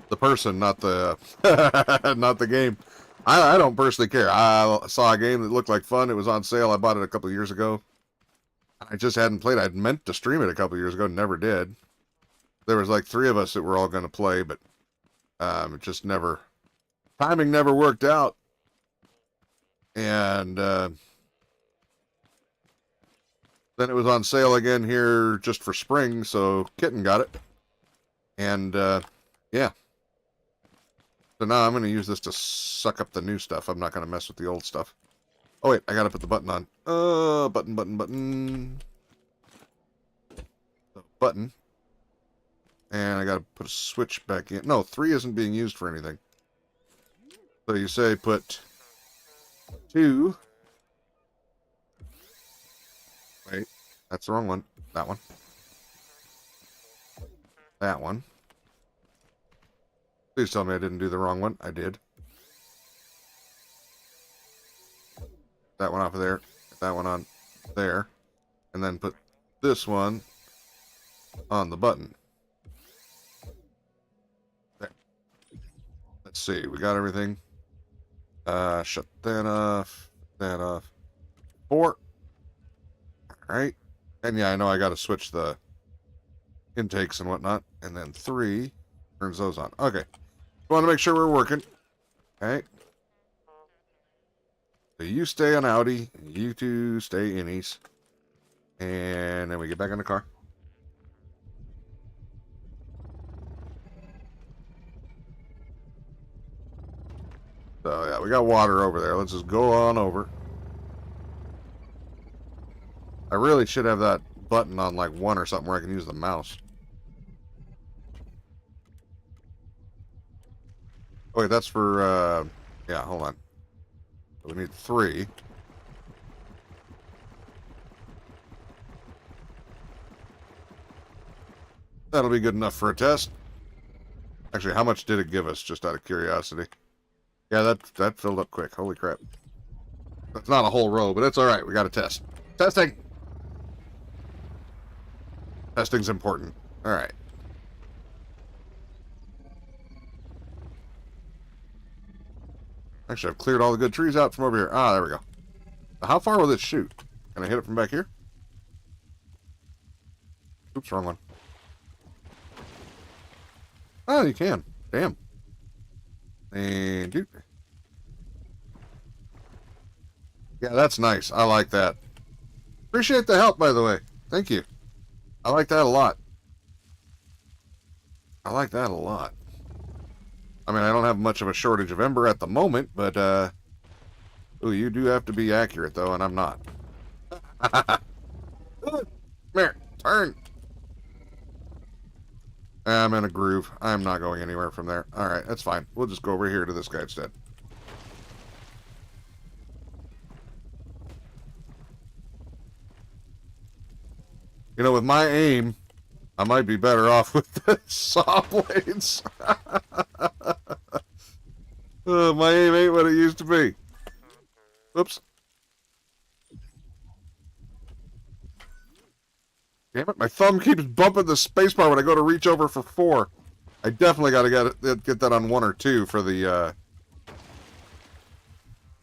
the person, not the not the game. I don't personally care. I saw a game that looked like fun. It was on sale. I bought it a couple of years ago. I just hadn't played. I'd meant to stream it a couple of years ago, never did. There was like 3 of us that were all going to play, but it just never, timing never worked out. And then it was on sale again here just for spring, so Kitten got it. And yeah. So now I'm going to use this to suck up the new stuff. I'm not going to mess with the old stuff. Oh wait, I got to put the button on. Button. So, button. And I got to put a switch back in. No, 3 isn't being used for anything. So you say put 2. Wait, that's the wrong one. That one. That one. Please tell me I didn't do the wrong one. I did. That one off of there. That one on there. And then put this one on the button. There. Let's see. We got everything. Shut that off. That off. 4. Alright. And yeah, I know I got to switch the intakes and whatnot. And then 3 turns those on. Okay. Want to make sure we're working. Okay. So you stay on Audi. You 2 stay innies. And then we get back in the car. So yeah, we got water over there. Let's just go on over. I really should have that button on like 1 or something where I can use the mouse. Oh wait, that's for yeah, hold on. We need 3. That'll be good enough for a test. Actually, how much did it give us, just out of curiosity? Yeah, that filled up quick. Holy crap. That's not a whole row, but it's alright. We got to test. Testing! Testing's important. Alright. Actually, I've cleared all the good trees out from over here. Ah, there we go. How far will this shoot? Can I hit it from back here? Oops, wrong one. Oh, you can. Damn. And dude. Yeah, that's nice. I like that. Appreciate the help, by the way. Thank you. I like that a lot. I like that a lot. I mean, I don't have much of a shortage of ember at the moment, but, ooh, you do have to be accurate, though, and I'm not. Come here, turn. I'm in a groove. I'm not going anywhere from there. Alright, that's fine. We'll just go over here to this guy instead. You know, with my aim, I might be better off with the saw blades. My aim ain't what it used to be. Oops. Damn it, my thumb keeps bumping the spacebar when I go to reach over for 4. I definitely got to get that on 1 or 2 for the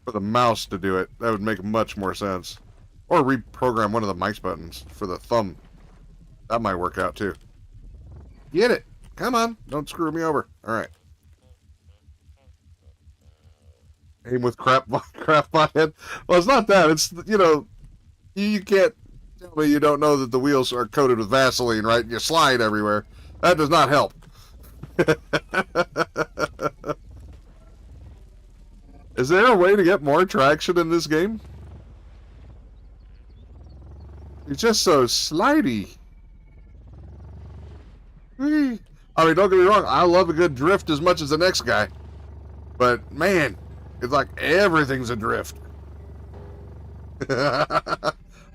mouse to do it. That would make much more sense. Or reprogram one of the mice buttons for the thumb. That might work out too. Get it! Come on, don't screw me over. All right. Aim with crap head. Well, it's not that. It's, you know, you can't tell me you don't know that the wheels are coated with Vaseline, right? You slide everywhere. That does not help. Is there a way to get more traction in this game? It's just so slidey. I mean, don't get me wrong. I love a good drift as much as the next guy. But, man, it's like everything's a drift.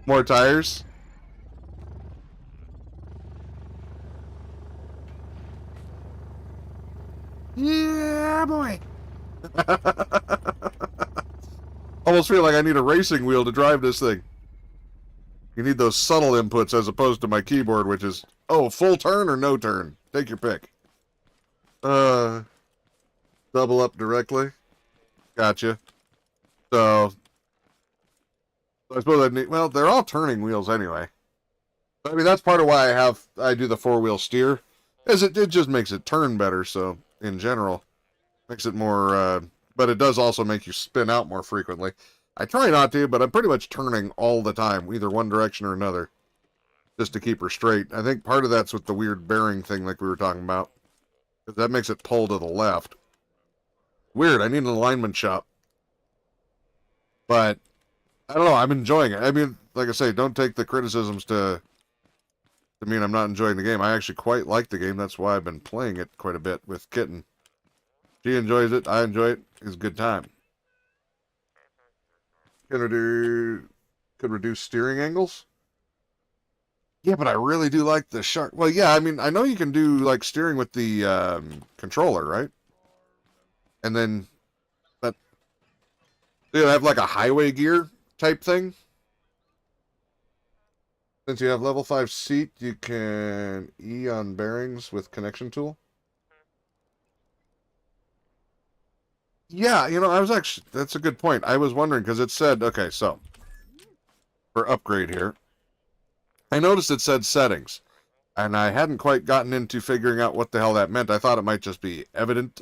More tires? Yeah, boy. Almost feel like I need a racing wheel to drive this thing. You need those subtle inputs as opposed to my keyboard, which is, oh, full turn or no turn. Take your pick. Double up directly. Gotcha. So I suppose I need, well, they're all turning wheels anyway. I mean, that's part of why I do the 4-wheel steer, is it just makes it turn better, so in general. Makes it more, but it does also make you spin out more frequently. I try not to, but I'm pretty much turning all the time, either one direction or another, just to keep her straight. I think part of that's with the weird bearing thing like we were talking about, because that makes it pull to the left. Weird, I need an alignment shop. But, I don't know, I'm enjoying it. I mean, like I say, don't take the criticisms to mean I'm not enjoying the game. I actually quite like the game, that's why I've been playing it quite a bit with Kitten. She enjoys it, I enjoy it, it's a good time. Could reduce steering angles? Yeah, but I really do like the shark. Well, yeah, I mean, I know you can do, like, steering with the controller, right? And then, but you have, like, a highway gear type thing. Since you have level 5 seat, you can E on bearings with connection tool. Yeah, you know, I was actually, that's a good point. I was wondering, because it said, okay, so, for upgrade here, I noticed it said settings, and I hadn't quite gotten into figuring out what the hell that meant. I thought it might just be evident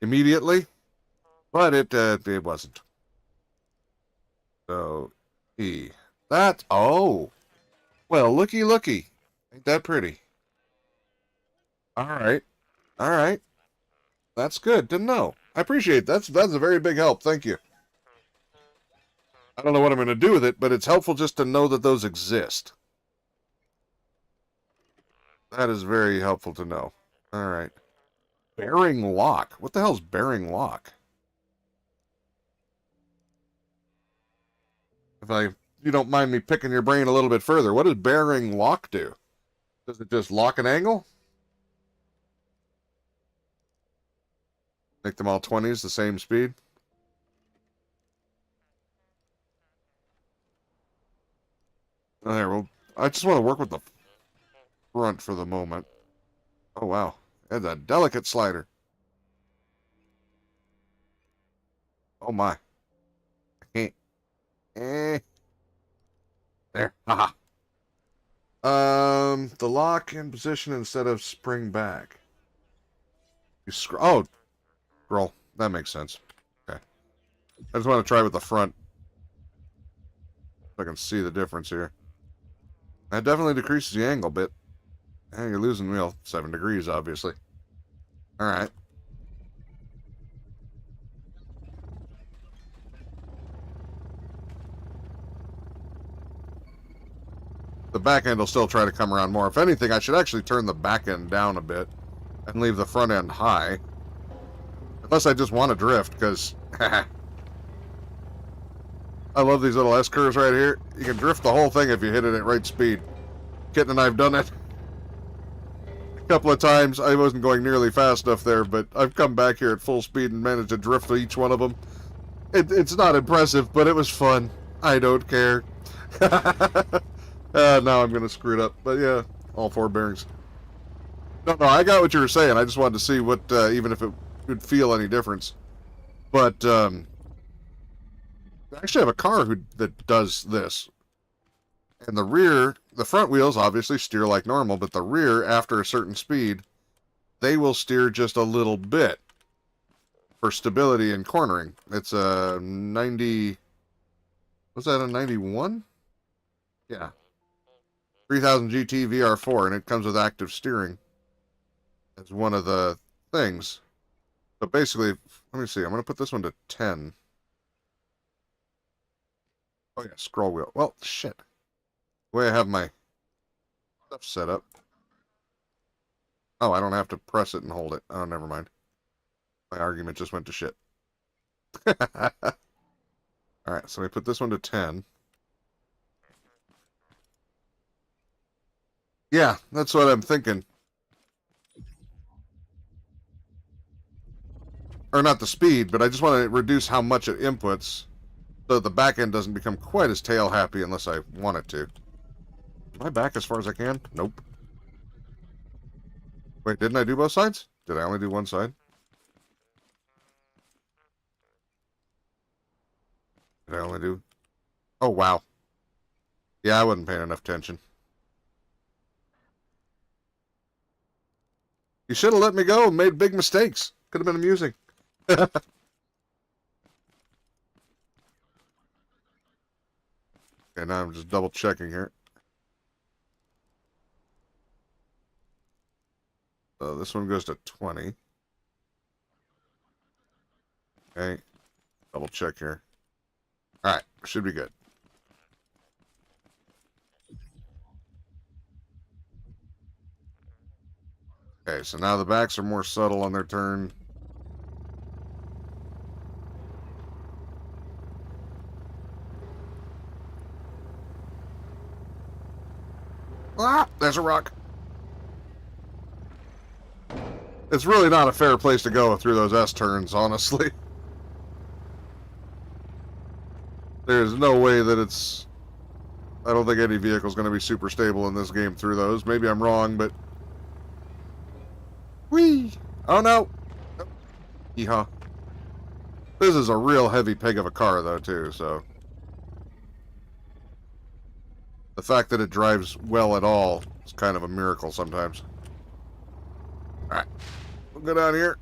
immediately, but it wasn't. So, E. That, oh, well, looky. Ain't that pretty? Alright, alright. That's good to know. I appreciate that. That's a very big help. Thank you. I don't know what I'm going to do with it, but it's helpful just to know that those exist. That is very helpful to know. All right. Bearing lock. What the hell's bearing lock? If you don't mind me picking your brain a little bit further, what does bearing lock do? Does it just lock an angle? Make them all 20s, the same speed? Oh, there, well, I just want to work with the front for the moment. Oh, wow. That's a delicate slider. Oh, my. I can't. There. Haha. The lock in position instead of spring back. You scroll. Oh, scroll. That makes sense. Okay. I just want to try with the front. If I can see the difference here. That definitely decreases the angle a bit. Hey, you're losing wheel. 7 degrees, obviously. Alright. The back end will still try to come around more. If anything, I should actually turn the back end down a bit and leave the front end high. Unless I just want to drift, because I love these little S-curves right here. You can drift the whole thing if you hit it at right speed. Kitten and I've done it a couple of times. I wasn't going nearly fast enough there, but I've come back here at full speed and managed to drift each one of them. It's not impressive, but it was fun. I don't care. Now I'm going to screw it up. But yeah, all 4 bearings. No, I got what you were saying. I just wanted to see what, even if it would feel any difference. But, I actually have a car that does this. And the front wheels obviously steer like normal, but the rear, after a certain speed, they will steer just a little bit for stability and cornering. It's a 90... Was that a 91? Yeah. 3000 GT VR4, and it comes with active steering as one of the things. But basically, let me see. I'm going to put this one to 10. Oh, yeah, scroll wheel. Well, shit. The way I have my stuff set up. Oh, I don't have to press it and hold it. Oh, never mind. My argument just went to shit. Alright, so we put this one to 10. Yeah, that's what I'm thinking. Or not the speed, but I just want to reduce how much it inputs so that the back end doesn't become quite as tail happy unless I want it to. Am I back as far as I can? Nope. Wait, didn't I do both sides? Did I only do one side? Did I only do... Oh, wow. Yeah, I wasn't paying enough attention. You should have let me go and made big mistakes. Could have been amusing. Okay, now I'm just double checking here. So this one goes to 20. Okay. Double check here. Alright, should be good. Okay, so now the backs are more subtle on their turn. Ah, there's a rock. It's really not a fair place to go through those S-turns, honestly. There's no way that it's... I don't think any vehicle's going to be super stable in this game through those. Maybe I'm wrong, but... Whee! Oh, no! Yeehaw. This is a real heavy peg of a car, though, too, so... The fact that it drives well at all is kind of a miracle sometimes. Alright. We'll go down here.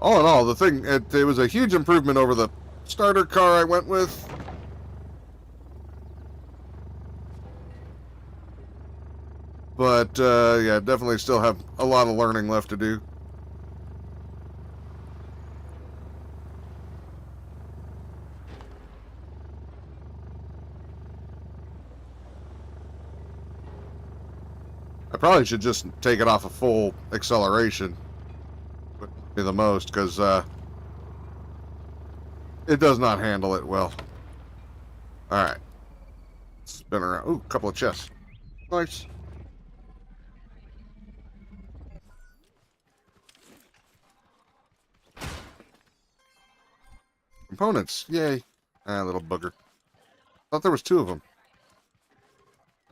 All in all, the thing, it was a huge improvement over the starter car I went with. But, yeah, definitely still have a lot of learning left to do. I probably should just take it off a full acceleration. Would be the most, because it does not handle it well. Alright. Spin around. Ooh, a couple of chests. Nice. Components. Yay. Ah, little bugger. Thought there was 2 of them.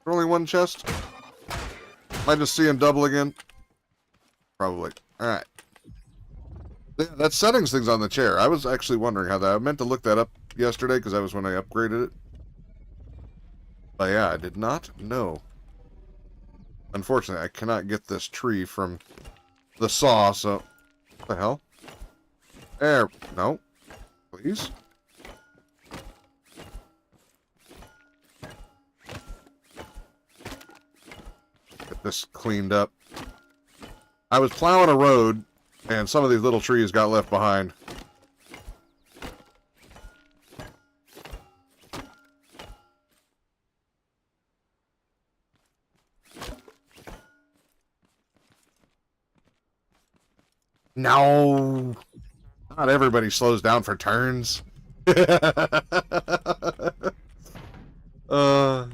For only 1 chest? Might just see him double again. Probably. Alright. Yeah, that settings thing's on the chair. I was actually wondering how that... I meant to look that up yesterday because that was when I upgraded it. But yeah, I did not know. Unfortunately, I cannot get this tree from the saw, so... What the hell? There. No. Please. this cleaned up. I was plowing a road, and some of these little trees got left behind. No, not everybody slows down for turns. uh,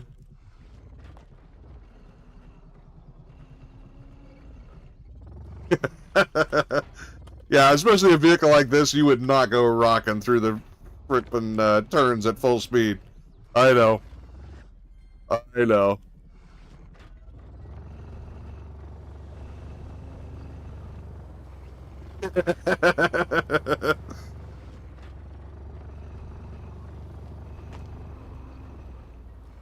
yeah, especially a vehicle like this, you would not go rocking through the frickin' turns at full speed. I know. I know.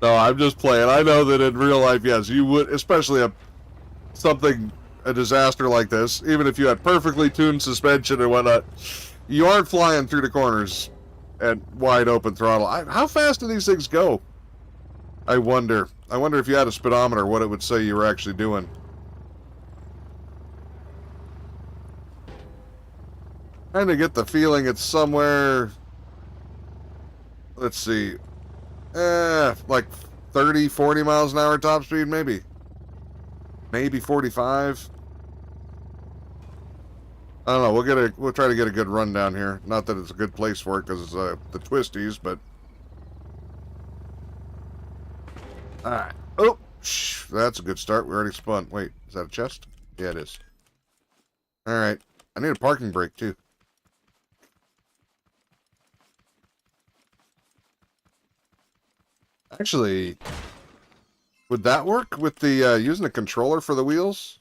No, I'm just playing. I know that in real life, yes, you would, especially a disaster like this, even if you had perfectly tuned suspension and whatnot, you aren't flying through the corners at wide open throttle. How fast do these things go? I wonder. I wonder if you had a speedometer, what it would say you were actually doing. Kind of get the feeling it's somewhere, let's see, like 30, 40 miles an hour top speed, maybe. Maybe 45. I don't know. We'll try to get a good rundown here. Not that it's a good place for it because it's the twisties, but all right. Oh, that's a good start. We already spun. Wait, is that a chest? Yeah, it is. All right. I need a parking brake too. Actually, would that work with the using the controller for the wheels?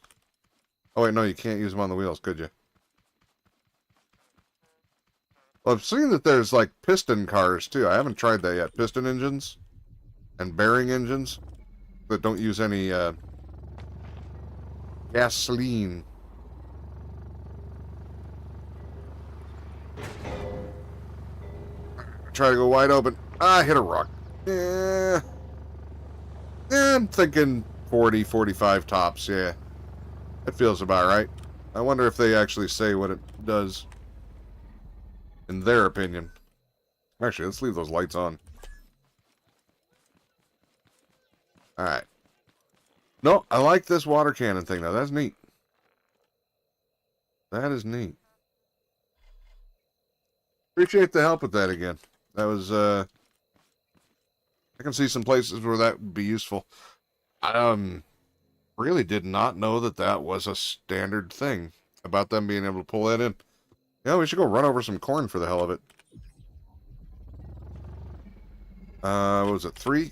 Oh wait, no, you can't use them on the wheels, could you? Well, I've seen that there's like piston cars too. I haven't tried that yet. Piston engines and bearing engines that don't use any gasoline. Try to go wide open. I hit a rock. Yeah. I'm thinking 40, 45 tops, yeah. That feels about right. I wonder if they actually say what it does. In their opinion. Actually, let's leave those lights on. Alright. No, I like this water cannon thing, though. That's neat. That is neat. Appreciate the help with that again. That was, I can see some places where that would be useful. Really did not know that that was a standard thing about them being able to pull that in. Yeah, we should go run over some corn for the hell of it. What was it, 3?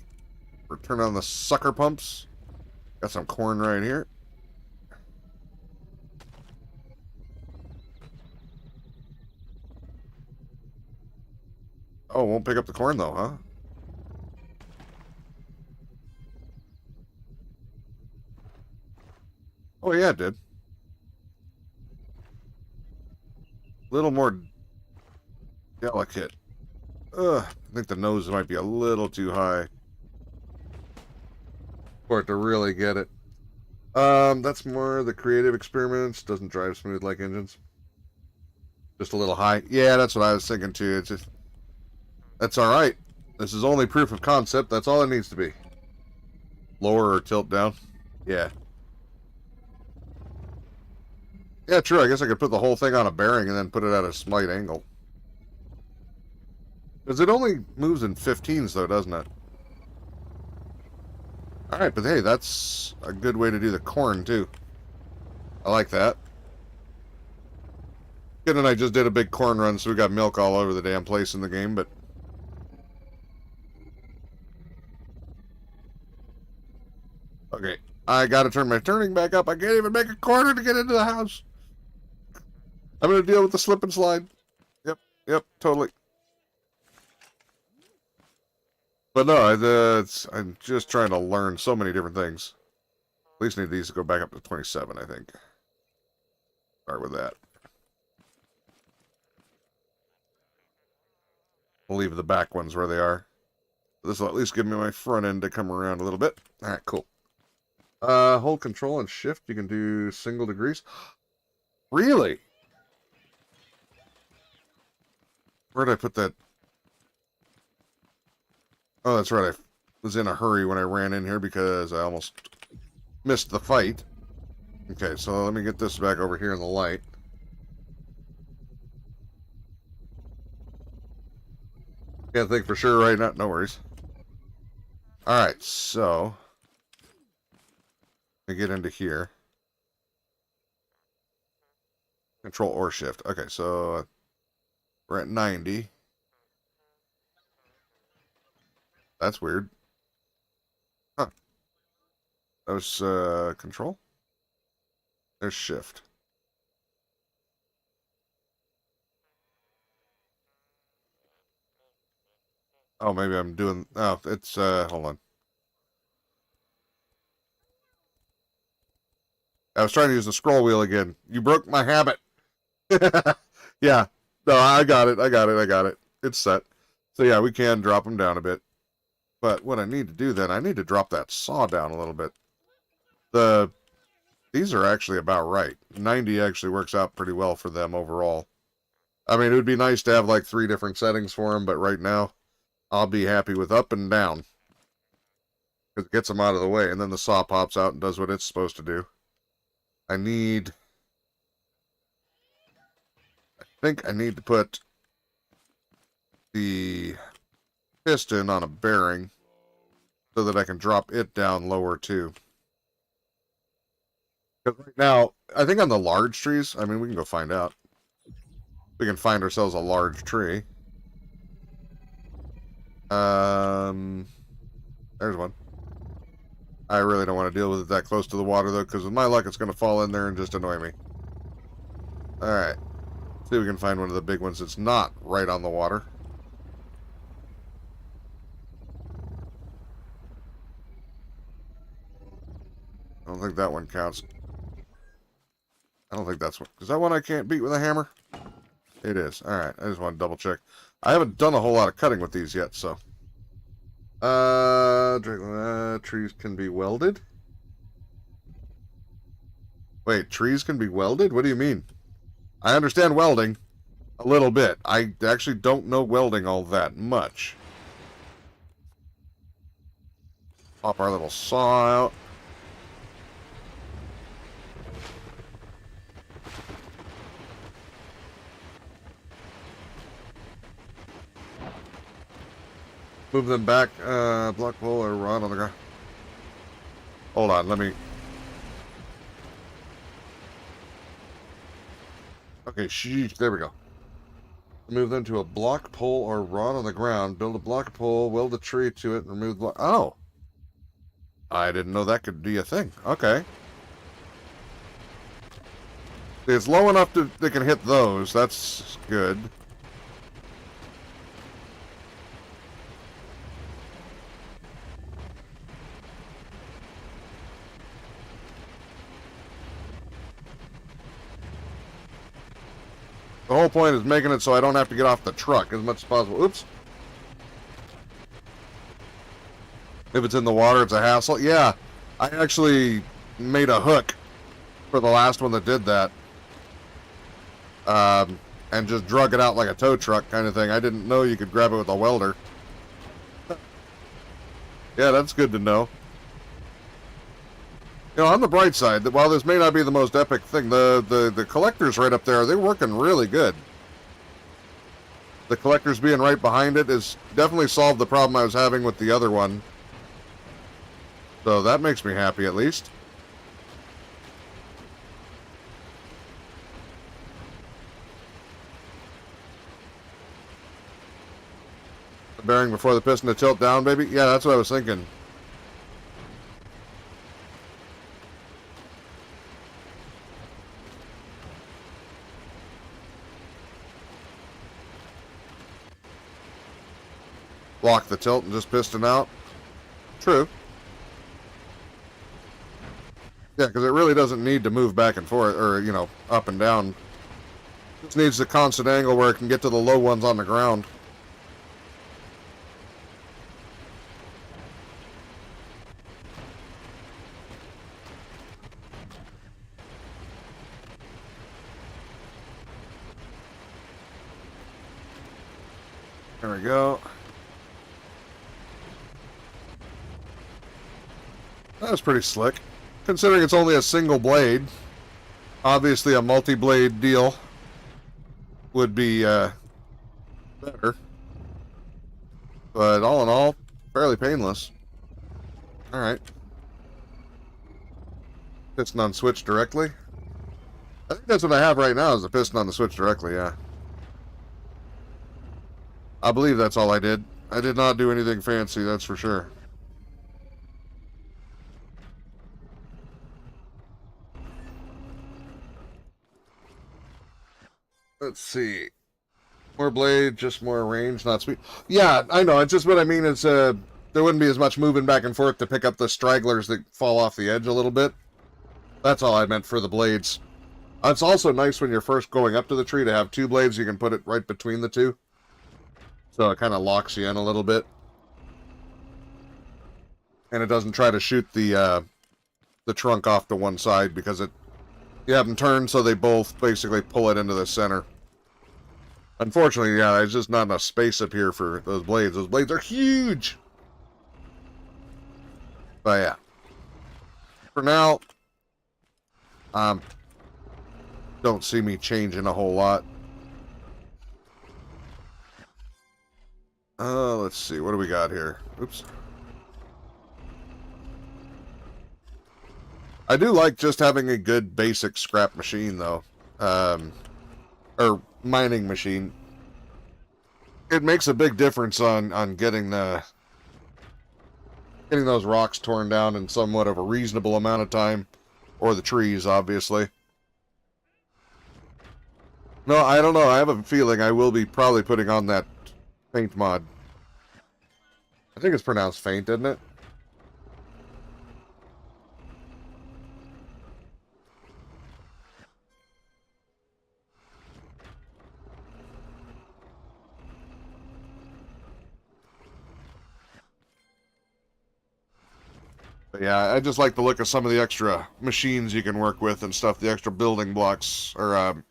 Or turn on the sucker pumps. Got some corn right here. Oh, won't pick up the corn though, huh? Oh yeah, it did. A little more delicate. Ugh, I think the nose might be a little too high for it to really get it. That's more the creative experiments. Doesn't drive smooth like engines. Just a little high. Yeah, that's what I was thinking too. It's just, that's all right. This is only proof of concept. That's all it needs to be. Lower or tilt down. Yeah. Yeah, true. I guess I could put the whole thing on a bearing and then put it at a slight angle. Because it only moves in 15s, though, doesn't it? Alright, but hey, that's a good way to do the corn, too. I like that. Kid and I just did a big corn run, so we got milk all over the damn place in the game, but... Okay, I gotta turn my turning back up. I can't even make a corner to get into the house. I'm gonna deal with the slip and slide. Yep, totally. But no, I'm just trying to learn so many different things. At least need these to go back up to 27, I think. Start with that. We'll leave the back ones where they are. This will at least give me my front end to come around a little bit. Alright, cool. Hold control and shift. You can do single degrees. Really? Where did I put that? Oh, that's right. I was in a hurry when I ran in here because I almost missed the fight. Okay, so let me get this back over here in the light. Can't think for sure right now. No worries. Alright, so let me get into here. Control or shift. Okay, so we're at 90. That's weird. Huh. That was control. There's shift. Oh, maybe I'm doing... Oh, it's... hold on. I was trying to use the scroll wheel again. You broke my habit. Yeah. No, I got it. I got it. I got it. It's set. So, yeah, we can drop them down a bit. But what I need to do then, I need to drop that saw down a little bit. These are actually about right. 90 actually works out pretty well for them overall. I mean, it would be nice to have like 3 different settings for them, but right now, I'll be happy with up and down. Because it gets them out of the way, and then the saw pops out and does what it's supposed to do. I think I need to put the piston on a bearing so that I can drop it down lower too. Because right now, I think on the large trees, I mean, we can go find out. We can find ourselves a large tree. There's one. I really don't want to deal with it that close to the water, though, because with my luck, it's going to fall in there and just annoy me. Alright. See if we can find one of the big ones that's not right on the water. I don't think that one counts. I don't think that's one. Is that one I can't beat with a hammer? It is. Alright, I just want to double check. I haven't done a whole lot of cutting with these yet, so. Trees can be welded? Wait, trees can be welded? What do you mean? I understand welding a little bit. I actually don't know welding all that much. Pop our little saw out. Move them back, block pole or rod on the ground. Hold on, let me... Okay, sheesh, there we go. Move them to a block pole or rod on the ground. Build a block pole, weld a tree to it, and remove the block. Oh! I didn't know that could be a thing. Okay. It's low enough to they can hit those. That's good. The whole point is making it so I don't have to get off the truck as much as possible. Oops. If it's in the water, it's a hassle. Yeah, I actually made a hook for the last one that did that. And just drug it out like a tow truck kind of thing. I didn't know you could grab it with a welder. Yeah, that's good to know. You know, on the bright side, that while this may not be the most epic thing, the collectors right up there, they're working really good. The collectors being right behind it has definitely solved the problem I was having with the other one. So that makes me happy, at least. The bearing before the piston to tilt down, baby? Yeah, that's what I was thinking. Block the tilt and just piston out. True. Yeah, because it really doesn't need to move back and forth, or, you know, up and down. It just needs a constant angle where it can get to the low ones on the ground. There we go. That was pretty slick. Considering it's only a single blade, obviously a multi-blade deal would be better. But all in all, fairly painless. Alright. Piston on switch directly. I think that's what I have right now is the piston on the switch directly, yeah. I believe that's all I did. I did not do anything fancy, that's for sure. Let's see. More blade, just more range, not speed. Yeah, I know. It's just what I mean is there wouldn't be as much moving back and forth to pick up the stragglers that fall off the edge a little bit. That's all I meant for the blades. It's also nice when you're first going up to the tree to have two blades. You can put it right between the two. So it kind of locks you in a little bit. And it doesn't try to shoot the trunk off to one side because you have them turned so they both basically pull it into the center. Unfortunately, yeah, there's just not enough space up here for those blades. Those blades are huge! But yeah. For now, don't see me changing a whole lot. Let's see. What do we got here? Oops. I do like just having a good basic scrap machine, though. Or mining machine. It makes a big difference on getting those rocks torn down in somewhat of a reasonable amount of time. Or the trees, obviously. No, I don't know. I have a feeling I will be probably putting on that Faint mod. I think it's pronounced Faint, isn't it? But yeah, I just like the look of some of the extra machines you can work with and stuff. The extra building blocks, or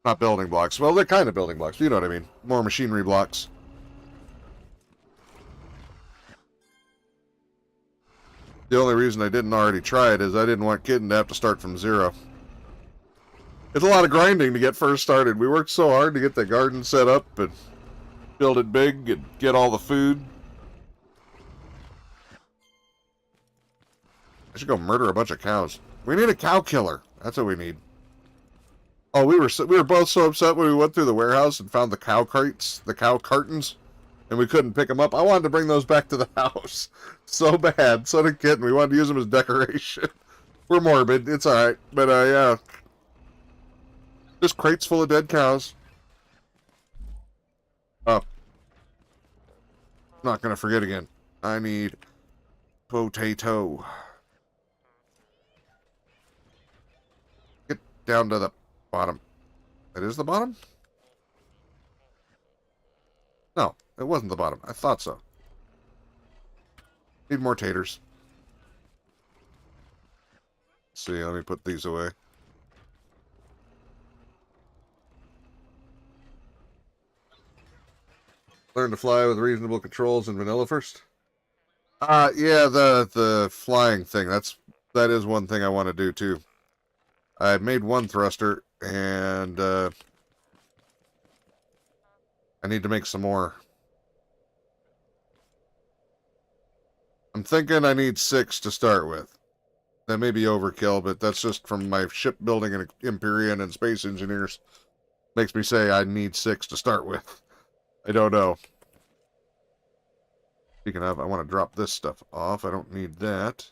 not building blocks. Well, they're kind of building blocks. You know what I mean. More machinery blocks. The only reason I didn't already try it is I didn't want Kitten to have to start from zero. It's a lot of grinding to get first started. We worked so hard to get the garden set up and build it big and get all the food. I should go murder a bunch of cows. We need a cow killer. That's what we need. Oh, we were both so upset when we went through the warehouse and found the cow crates, the cow cartons, and we couldn't pick them up. I wanted to bring those back to the house so bad. So did Kitten. We wanted to use them as decoration. We're morbid. It's all right, but yeah, just crates full of dead cows. Oh, not gonna forget again. I need potato. Down to the bottom. It is the bottom? No, it wasn't the bottom. I thought so. Need more taters. Let's see, let me put these away. Learn to fly with reasonable controls in vanilla first? Yeah, the flying thing. That is one thing I want to do too. I made one thruster, and I need to make some more. I'm thinking I need 6 to start with. That may be overkill, but that's just from my shipbuilding and Empyrean and Space Engineers. Makes me say I need 6 to start with. I don't know. Speaking of, I want to drop this stuff off. I don't need that.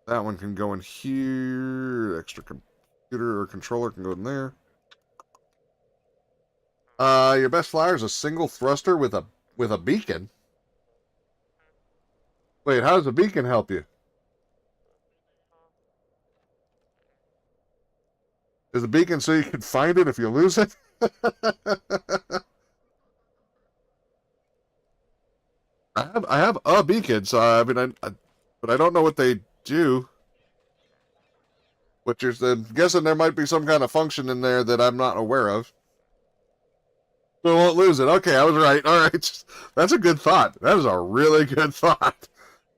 That one can go in here. Extra computer or controller can go in there. Your best flyer is a single thruster with a beacon. Wait, how does a beacon help you? Is the beacon so you can find it if you lose it? I have a beacon, so I mean, but I don't know what they do. Which is, I'm guessing there might be some kind of function in there that I'm not aware of. So I won't lose it. Okay, I was right. All right. That's a good thought. That is a really good thought.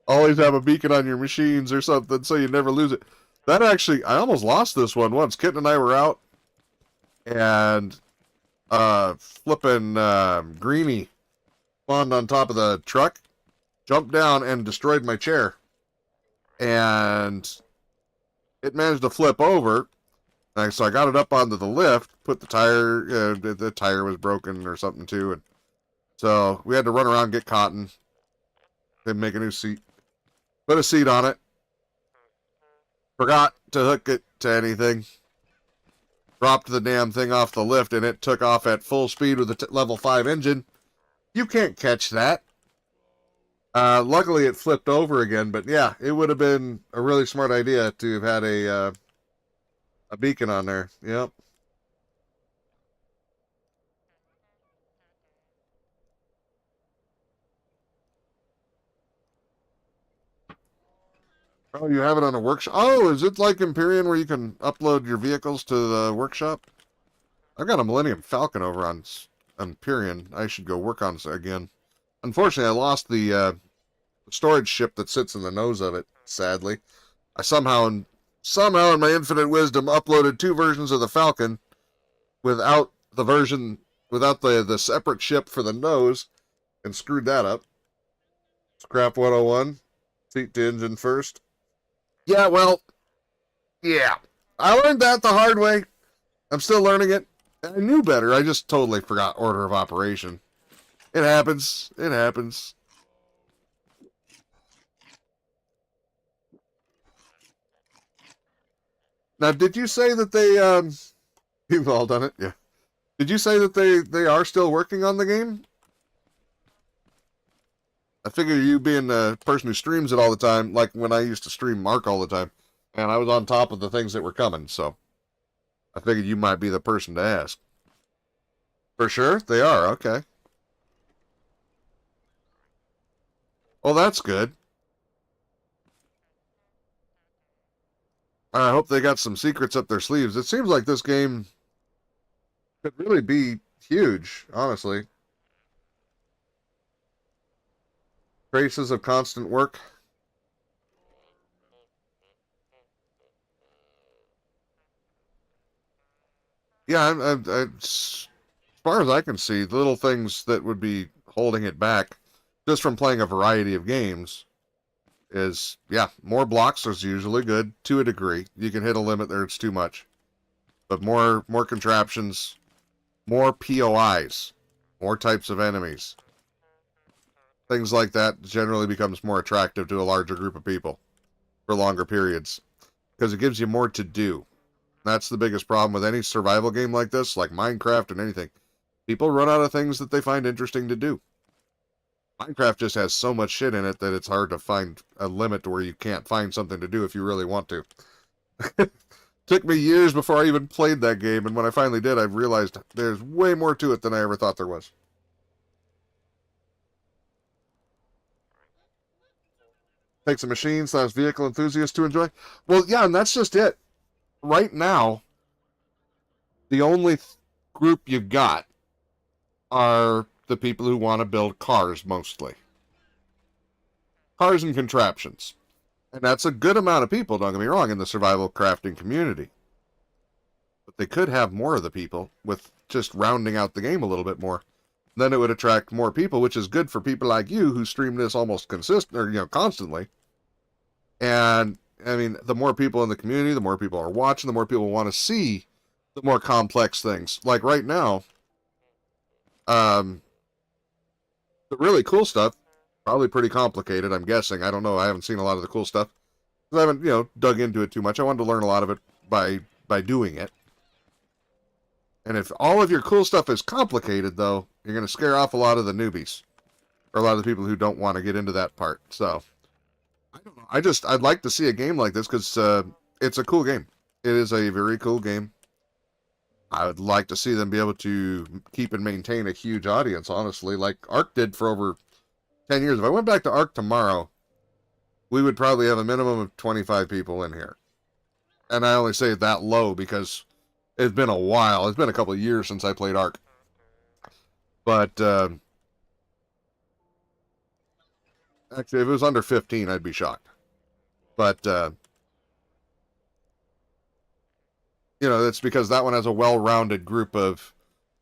Always have a beacon on your machines or something so you never lose it. That actually, I almost lost this one once. Kitten and I were out, and flipping Greenie spawned on top of the truck, jumped down and destroyed my chair. And it managed to flip over. And so I got it up onto the lift, put the tire, the tire was broken or something too. And so we had to run around, get cotton, then make a new seat, put a seat on it. Forgot to hook it to anything. Dropped the damn thing off the lift and it took off at full speed with a level 5 engine. You can't catch that. Luckily it flipped over again, but yeah, it would have been a really smart idea to have had a beacon on there. Yep. Oh, you have it on a workshop? Oh, is it like Empyrean where you can upload your vehicles to the workshop? I've got a Millennium Falcon over on Empyrean. I should go work on it again. Unfortunately, I lost the storage ship that sits in the nose of it, sadly. I somehow in my infinite wisdom uploaded 2 versions of the Falcon without the separate ship for the nose and screwed that up. Scrap 101. Seat to engine first. Yeah, well, yeah. I learned that the hard way. I'm still learning it. I knew better. I just totally forgot order of operation. It happens. It happens. Now, did you say that you've all done it? Yeah. Did you say that they are still working on the game? I figure you being the person who streams it all the time, like when I used to stream Mark all the time, and I was on top of the things that were coming, so I figured you might be the person to ask. For sure? They are, okay. Well, that's good. I hope they got some secrets up their sleeves. It seems like this game could really be huge, honestly. Traces of constant work. Yeah, as far as I can see, the little things that would be holding it back, just from playing a variety of games, is, yeah, more blocks is usually good, to a degree. You can hit a limit there, it's too much. But more contraptions, more POIs, more types of enemies. Things like that generally becomes more attractive to a larger group of people for longer periods, because it gives you more to do. That's the biggest problem with any survival game like this, like Minecraft and anything. People run out of things that they find interesting to do. Minecraft just has so much shit in it that it's hard to find a limit to where you can't find something to do if you really want to. Took me years before I even played that game, and when I finally did, I realized there's way more to it than I ever thought there was. Takes a machine/vehicle enthusiast to enjoy. Well, yeah, and that's just it. Right now, the only group you've got are the people who want to build cars, mostly. Cars and contraptions. And that's a good amount of people, don't get me wrong, in the survival crafting community. But they could have more of the people with just rounding out the game a little bit more. Then it would attract more people, which is good for people like you who stream this almost constantly. And I mean, the more people in the community, the more people are watching, the more people want to see the more complex things. Like right now, the really cool stuff, probably pretty complicated, I'm guessing. I don't know. I haven't seen a lot of the cool stuff. I haven't, dug into it too much. I wanted to learn a lot of it by doing it. And if all of your cool stuff is complicated, though, you're going to scare off a lot of the newbies. Or a lot of the people who don't want to get into that part. So, I don't know. I'd like to see a game like this because it's a cool game. It is a very cool game. I would like to see them be able to keep and maintain a huge audience, honestly, like Ark did for over 10 years. If I went back to Ark tomorrow, we would probably have a minimum of 25 people in here. And I only say that low because it's been a while. It's been a couple of years since I played Ark. But actually, if it was under 15, I'd be shocked. But it's because that one has a well-rounded group of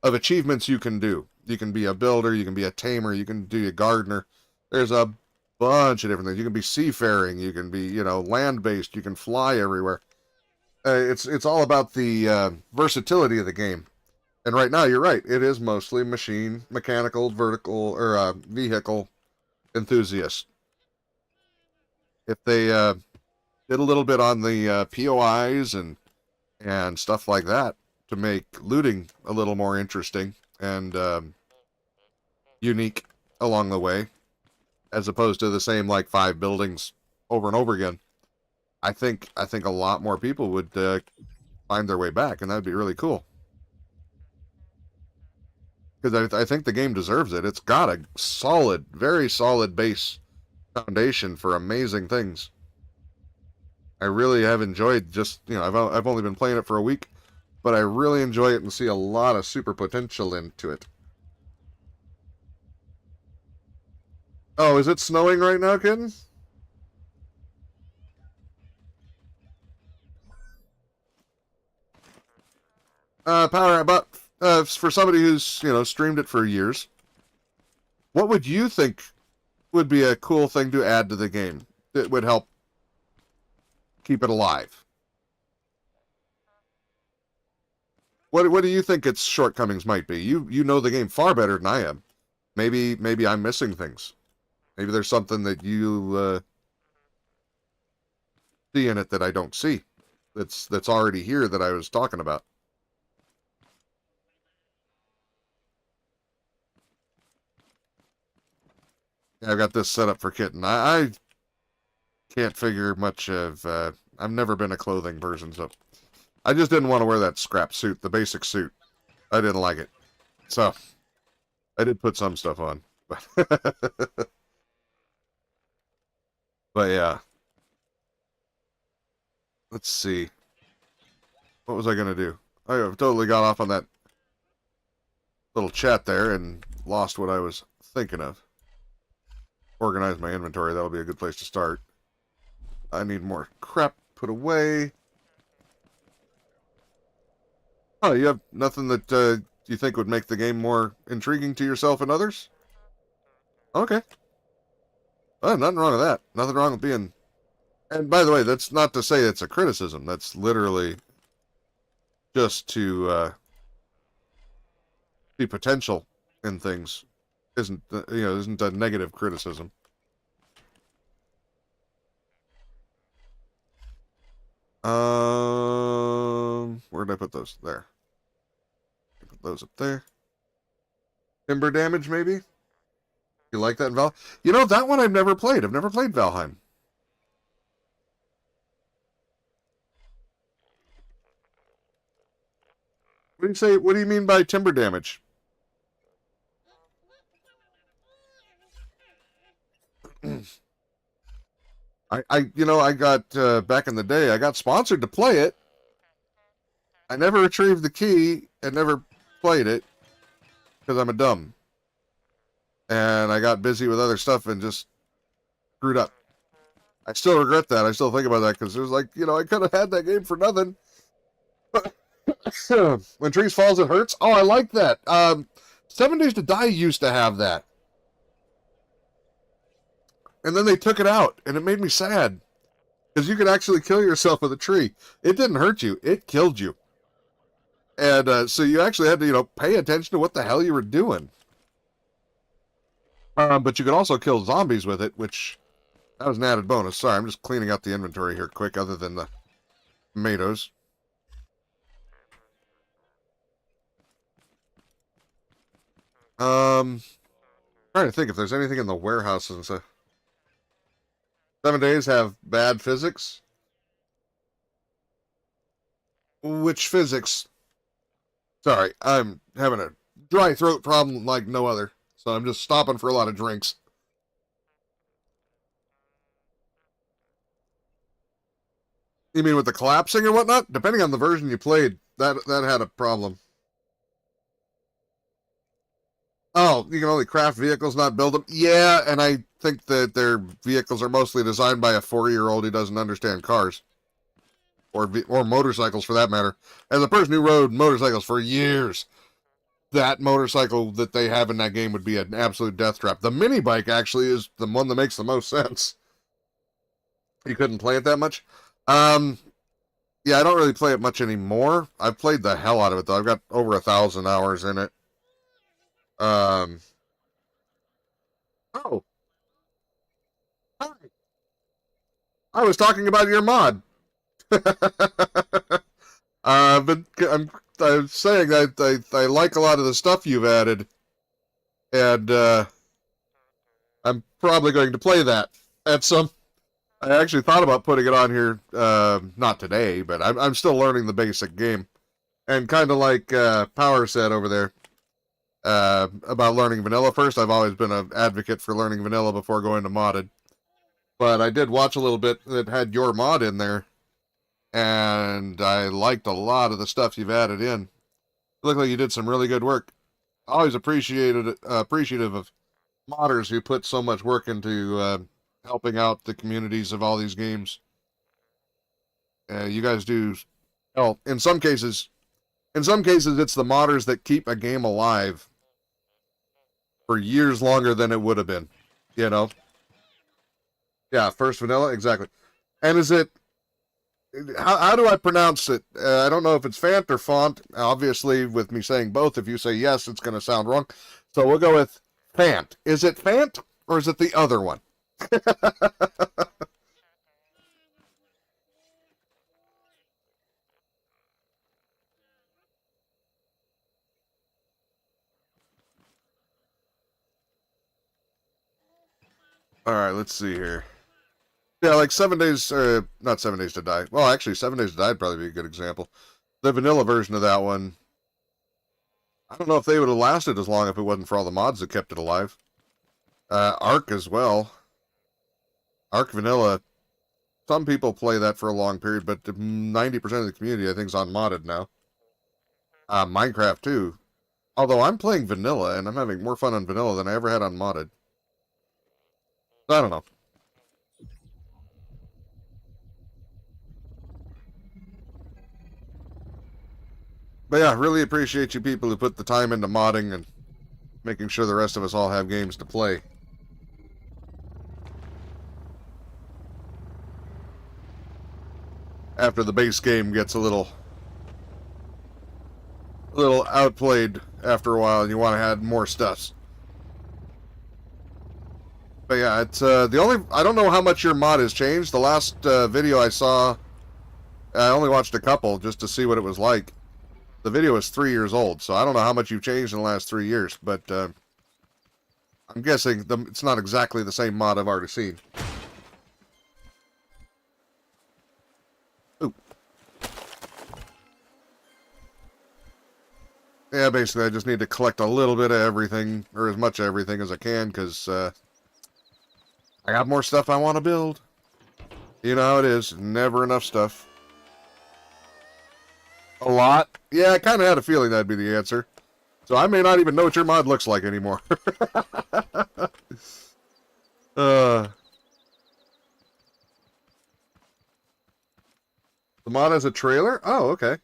achievements you can do. You can be a builder, you can be a tamer, you can do a gardener. There's a bunch of different things. You can be seafaring, you can be, land-based, you can fly everywhere. It's all about the versatility of the game. And right now, you're right. It is mostly mechanical, vertical, or vehicle enthusiasts. If they did a little bit on the POIs and stuff like that to make looting a little more interesting and unique along the way, as opposed to the same like 5 buildings over and over again, I think a lot more people would find their way back, and that'd be really cool. Because I think the game deserves it. It's got a solid, very solid base foundation for amazing things. I really have enjoyed I've only been playing it for a week, but I really enjoy it and see a lot of super potential into it. Oh, is it snowing right now, kitten? Power about for somebody who's streamed it for years, what would you think would be a cool thing to add to the game that would help keep it alive? What do you think its shortcomings might be? You know the game far better than I am. Maybe I'm missing things. Maybe there's something that you see in it that I don't see. That's already here that I was talking about. Yeah, I've got this set up for kitten. I can't figure much of. I've never been a clothing person, so I just didn't want to wear that scrap suit, the basic suit. I didn't like it, so I did put some stuff on, but but yeah. Let's see. What was I gonna do? I have totally got off on that little chat there and lost what I was thinking of. Organize my inventory. That'll be a good place to start. I need more crap put away. Oh, you have nothing that you think would make the game more intriguing to yourself and others? Okay. Oh, nothing wrong with that. Nothing wrong with being... And by the way, that's not to say it's a criticism. That's literally just to see potential in things. Isn't a negative criticism. Where did I put those? There. Put those up there. Timber damage, maybe? You like that in Val? That one I've never played. I've never played Valheim. What do you say? What do you mean by timber damage? I got back in the day. I got sponsored to play it. I never retrieved the key and never played it because I'm a dumb. And I got busy with other stuff and just screwed up. I still regret that. I still think about that because it was like, I could have had that game for nothing. When trees falls, it hurts. Oh, I like that. 7 Days to Die used to have that. And then they took it out, and it made me sad. Because you could actually kill yourself with a tree. It didn't hurt you. It killed you. And so you actually had to, pay attention to what the hell you were doing. But you could also kill zombies with it, which... That was an added bonus. Sorry, I'm just cleaning out the inventory here quick, other than the tomatoes. Trying to think if there's anything in the warehouse and stuff. 7 Days have bad physics? Which physics? Sorry, I'm having a dry throat problem like no other, so I'm just stopping for a lot of drinks. You mean with the collapsing or whatnot? Depending on the version you played, that had a problem. Oh, you can only craft vehicles, not build them? Yeah, and I think that their vehicles are mostly designed by a 4-year-old who doesn't understand cars. Or motorcycles, for that matter. As a person who rode motorcycles for years, that motorcycle that they have in that game would be an absolute death trap. The mini bike actually is the one that makes the most sense. You couldn't play it that much. Yeah, I don't really play it much anymore. I've played the hell out of it, though. I've got over 1,000 hours in it. Oh. Hi. I was talking about your mod. But I'm saying I like a lot of the stuff you've added, and I'm probably going to play that at some. I actually thought about putting it on here, not today, but I'm still learning the basic game, and kind of like Power said over there about learning vanilla first. I've always been an advocate for learning vanilla before going to modded, but I did watch a little bit that had your mod in there. And I liked a lot of the stuff you've added in. It looked like you did some really good work. Always appreciative of modders who put so much work into helping out the communities of all these games. You guys do. Well, in some cases, it's the modders that keep a game alive for years longer than it would have been. You know. Yeah, first vanilla, exactly. And is it? How do I pronounce it? I don't know if it's Fant or Font. Obviously, with me saying both, if you say yes, it's going to sound wrong. So we'll go with Fant. Is it Fant or is it the other one? All right, let's see here. Yeah, like 7 days, not 7 days to die. Well, actually, 7 days to die would probably be a good example. The vanilla version of that one, I don't know if they would have lasted as long if it wasn't for all the mods that kept it alive. Ark as well. Ark Vanilla, some people play that for a long period, but 90% of the community, I think, is unmodded now. Minecraft, too. Although I'm playing vanilla, and I'm having more fun on vanilla than I ever had on modded. I don't know. But yeah, really appreciate you people who put the time into modding and making sure the rest of us all have games to play. After the base game gets a little outplayed after a while and you want to add more stuff. But yeah, it's the only, I don't know how much your mod has changed. The last video I saw, I only watched a couple just to see what it was like. The video is 3 years old, so I don't know how much you've changed in the last 3 years, but I'm guessing it's not exactly the same mod I've already seen. Ooh. Yeah, basically I just need to collect a little bit of everything, or as much of everything as I can, because I got more stuff I want to build. You know how it is, never enough stuff. A lot? Yeah, I kind of had a feeling that'd be the answer. So I may not even know what your mod looks like anymore. The mod has a trailer? Oh, okay.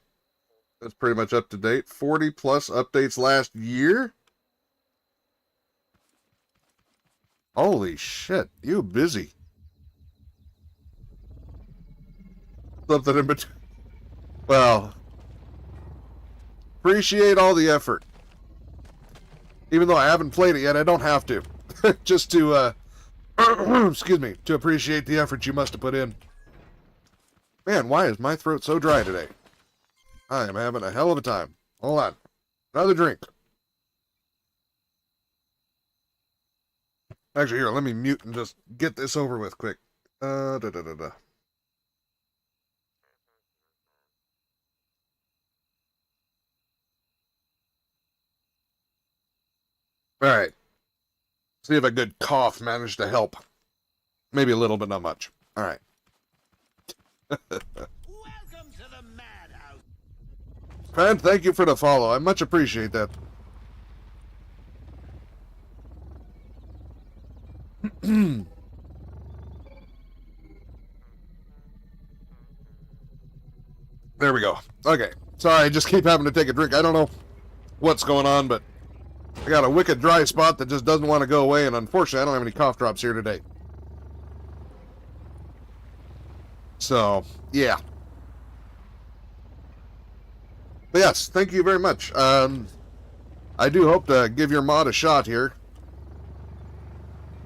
That's pretty much up to date. 40 plus updates last year? Holy shit, you busy. Something in between. Well, appreciate all the effort. Even though I haven't played it yet, I don't have to. Just to, excuse me, to appreciate the effort you must have put in. Man, why is my throat so dry today? I am having a hell of a time. Hold on. Another drink. Actually, here, let me mute and just get this over with quick. Da da da da. All right. See if a good cough managed to help. Maybe a little, but not much. All right. Welcome to the madhouse. Fan, thank you for the follow. I much appreciate that. There we go. Okay. Sorry, I just keep having to take a drink. I don't know what's going on, but I got a wicked dry spot that just doesn't want to go away, and unfortunately, I don't have any cough drops here today. So, yeah. But yes, thank you very much. I do hope to give your mod a shot here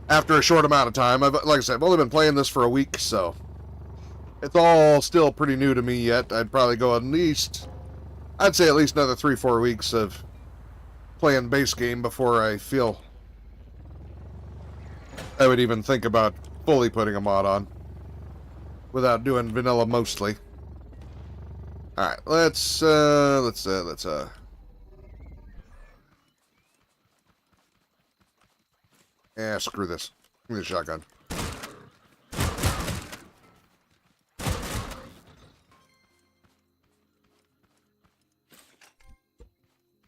after a short amount of time. Like I said, I've only been playing this for a week, so it's all still pretty new to me yet. I'd probably go I'd say at least another 3-4 weeks of playing base game before I feel I would even think about fully putting a mod on without doing vanilla mostly. All right, let's yeah, screw this. Give me the shotgun.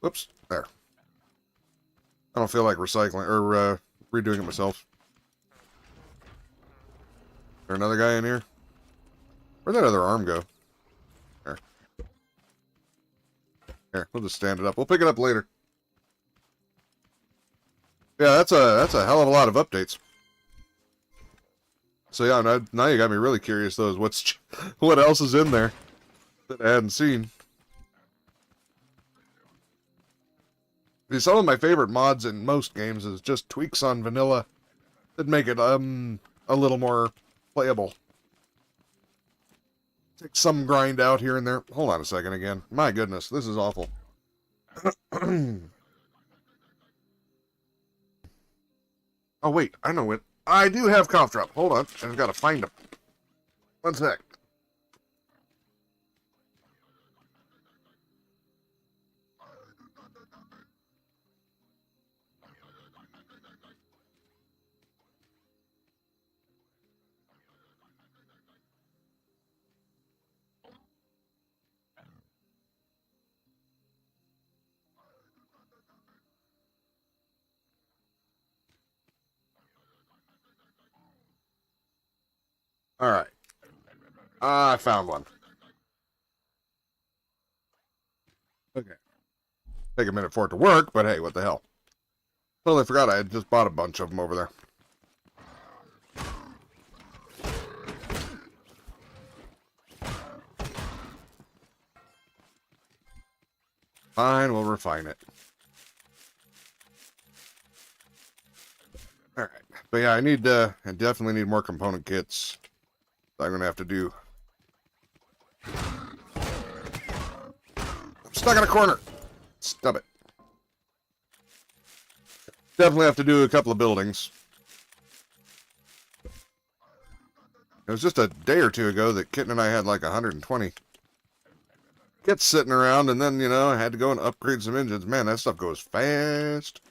Whoops, there. I don't feel like recycling or redoing it myself. Is there another guy in here? Where'd that other arm go? There. Here, we'll just stand it up. We'll pick it up later. Yeah, that's a hell of a lot of updates. So yeah, now you got me really curious though, what else is in there that I hadn't seen. See, some of my favorite mods in most games is just tweaks on vanilla that make it a little more playable. Take some grind out here and there. Hold on a second again. My goodness, this is awful. Oh wait, I know it. I do have cough drop. Hold on, I've got to find them. One sec. All right. I found one. Okay. Take a minute for it to work, but hey, what the hell. Totally forgot I had just bought a bunch of them over there. Fine, we'll refine it. Alright. But yeah, I definitely need more component kits. I'm gonna have to do. I'm stuck in a corner. Stub it. Definitely have to do a couple of buildings. It was just a day or two ago that Kitten and I had like 120 kits sitting around, and then, I had to go and upgrade some engines. Man, that stuff goes fast.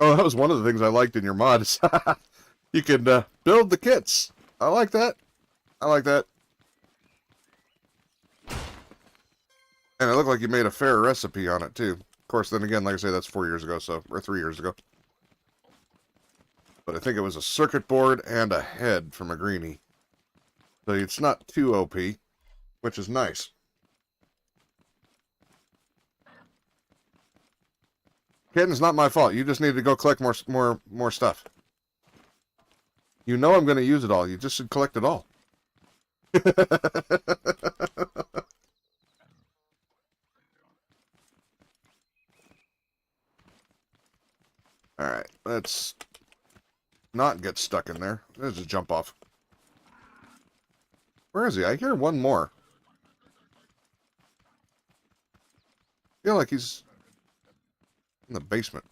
Oh, that was one of the things I liked in your mods. You can build the kits. I like that. I like that. And it looked like you made a fair recipe on it, too. Of course, then again, like I say, that's 4 years ago, or 3 years ago. But I think it was a circuit board and a head from a greenie. So it's not too OP, which is nice. Kitten's not my fault. You just need to go collect more stuff. You know I'm going to use it all. You just should collect it all. Alright, let's not get stuck in there. Let's just jump off. Where is he? I hear one more. I feel like he's in the basement.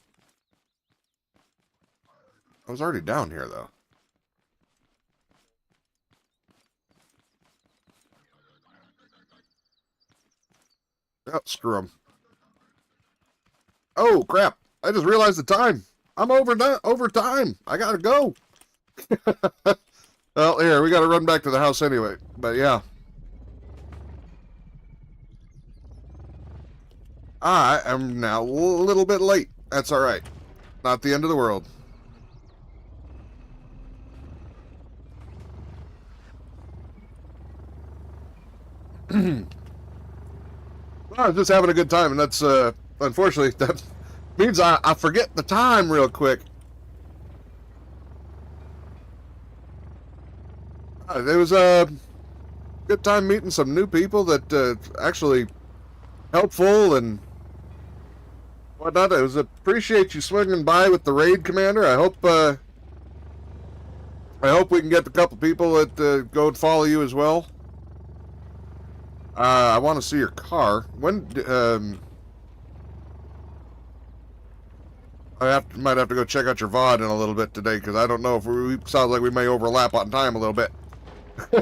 I was already down here, though. Oh, screw him. Oh, crap. I just realized the time. I'm over time. I gotta go. Well, here, we gotta run back to the house anyway. But yeah. I am now a little bit late. That's alright. Not the end of the world. I was just having a good time, and that's unfortunately that means I forget the time real quick. It was a good time meeting some new people that actually helpful and whatnot. I appreciate you swinging by with the raid, Commander. I hope we can get a couple people that go and follow you as well. I want to see your car. When might have to go check out your VOD in a little bit today, because I don't know if we sounds like we may overlap on time a little bit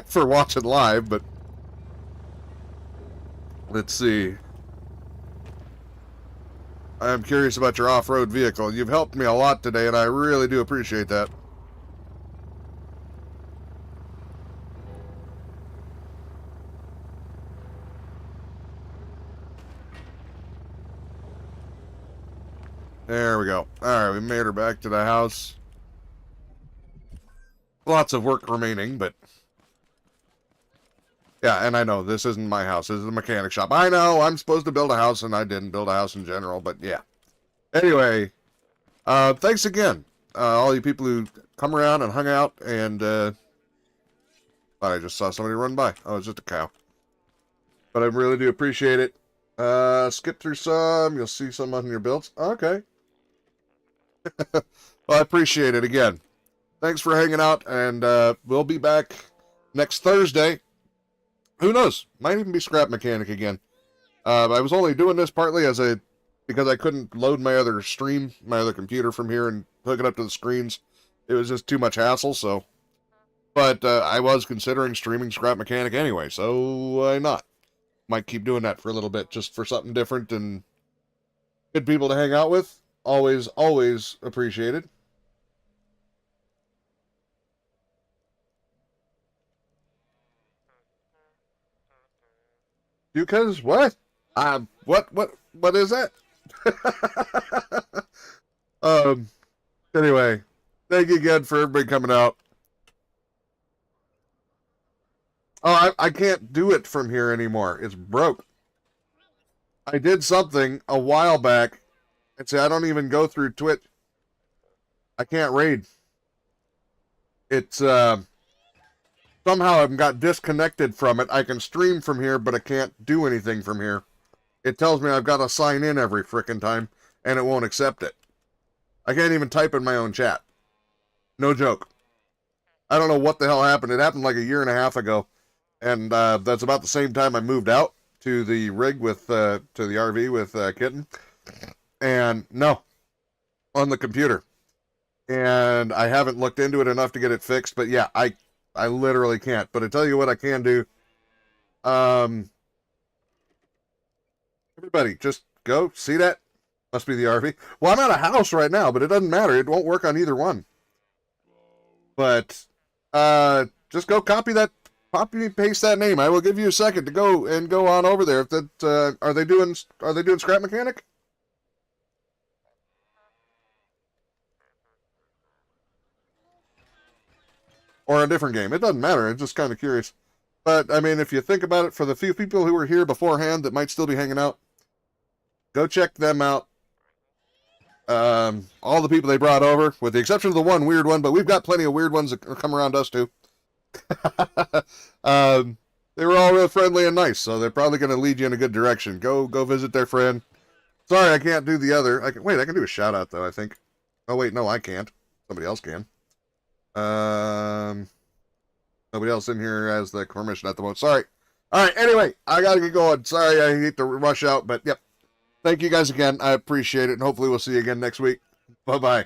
for watching live, but let's see. I am curious about your off-road vehicle. You've helped me a lot today, and I really do appreciate that. There we go. Alright, we made her back to the house. Lots of work remaining, but... yeah, and I know, this isn't my house. This is a mechanic shop. I know, I'm supposed to build a house, and I didn't build a house in general, but yeah. Anyway, thanks again. All you people who come around and hung out, and, thought I just saw somebody run by. Oh, it's just a cow. But I really do appreciate it. Skip through some, you'll see some on your builds. Okay. Well, I appreciate it again. Thanks for hanging out, and we'll be back next Thursday. Who knows? Might even be Scrap Mechanic again. I was only doing this partly because I couldn't load my other computer from here and hook it up to the screens. It was just too much hassle, so. But I was considering streaming Scrap Mechanic anyway, so why not? Might keep doing that for a little bit, just for something different and good people to hang out with. Always, always appreciated. Because what? What is that? Anyway, thank you again for everybody coming out. Oh, I can't do it from here anymore. It's broke. I did something a while back, and say I don't even go through Twitch. I can't raid. It's somehow I've got disconnected from it. I can stream from here, but I can't do anything from here. It tells me I've got to sign in every frickin' time, and it won't accept it. I can't even type in my own chat. No joke. I don't know what the hell happened. It happened like a year and a half ago. And that's about the same time I moved out to the rig to the RV with Kitten. And no, on the computer. And I haven't looked into it enough to get it fixed. But yeah, I literally can't. But I tell you what I can do. Everybody, just go see that. Must be the RV. Well, I'm at a house right now, but it doesn't matter. It won't work on either one. But just go copy paste that name. I will give you a second to go on over there. If that are they doing Scrap Mechanic? Or a different game. It doesn't matter. I'm just kind of curious. But I mean, if you think about it, for the few people who were here beforehand that might still be hanging out, go check them out. All the people they brought over, with the exception of the one weird one, but we've got plenty of weird ones that come around us too. They were all real friendly and nice, so they're probably going to lead you in a good direction. Go visit their friend. Sorry, I can't do the other. I can do a shout out though, I think. Oh wait, no, I can't. Somebody else can. Nobody else in here has the permission at the moment. Sorry. All right. Anyway, I gotta get going. Sorry, I hate to rush out, but yep. Thank you guys again. I appreciate it, and hopefully we'll see you again next week. Bye bye.